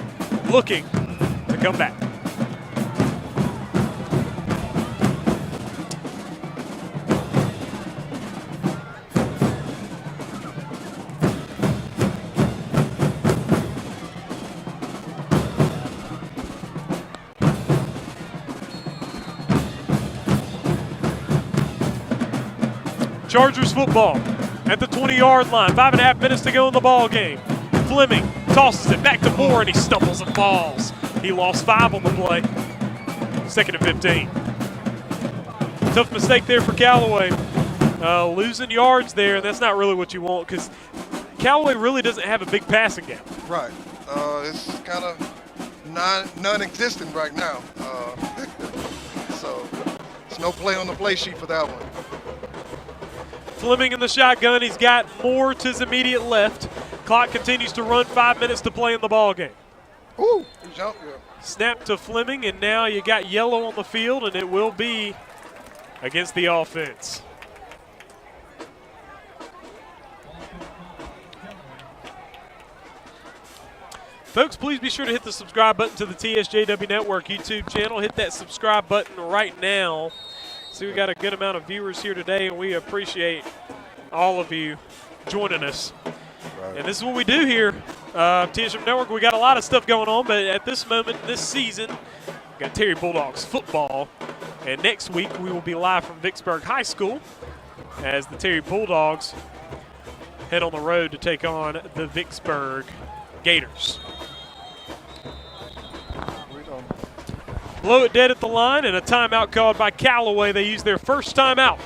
looking to come back. Chargers football at the 20-yard line. 5.5 minutes to go in the ball game. Fleming tosses it back to Moore, and he stumbles and falls. He lost 5 on the play. 2nd and 15. Tough mistake there for Callaway. Losing yards there, and that's not really what you want because Callaway really doesn't have a big passing game. Right. It's kind of non-existent right now. So it's no play on the play sheet for that one. Fleming in the shotgun. He's got Moore to his immediate left. Clock continues to run. 5 minutes to play in the ball game. Ooh, he jumped. Snap to Fleming, and now you got yellow on the field, and it will be against the offense. Folks, please be sure to hit the subscribe button to the TSJW Network YouTube channel. Hit that subscribe button right now. See, we got a good amount of viewers here today, and we appreciate all of you joining us. Right. And this is what we do here, TSJW Network. We got a lot of stuff going on, but at this moment, this season, we got Terry Bulldogs football. And next week, we will be live from Vicksburg High School as the Terry Bulldogs head on the road to take on the Vicksburg Gators. Blow it dead at the line, and a timeout called by Callaway. They use their first timeout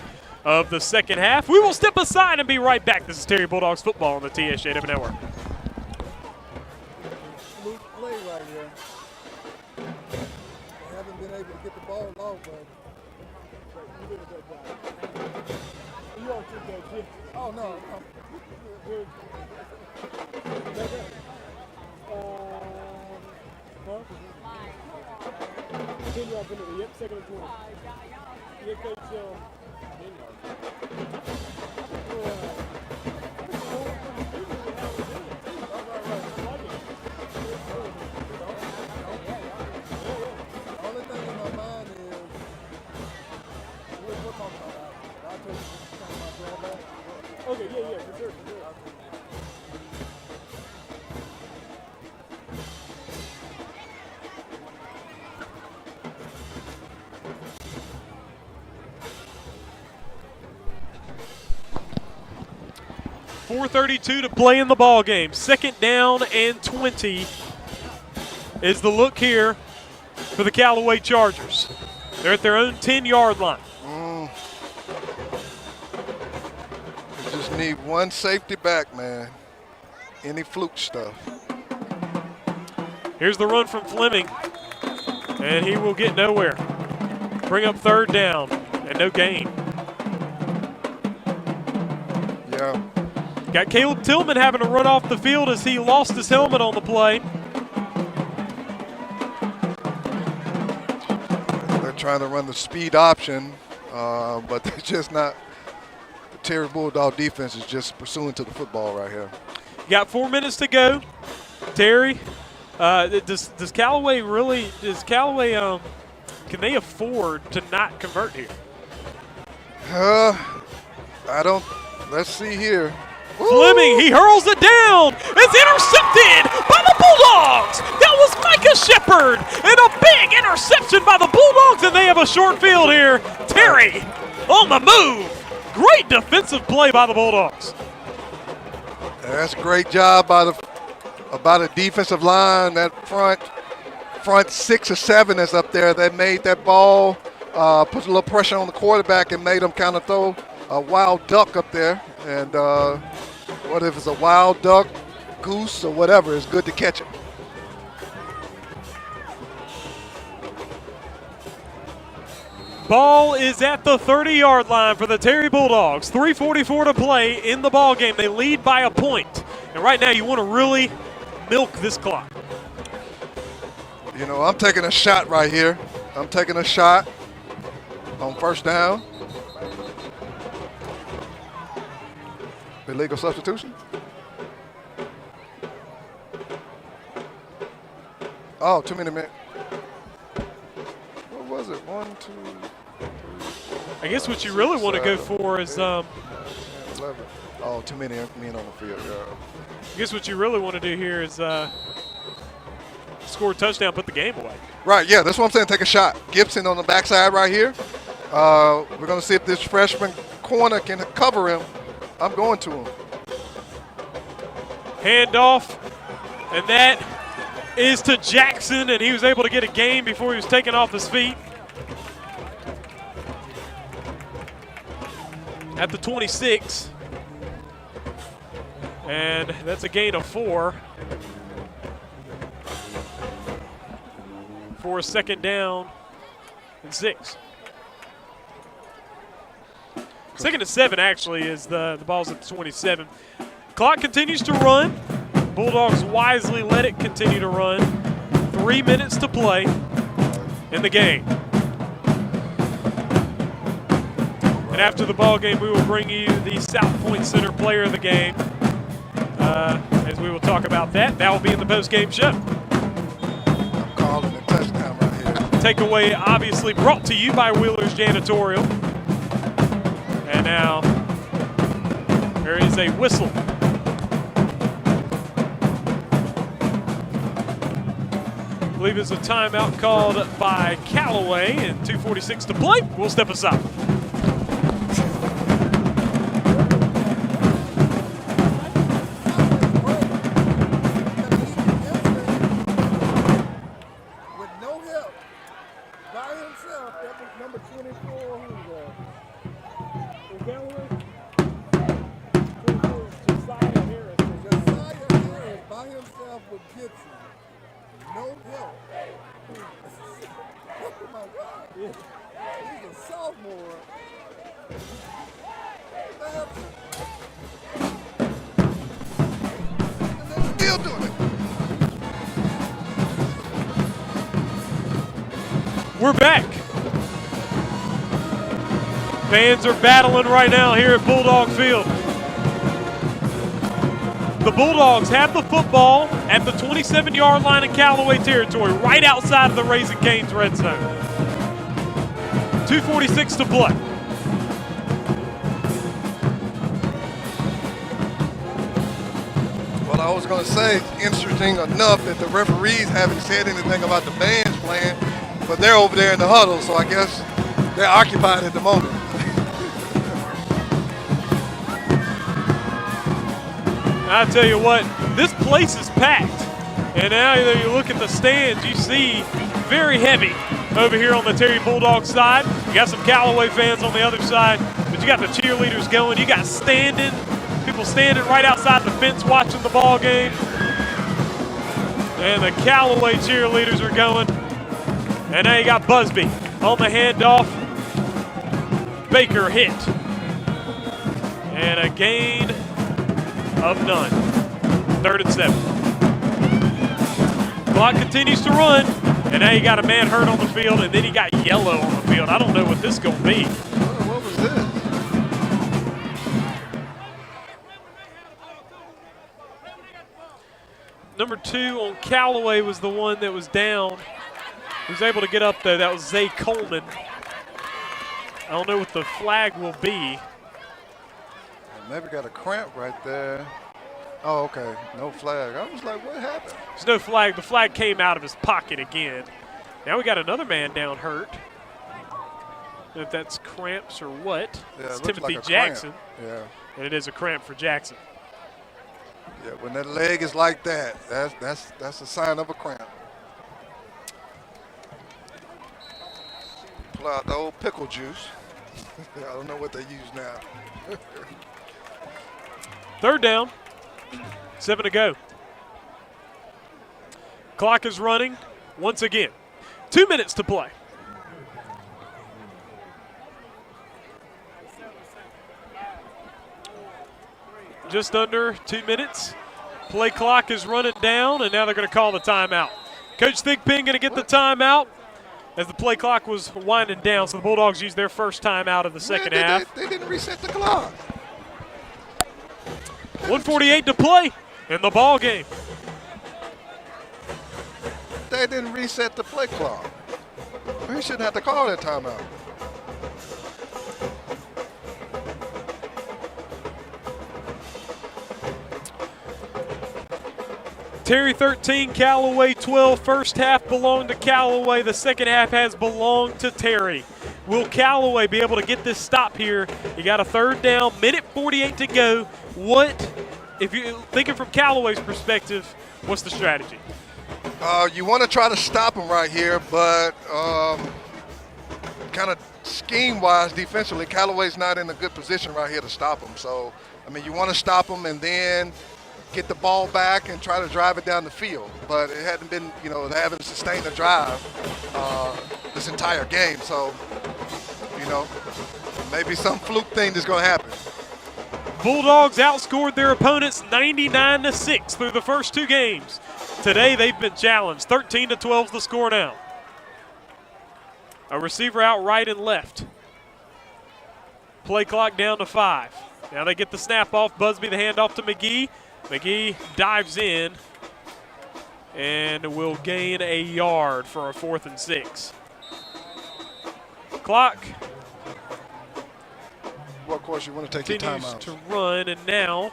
of the second half. We will step aside and be right back. This is Terry Bulldogs football on the TSJW Network. Smooth play right here. They haven't been able to get the ball off, but you did a good job. You all took that shit. Oh, no. Continue up into the 2nd and 20. Yeah, Coach, only thing in my mind is, we're talking about that. I told you to talk about that. Okay, yeah, for sure. .432 to play in the ball game. 2nd down and 20 is the look here for the Callaway Chargers. They're at their own 10-yard line. We just need one safety back, man. Any fluke stuff. Here's the run from Fleming, and he will get nowhere. Bring up 3rd down and no gain. Yeah. Got Caleb Tillman having to run off the field as he lost his helmet on the play. They're trying to run the speed option, but they're just not. The Terry Bulldog defense is just pursuing to the football right here. Got 4 minutes to go. Terry, does Callaway really? Does Callaway? Can they afford to not convert here? I don't. Let's see here. Fleming, he hurls it down. It's intercepted by the Bulldogs. That was Micah Shepard, and a big interception by the Bulldogs, and they have a short field here. Terry on the move. Great defensive play by the Bulldogs. That's a great job by the defensive line. That front 6 or 7 that's up there that made that ball put a little pressure on the quarterback and made him kind of throw a wild duck up there. And what if it's a wild duck, goose, or whatever? It's good to catch it. Ball is at the 30-yard line for the Terry Bulldogs. 3:44 to play in the ball game. They lead by a point. And right now you want to really milk this clock. You know, I'm taking a shot right here. I'm taking a shot on first down. Illegal substitution? Oh, 2 minute minute. What was it? 1, 2, 3, 4. I guess what you really want to go for is 11. Oh, too many men on the field. Yeah. I guess what you really want to do here is score a touchdown, put the game away. Right, yeah, that's what I'm saying. Take a shot. Gibson on the backside right here. We're going to see if this freshman corner can cover him. I'm going to him. Handoff, and that is to Jackson, and he was able to get a gain before he was taken off his feet. At the 26. And that's a gain of 4. For a second down and 6. Second and 7 actually is the ball's at the 27. Clock continues to run. Bulldogs wisely let it continue to run. 3 minutes to play in the game. And after the ball game, we will bring you the South Point Center player of the game. As we will talk about that. That will be in the post-game show. I'm calling a touchdown right here. Takeaway obviously brought to you by Wheeler's Janitorial. And now there is a whistle. I believe it's a timeout called by Callaway and 2:46 to play. We'll step aside. We're back. Fans are battling right now here at Bulldog Field. The Bulldogs have the football at the 27-yard line in Callaway territory, right outside of the Raising Cane's red zone. 2:46 to play. Well, I was going to say, interesting enough that the referees haven't said anything about the bands playing, but they're over there in the huddle, so I guess they're occupied at the moment. I tell you what, this place is packed. And now you look at the stands, you see very heavy over here on the Terry Bulldogs side. You got some Callaway fans on the other side, but you got the cheerleaders going. You got people standing right outside the fence watching the ball game. And the Callaway cheerleaders are going. And now you got Busby on the handoff. Baker hit. And a gain of none. 3rd and 7. Clock continues to run. And now you got a man hurt on the field, and then he got yellow on the field. I don't know what this is going to be. What was this? Number 2 on Callaway was the one that was down. He was able to get up there. That was Zay Coleman. I don't know what the flag will be. Maybe got a cramp right there. Oh, okay. No flag. I was like, what happened? There's no flag. The flag came out of his pocket again. Now we got another man down hurt. if that's cramps or what. Yeah, It's it looks Timothy like a Jackson, cramp. Yeah. and it is a cramp for Jackson. Yeah, when that leg is like that, that's a sign of a cramp. Pull out the old pickle juice. I don't know what they use now. Third down, 7 to go. Clock is running once again. 2 minutes to play. Just under 2 minutes. Play clock is running down, and now they're going to call the timeout. Coach Thigpen going to get the timeout as the play clock was winding down, so the Bulldogs used their first timeout of the second half. They didn't reset the clock. 1:48 to play in the ball game. They didn't reset the play clock. We shouldn't have to call that timeout. Terry 13, Callaway 12. First half belonged to Callaway. The second half has belonged to Terry. Will Callaway be able to get this stop here? You got a third down, minute 48 to go. What, if you're thinking from Callaway's perspective, what's the strategy? You want to try to stop him right here, but kind of scheme-wise, defensively, Callaway's not in a good position right here to stop him. So, I mean, you want to stop him and then get the ball back and try to drive it down the field. But it hadn't been, they haven't sustained a drive this entire game. So, maybe some fluke thing is going to happen. Bulldogs outscored their opponents 99-6 through the first two games. Today they've been challenged. 13-12 is the score now. A receiver out right and left. Play clock down to 5. Now they get the snap off. Busby the handoff to McGee. McGee dives in and will gain a yard for a 4th and 6. Clock Well, of course, you want to take your continues timeout. to run, and now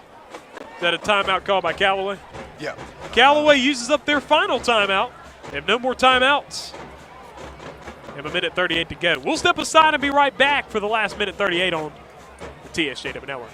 is that a timeout call by Callaway? Yeah. Callaway uses up their final timeout. They have no more timeouts. They have a minute 38 to go. We'll step aside and be right back for the last minute 38 on the TSJW Network.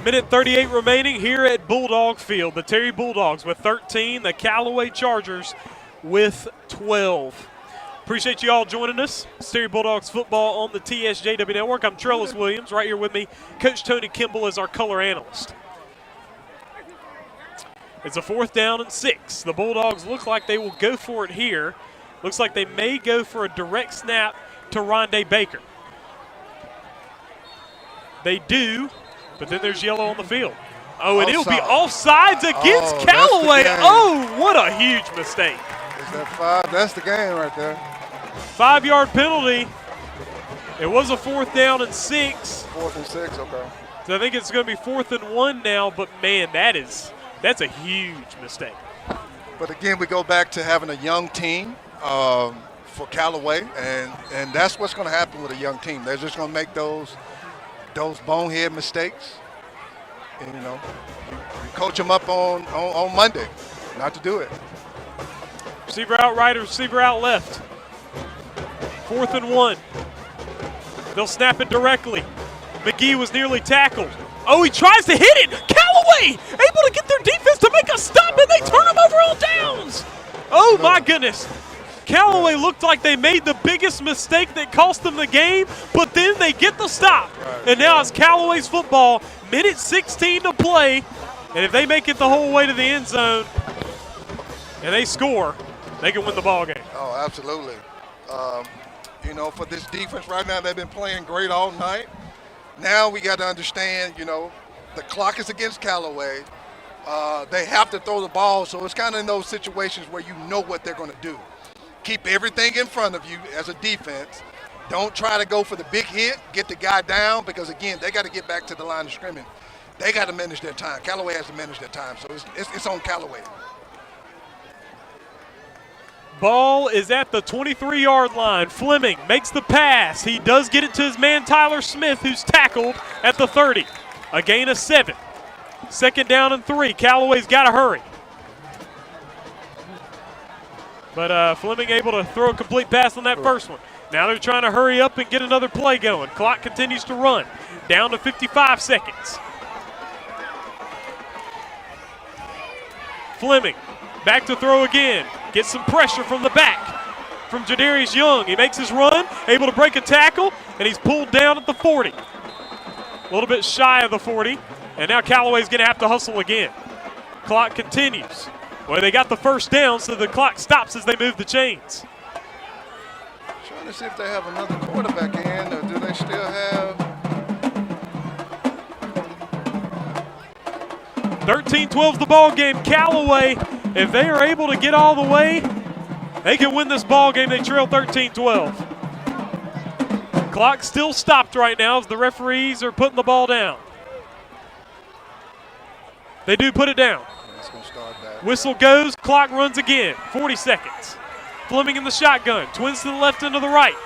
Minute 38 remaining here at Bulldog Field. The Terry Bulldogs with 13, the Callaway Chargers with 12. Appreciate you all joining us. It's Terry Bulldogs football on the TSJW Network. I'm Trellis Williams. Right here with me, Coach Tony Kimball is our color analyst. It's a 4th down and 6. The Bulldogs look like they will go for it here. Looks like they may go for a direct snap to Rondé Baker. They do. But then there's yellow on the field. Oh, and it'll be offsides against Callaway. Oh, what a huge mistake. Is that 5? That's the game right there. 5-yard penalty. It was a 4th down and 6. 4th and 6, okay. So I think it's going to be 4th and 1 now, but man, that's a huge mistake. But again, we go back to having a young team for Callaway, and that's what's going to happen with a young team. They're just going to make those bonehead mistakes, and you coach them up on Monday not to do it. Receiver out right, receiver out left. 4th and 1. They'll snap it directly. McGee was nearly tackled. Oh, he tries to hit it. Callaway able to get their defense to make a stop, and they turn him over on downs. Oh my goodness. Callaway looked like they made the biggest mistake that cost them the game, but then they get the stop. And now it's Callaway's football, minute 16 to play. And if they make it the whole way to the end zone and they score, they can win the ball game. Oh, absolutely. You know, for this defense right now, they've been playing great all night. Now we got to understand, you know, the clock is against Callaway. They have to throw the ball, so it's kind of in those situations where you know what they're going to do. Keep everything in front of you as a defense. Don't try to go for the big hit, get the guy down, because, again, they got to get back to the line of scrimmage. They got to manage their time. Callaway has to manage their time, so it's on Callaway. Ball is at the 23-yard line. Fleming makes the pass. He does get it to his man Tyler Smith, who's tackled at the 30. A gain of 7. 2nd down and 3. Callaway's got to hurry. But Fleming able to throw a complete pass on that first one. Now they're trying to hurry up and get another play going. Clock continues to run. Down to 55 seconds. Fleming back to throw again. Gets some pressure from the back from Jadarius Young. He makes his run, able to break a tackle, and he's pulled down at the 40. A little bit shy of the 40, and now Callaway's going to have to hustle again. Clock continues. Well, they got the first down, so the clock stops as they move the chains. Trying to see if they have another quarterback in, or do they still have? 13-12's the ball game. Callaway, if they are able to get all the way, they can win this ball game. They trail 13-12. Clock still stopped right now as the referees are putting the ball down. They do put it down. That's going to start back. Whistle goes, clock runs again. 40 seconds. Fleming in the shotgun. Twins to the left and to the right.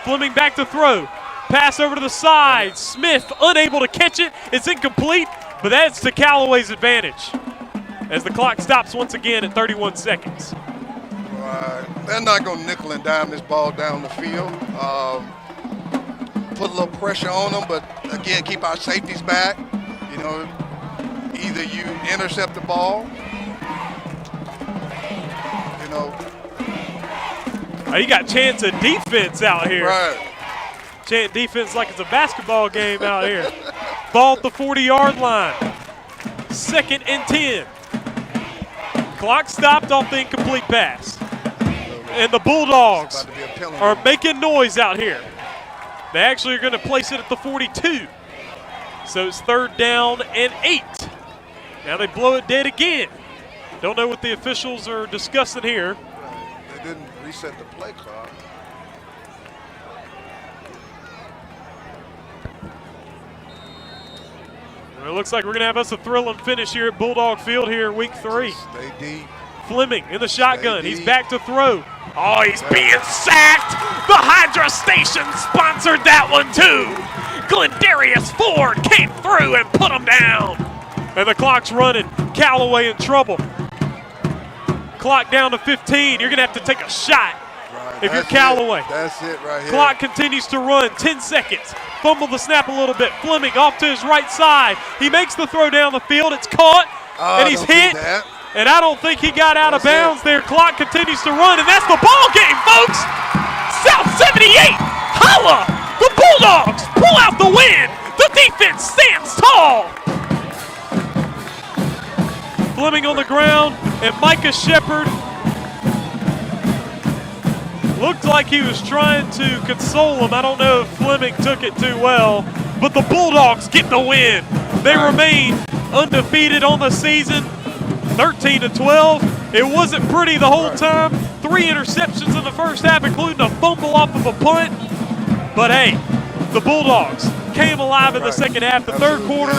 Fleming back to throw. Pass over to the side. Smith unable to catch it. It's incomplete, but that's to Callaway's advantage as the clock stops once again at 31 seconds. They're not going to nickel and dime this ball down the field. Put a little pressure on them, but again, keep our safeties back. You know, either you intercept the ball, you know. You got chance of defense out here. Right. Chant defense like it's a basketball game out here. Ball at the 40-yard line. 2nd and 10. Clock stopped off the incomplete pass. And the Bulldogs are making noise out here. They actually are going to place it at the 42. So it's 3rd down and 8. Now they blow it dead again. Don't know what the officials are discussing here. They didn't reset the play clock. It looks like we're going to have us a thrilling finish here at Bulldog Field here in week 3. Stay deep. Fleming in the shotgun. He's back to throw. Oh, he's being sacked. The Hydra Station sponsored that one too. Glendarius Ford came through and put him down. And the clock's running. Callaway in trouble. Clock down to 15. You're going to have to take a shot if you're Callaway. That's it right here. Clock continues to run. 10 seconds. Fumble the snap a little bit. Fleming off to his right side. He makes the throw down the field. It's caught, and he's hit. And I don't think he got out of bounds there. Clock continues to run, and that's the ball game, folks. South 78, holla! The Bulldogs pull out the win. The defense stands tall. Fleming on the ground, and Micah Shepard looked like he was trying to console him. I don't know if Fleming took it too well, but the Bulldogs get the win. They remain undefeated on the season, 13-12. It wasn't pretty the whole time. 3 interceptions in the first half, including a fumble off of a punt. But hey, the Bulldogs came alive in the second half. The third quarter,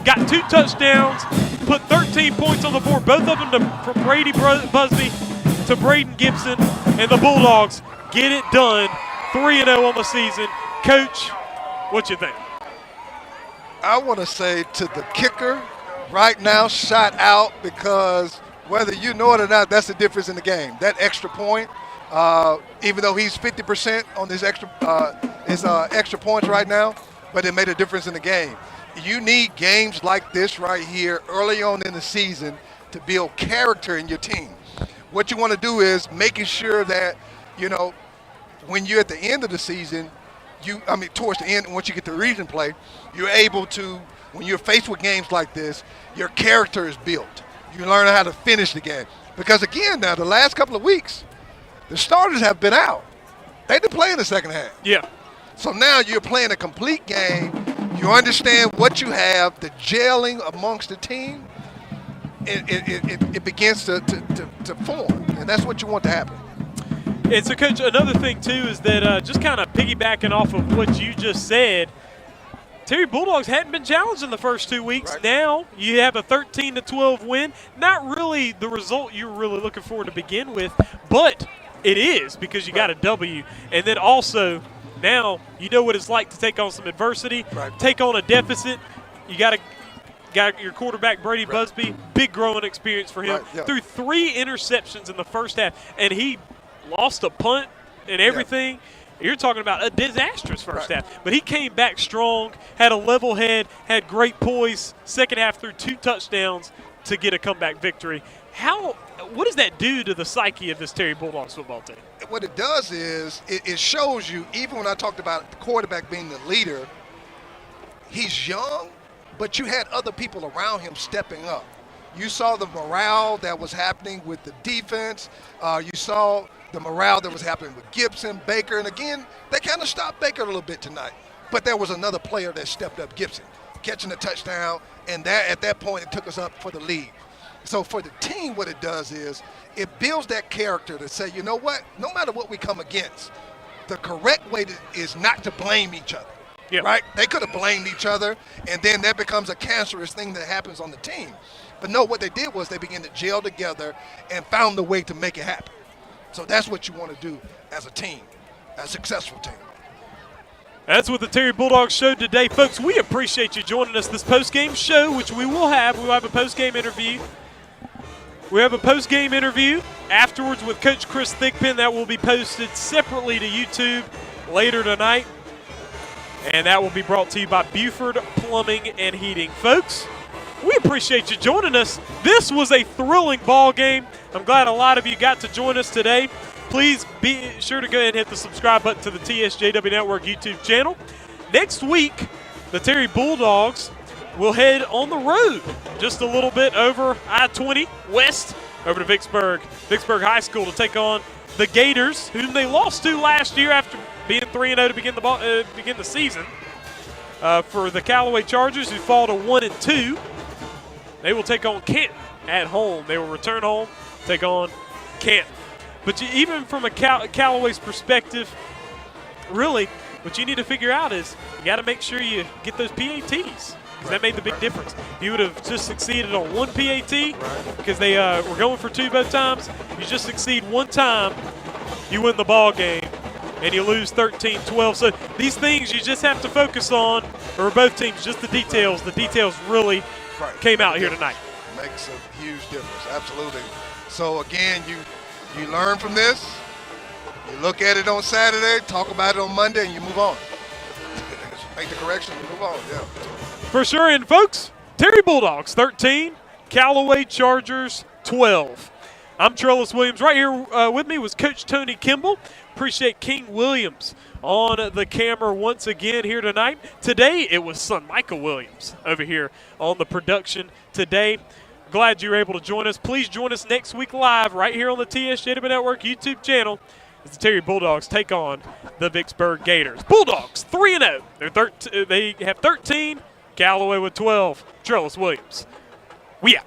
got 2 touchdowns, put 13 points on the board, both of them from Brady Busby to Braden Gibson, and the Bulldogs get it done. 3-0 on the season. Coach, what you think? I want to say to the kicker right now, shot out, because whether you know it or not, that's the difference in the game. That extra point, even though he's 50% on his extra points right now, but it made a difference in the game. You need games like this right here early on in the season to build character in your team. What you want to do is making sure that, you know, when you're at the end of the season, towards the end, once you get to region play, you're able to, when you're faced with games like this, your character is built. You learn how to finish the game. Because again, now the last couple of weeks, the starters have been out. They didn't play in the second half. Yeah. So now you're playing a complete game. You understand what you have, the gelling amongst the team. It begins to form, and that's what you want to happen. And so, Coach, another thing, too, is that just kind of piggybacking off of what you just said, Terry Bulldogs hadn't been challenged in the first 2 weeks. Right. Now you have a 13-12 win. Not really the result you were really looking for to begin with, but it is because you got a W. And then also now you know what it's like to take on some adversity, take on a deficit. You got your quarterback, Brady Busby, big growing experience for him. Threw 3 interceptions in the first half, and he lost a punt and everything. You're talking about a disastrous first half. But he came back strong, had a level head, had great poise. Second half threw 2 touchdowns to get a comeback victory. What does that do to the psyche of this Terry Bulldogs football team? What it does is it shows you, even when I talked about the quarterback being the leader, he's young, but you had other people around him stepping up. You saw the morale that was happening with the defense. You saw the morale that was happening with Gibson, Baker, and again, they kind of stopped Baker a little bit tonight. But there was another player that stepped up, Gibson, catching a touchdown, and at that point it took us up for the lead. So for the team, what it does is it builds that character to say, you know what, no matter what we come against, the correct way is not to blame each other. Yep. Right? They could have blamed each other, and then that becomes a cancerous thing that happens on the team. But no, what they did was they began to gel together and found a way to make it happen. So that's what you want to do as a team, a successful team. That's what the Terry Bulldogs showed today. Folks, we appreciate you joining us this post-game show, which we will have. We'll have a post-game interview. We have a post-game interview afterwards with Coach Chris Thigpen that will be posted separately to YouTube later tonight. And that will be brought to you by Buford Plumbing and Heating. Folks, we appreciate you joining us. This was a thrilling ball game. I'm glad a lot of you got to join us today. Please be sure to go ahead and hit the subscribe button to the TSJW Network YouTube channel. Next week, the Terry Bulldogs will head on the road just a little bit over I-20 west over to Vicksburg High School to take on the Gators, whom they lost to last year after being 3-0 to begin the season. For the Callaway Chargers, who fall to 1-2, they will take on Canton at home. They will return home, take on Canton. But even from a Callaway's perspective, really, what you need to figure out is you got to make sure you get those PATs, because that made the big difference. If you would have just succeeded on one PAT, because they were going for 2 both times, you just succeed one time, you win the ball game, and you lose 13-12. So these things you just have to focus on, or both teams, just the details. The details really came out here tonight. Makes a huge difference, absolutely. So again, you learn from this, you look at it on Saturday, talk about it on Monday, and you move on. Make the correction and move on, For sure, and folks, Terry Bulldogs 13, Callaway Chargers 12. I'm Trellis Williams. Right here with me was Coach Tony Kimball. Appreciate King Williams on the camera once again here tonight. Today, it was son Michael Williams over here on the production today. Glad you were able to join us. Please join us next week live right here on the TSJW Network YouTube channel as the Terry Bulldogs take on the Vicksburg Gators. Bulldogs 3-0. They have 13, Callaway with 12. Trellis Williams. We out.